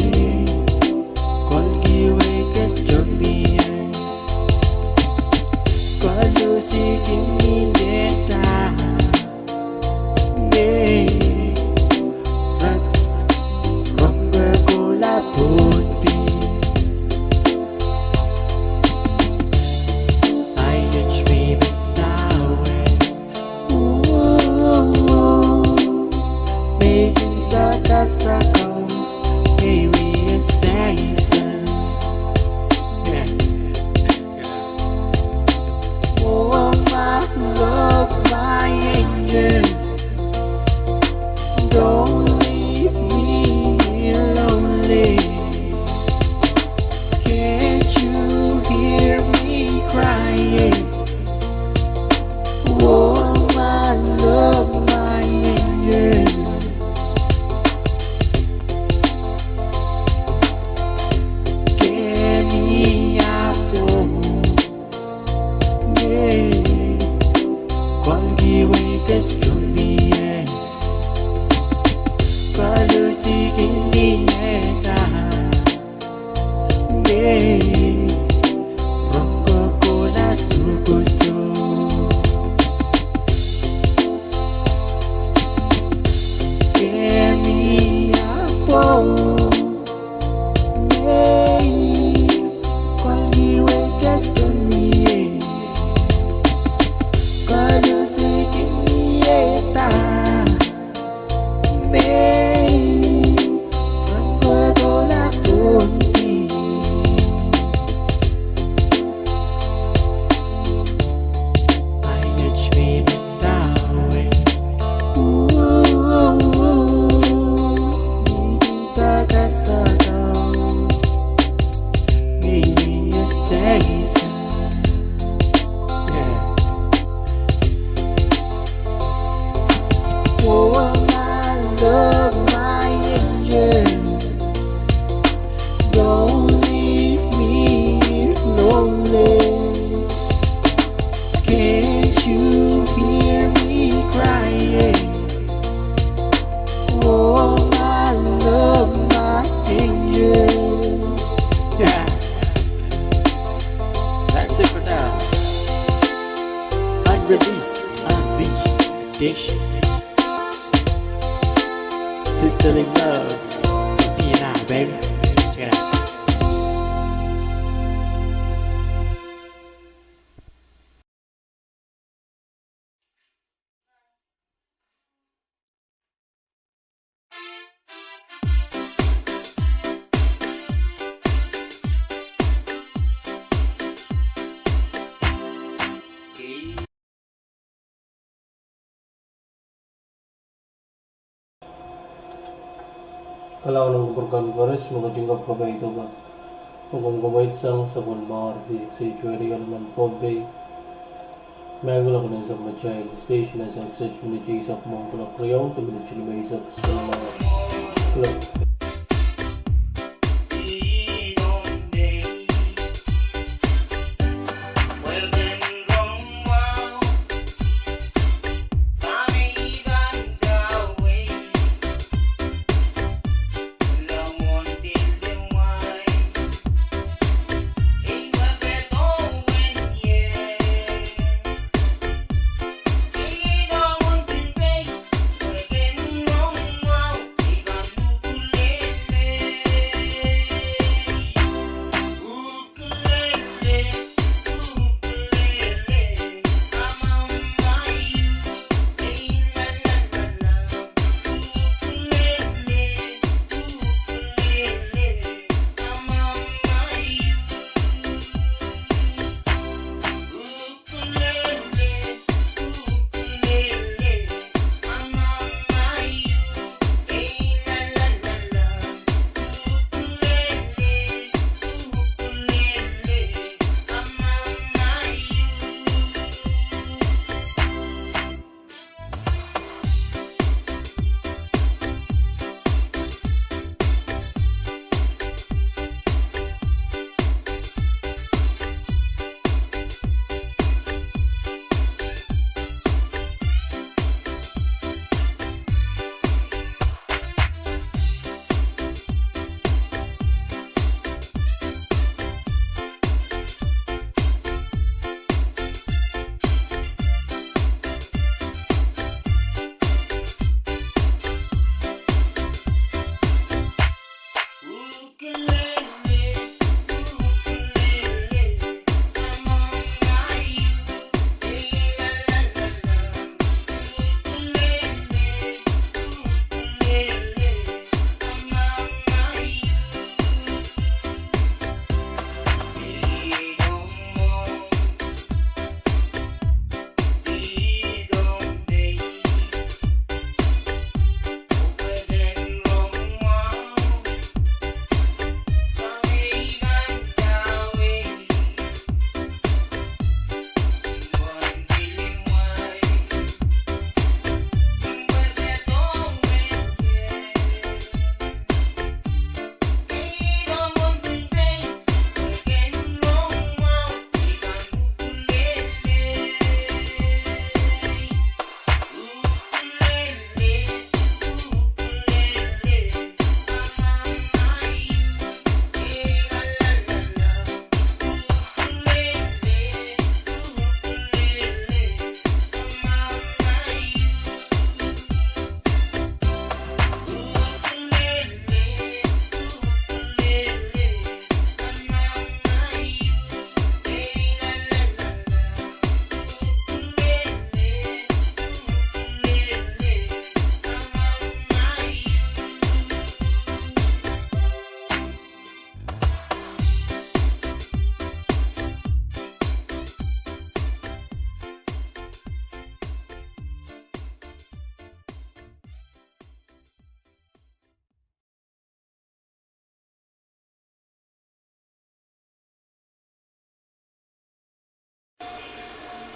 Sisterly love, P&I, baby. Check it out. Kalau nang program Pahrek mga jingga pagay ito ba? Kung gumait sang sa Pohnpei V6AH Radio naman Pohnpei. Magula ko ng sa mga Legislature na sa FSMTC sa mga Pwuhng tumulad siya may isa sa mga club.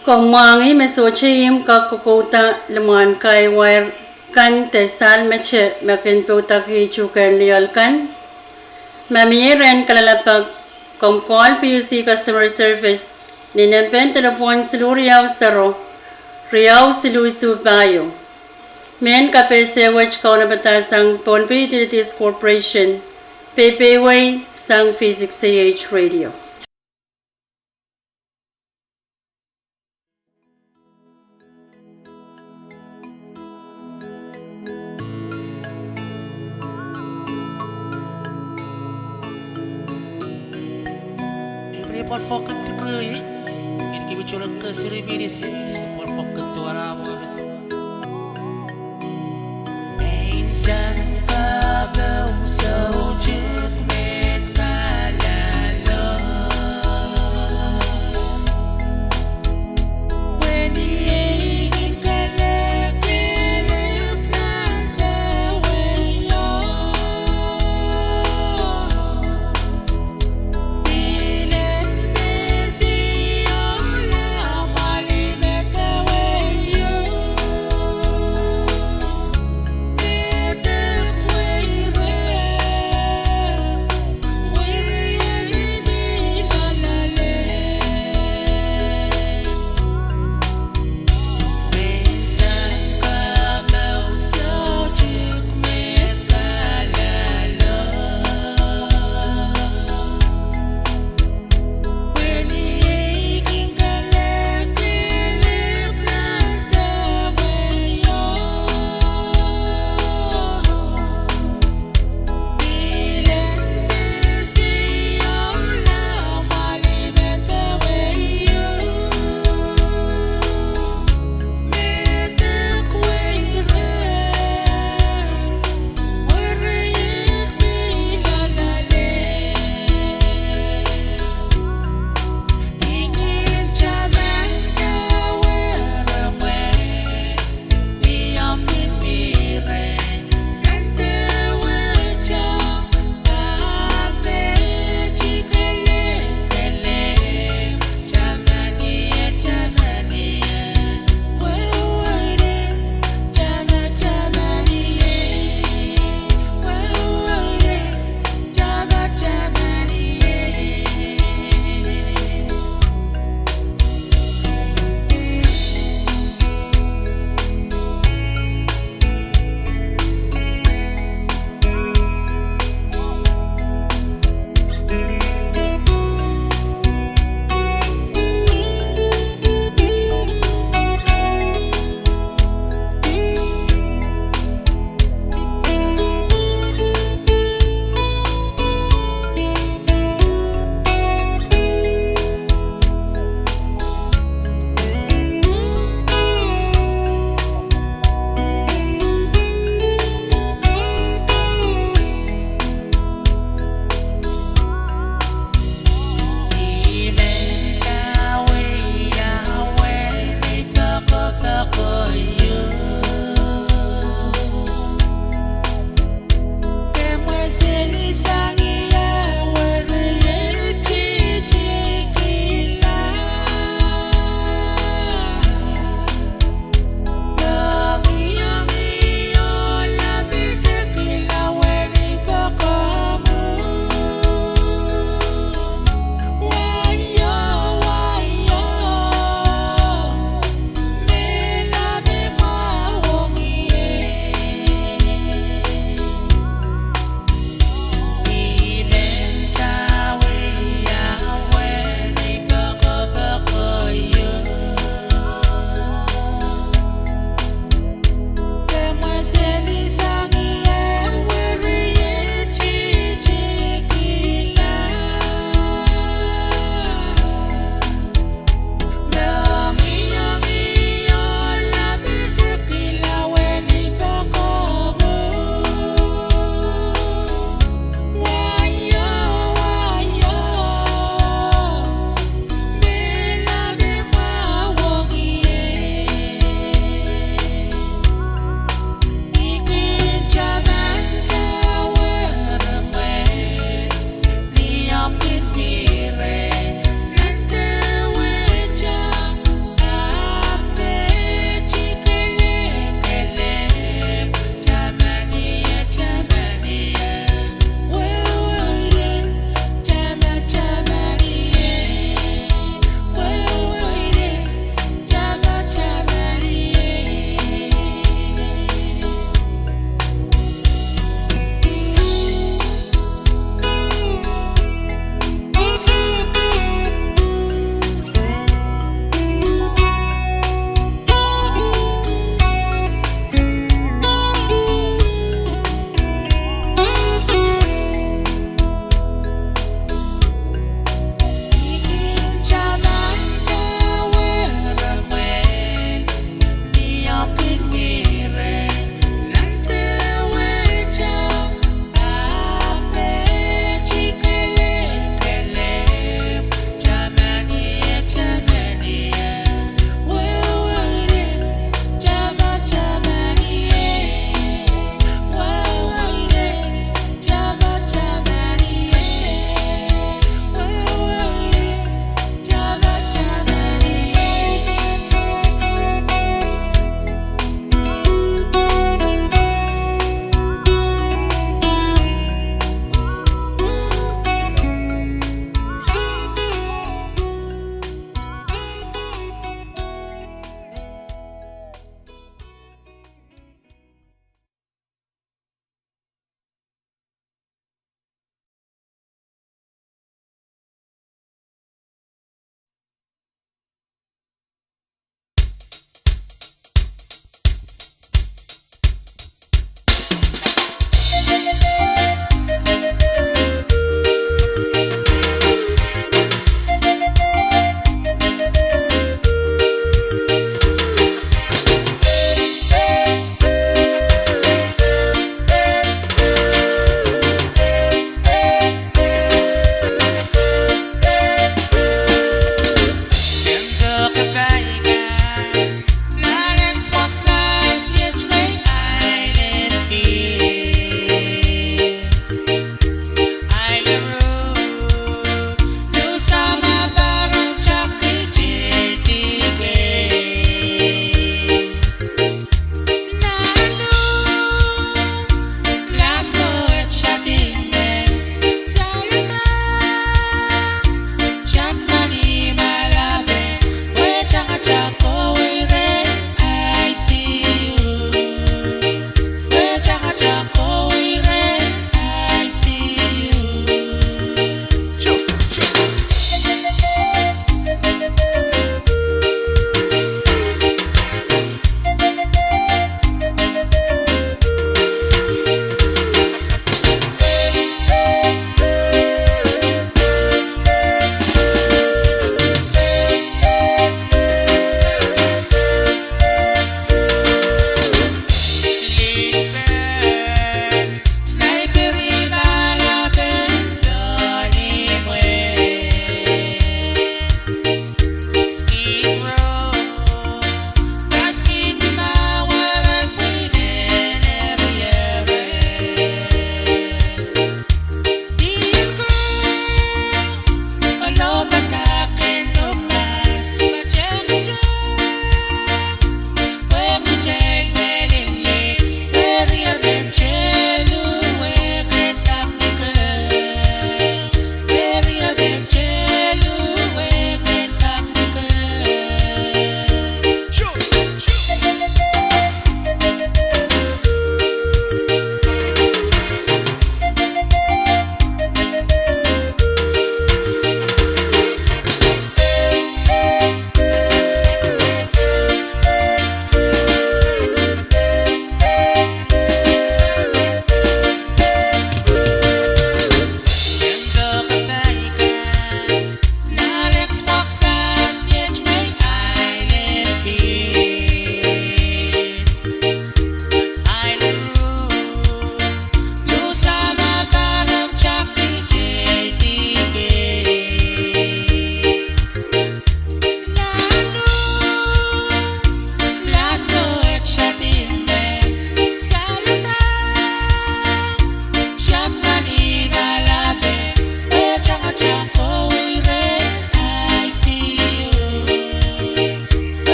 Kung mangi mesochim kakukota laman kay wire kan tesal meche makin putaki chukan lial kan mamiren kalalapag kung call PUC customer service ninampen telepon siluriyaw saro riyaw siluisu bayo men kapese wach kauna batasang Pohnpei Utilities Corporation PPWay sang V6AH Radio. Por foco te crui, ini que bicho lang kasi ribirisi, por foco tu aramo. Main san kabaw so juk met kalalo. When you in kalaki lip nante wayo.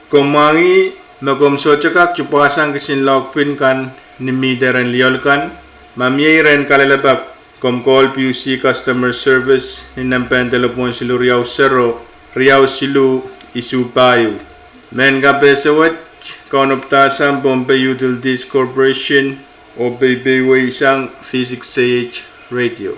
Komangi magom sochakak chupasang kisinlog pinkan ni midaran liolkan mamyairan kalalabak kom call PUC customer service ni nampan telepon silu Riau Sero Riau silu isu payu men kapesawat konoptasang Pohnpei Utilities Corporation o V6AH V6AH Radio.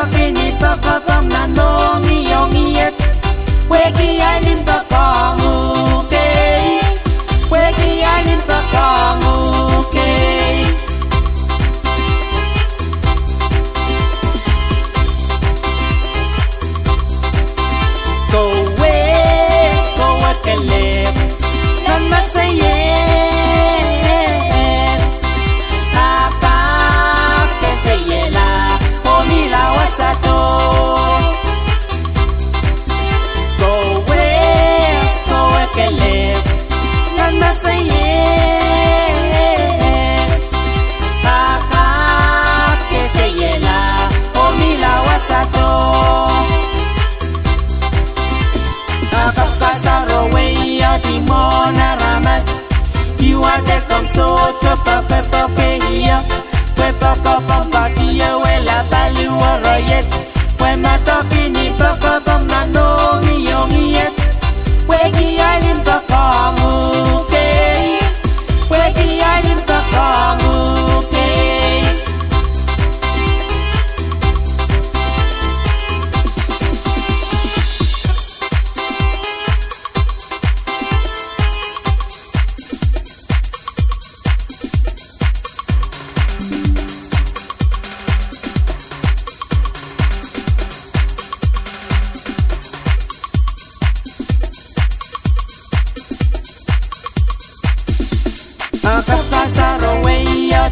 talking it papa pam na no mi yongi yet. Weki alin papa okay. Weki alin papa okay. Go and live. None must say yes. Papa, que se yela. Omi la wasato. Go and live. None must say yes. Papa, que se yela. Omi la wasato. Timona ramas, you are the consort of Papa here. Where Papa Papa here, where la value or yet. When my talking in Papa Papa, no me young yet. Where the island Papa okay. Where the island Papa okay.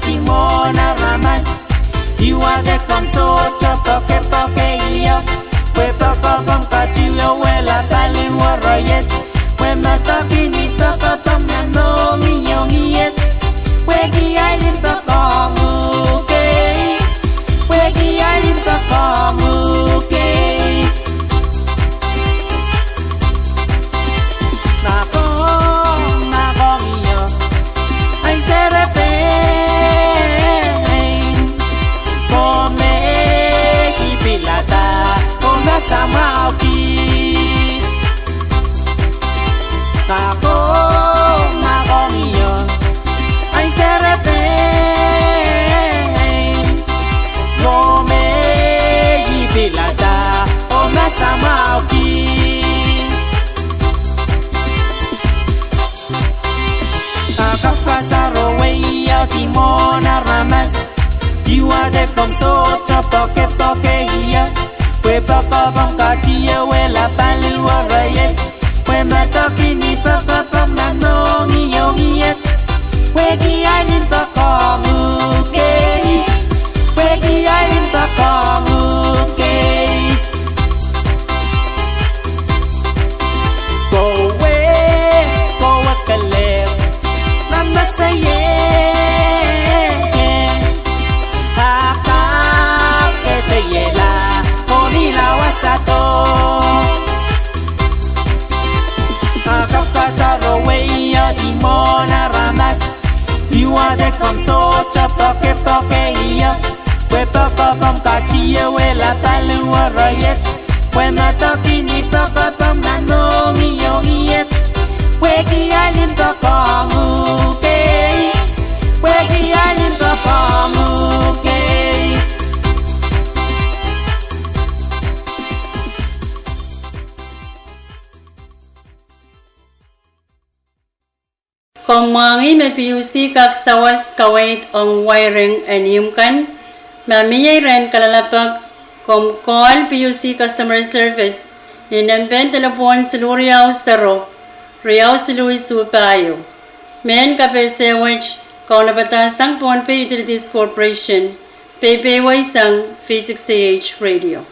Timona ramas, you are the consort of Poke here. Where Papa Pampa Chilo, where la Pali Warriet. When my talking is Papa Pampa, no me young yet. Where the island Papa okay. Where the island Papa okay. Nako mio, I said a Samauki Tako Nagonio I serete Gome Ibilata Ona Samauki Kakakasaro Weya Timona Ramas You are the consort of Poke here. Where Papa Pampa Chia, where la Pali Warriet. Where my talking is Papa Pampa, no me young yet. Where the island Papa okay. Where the island Papa okay. Go away, go at the left. Mama say yeah. Papa, que se yela. La wasato Kakakasaro weya timona ramas You are the consort of Poke here. Where Papa Pampa Chia, where la Palu Warriet. When my talking is Papa Pampa, no me young yet. Where the island Papa okay. Where the island Papa okay. Komangi me PUC kak sawas kawait ong wiring anyumkan. Mamiyay ren kalalapag kom call PUC customer service ni nampen telepon seluriaw saro riaw selui supayo. Men KAPWARESOU kau nabatasang Pohnpei Utilities Corporation PPWAYSANG V6AH Radio.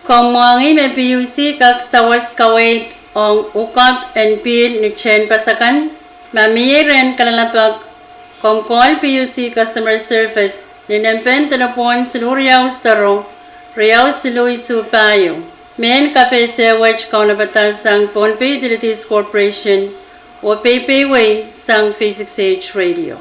Komwangi me PUC kag sawas kawait ong ukap and pil ni Chen Pasakan. Mamiren kalalapag Komkol PUC Customer Service ni Nempen Telefon Siluriao Saro Riao Silui Supayo. Men KAPWARESOU Kaunapatan sang Pohnpei Utilities Corporation o PayPay sang V6AH Radio.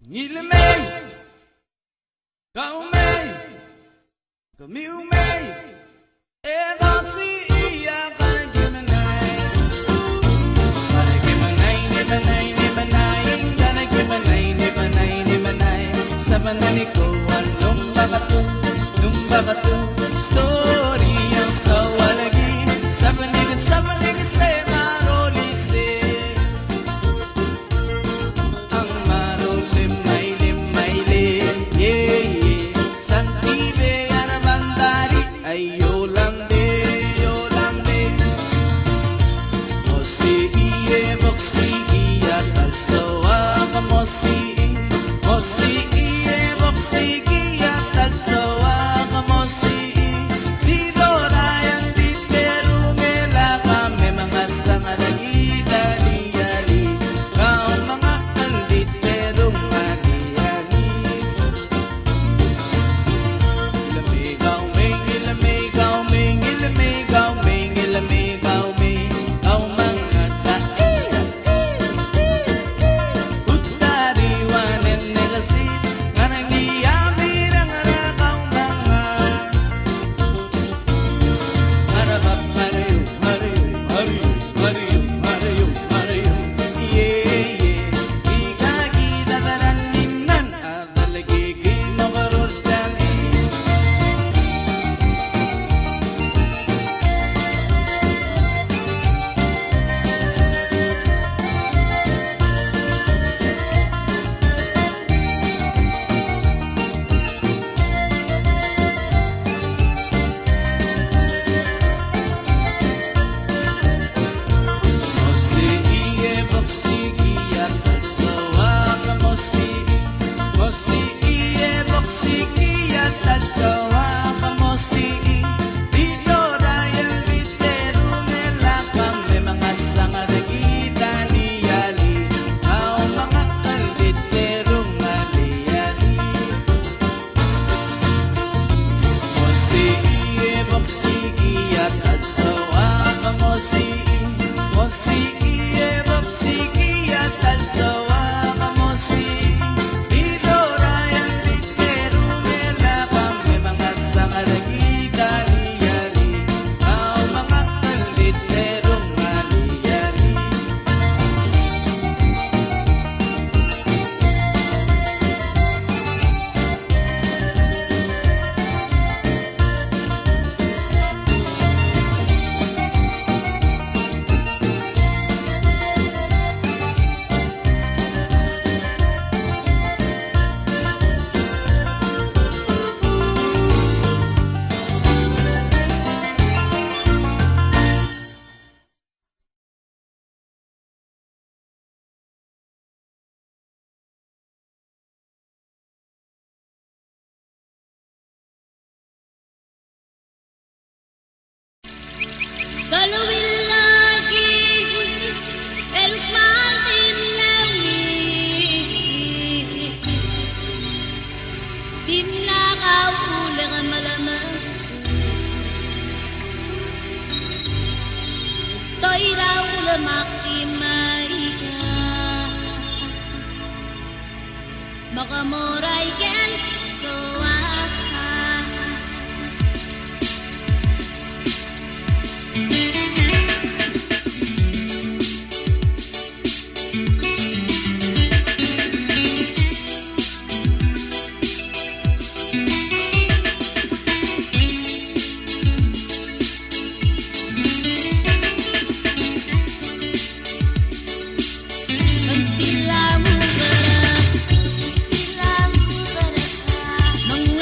Nghĩ mê Gạo mê Gạo miêu mê Ê đó si ia Gạo kìm này Gạo kìm này Nìm này Nìm này Gạo kìm này Nìm này Nìm này Saban na nikuan Numba batu Story yang stawa lagi Saban nigga say maroli say Ang marol lim may lim Yeah yeah Santibe ana bandari Ay yo lang de Mosi iye boksi iya Talsawa ka mosi iye boksi iya Talsawa ka mosi Mang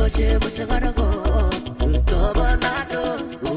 che busagarago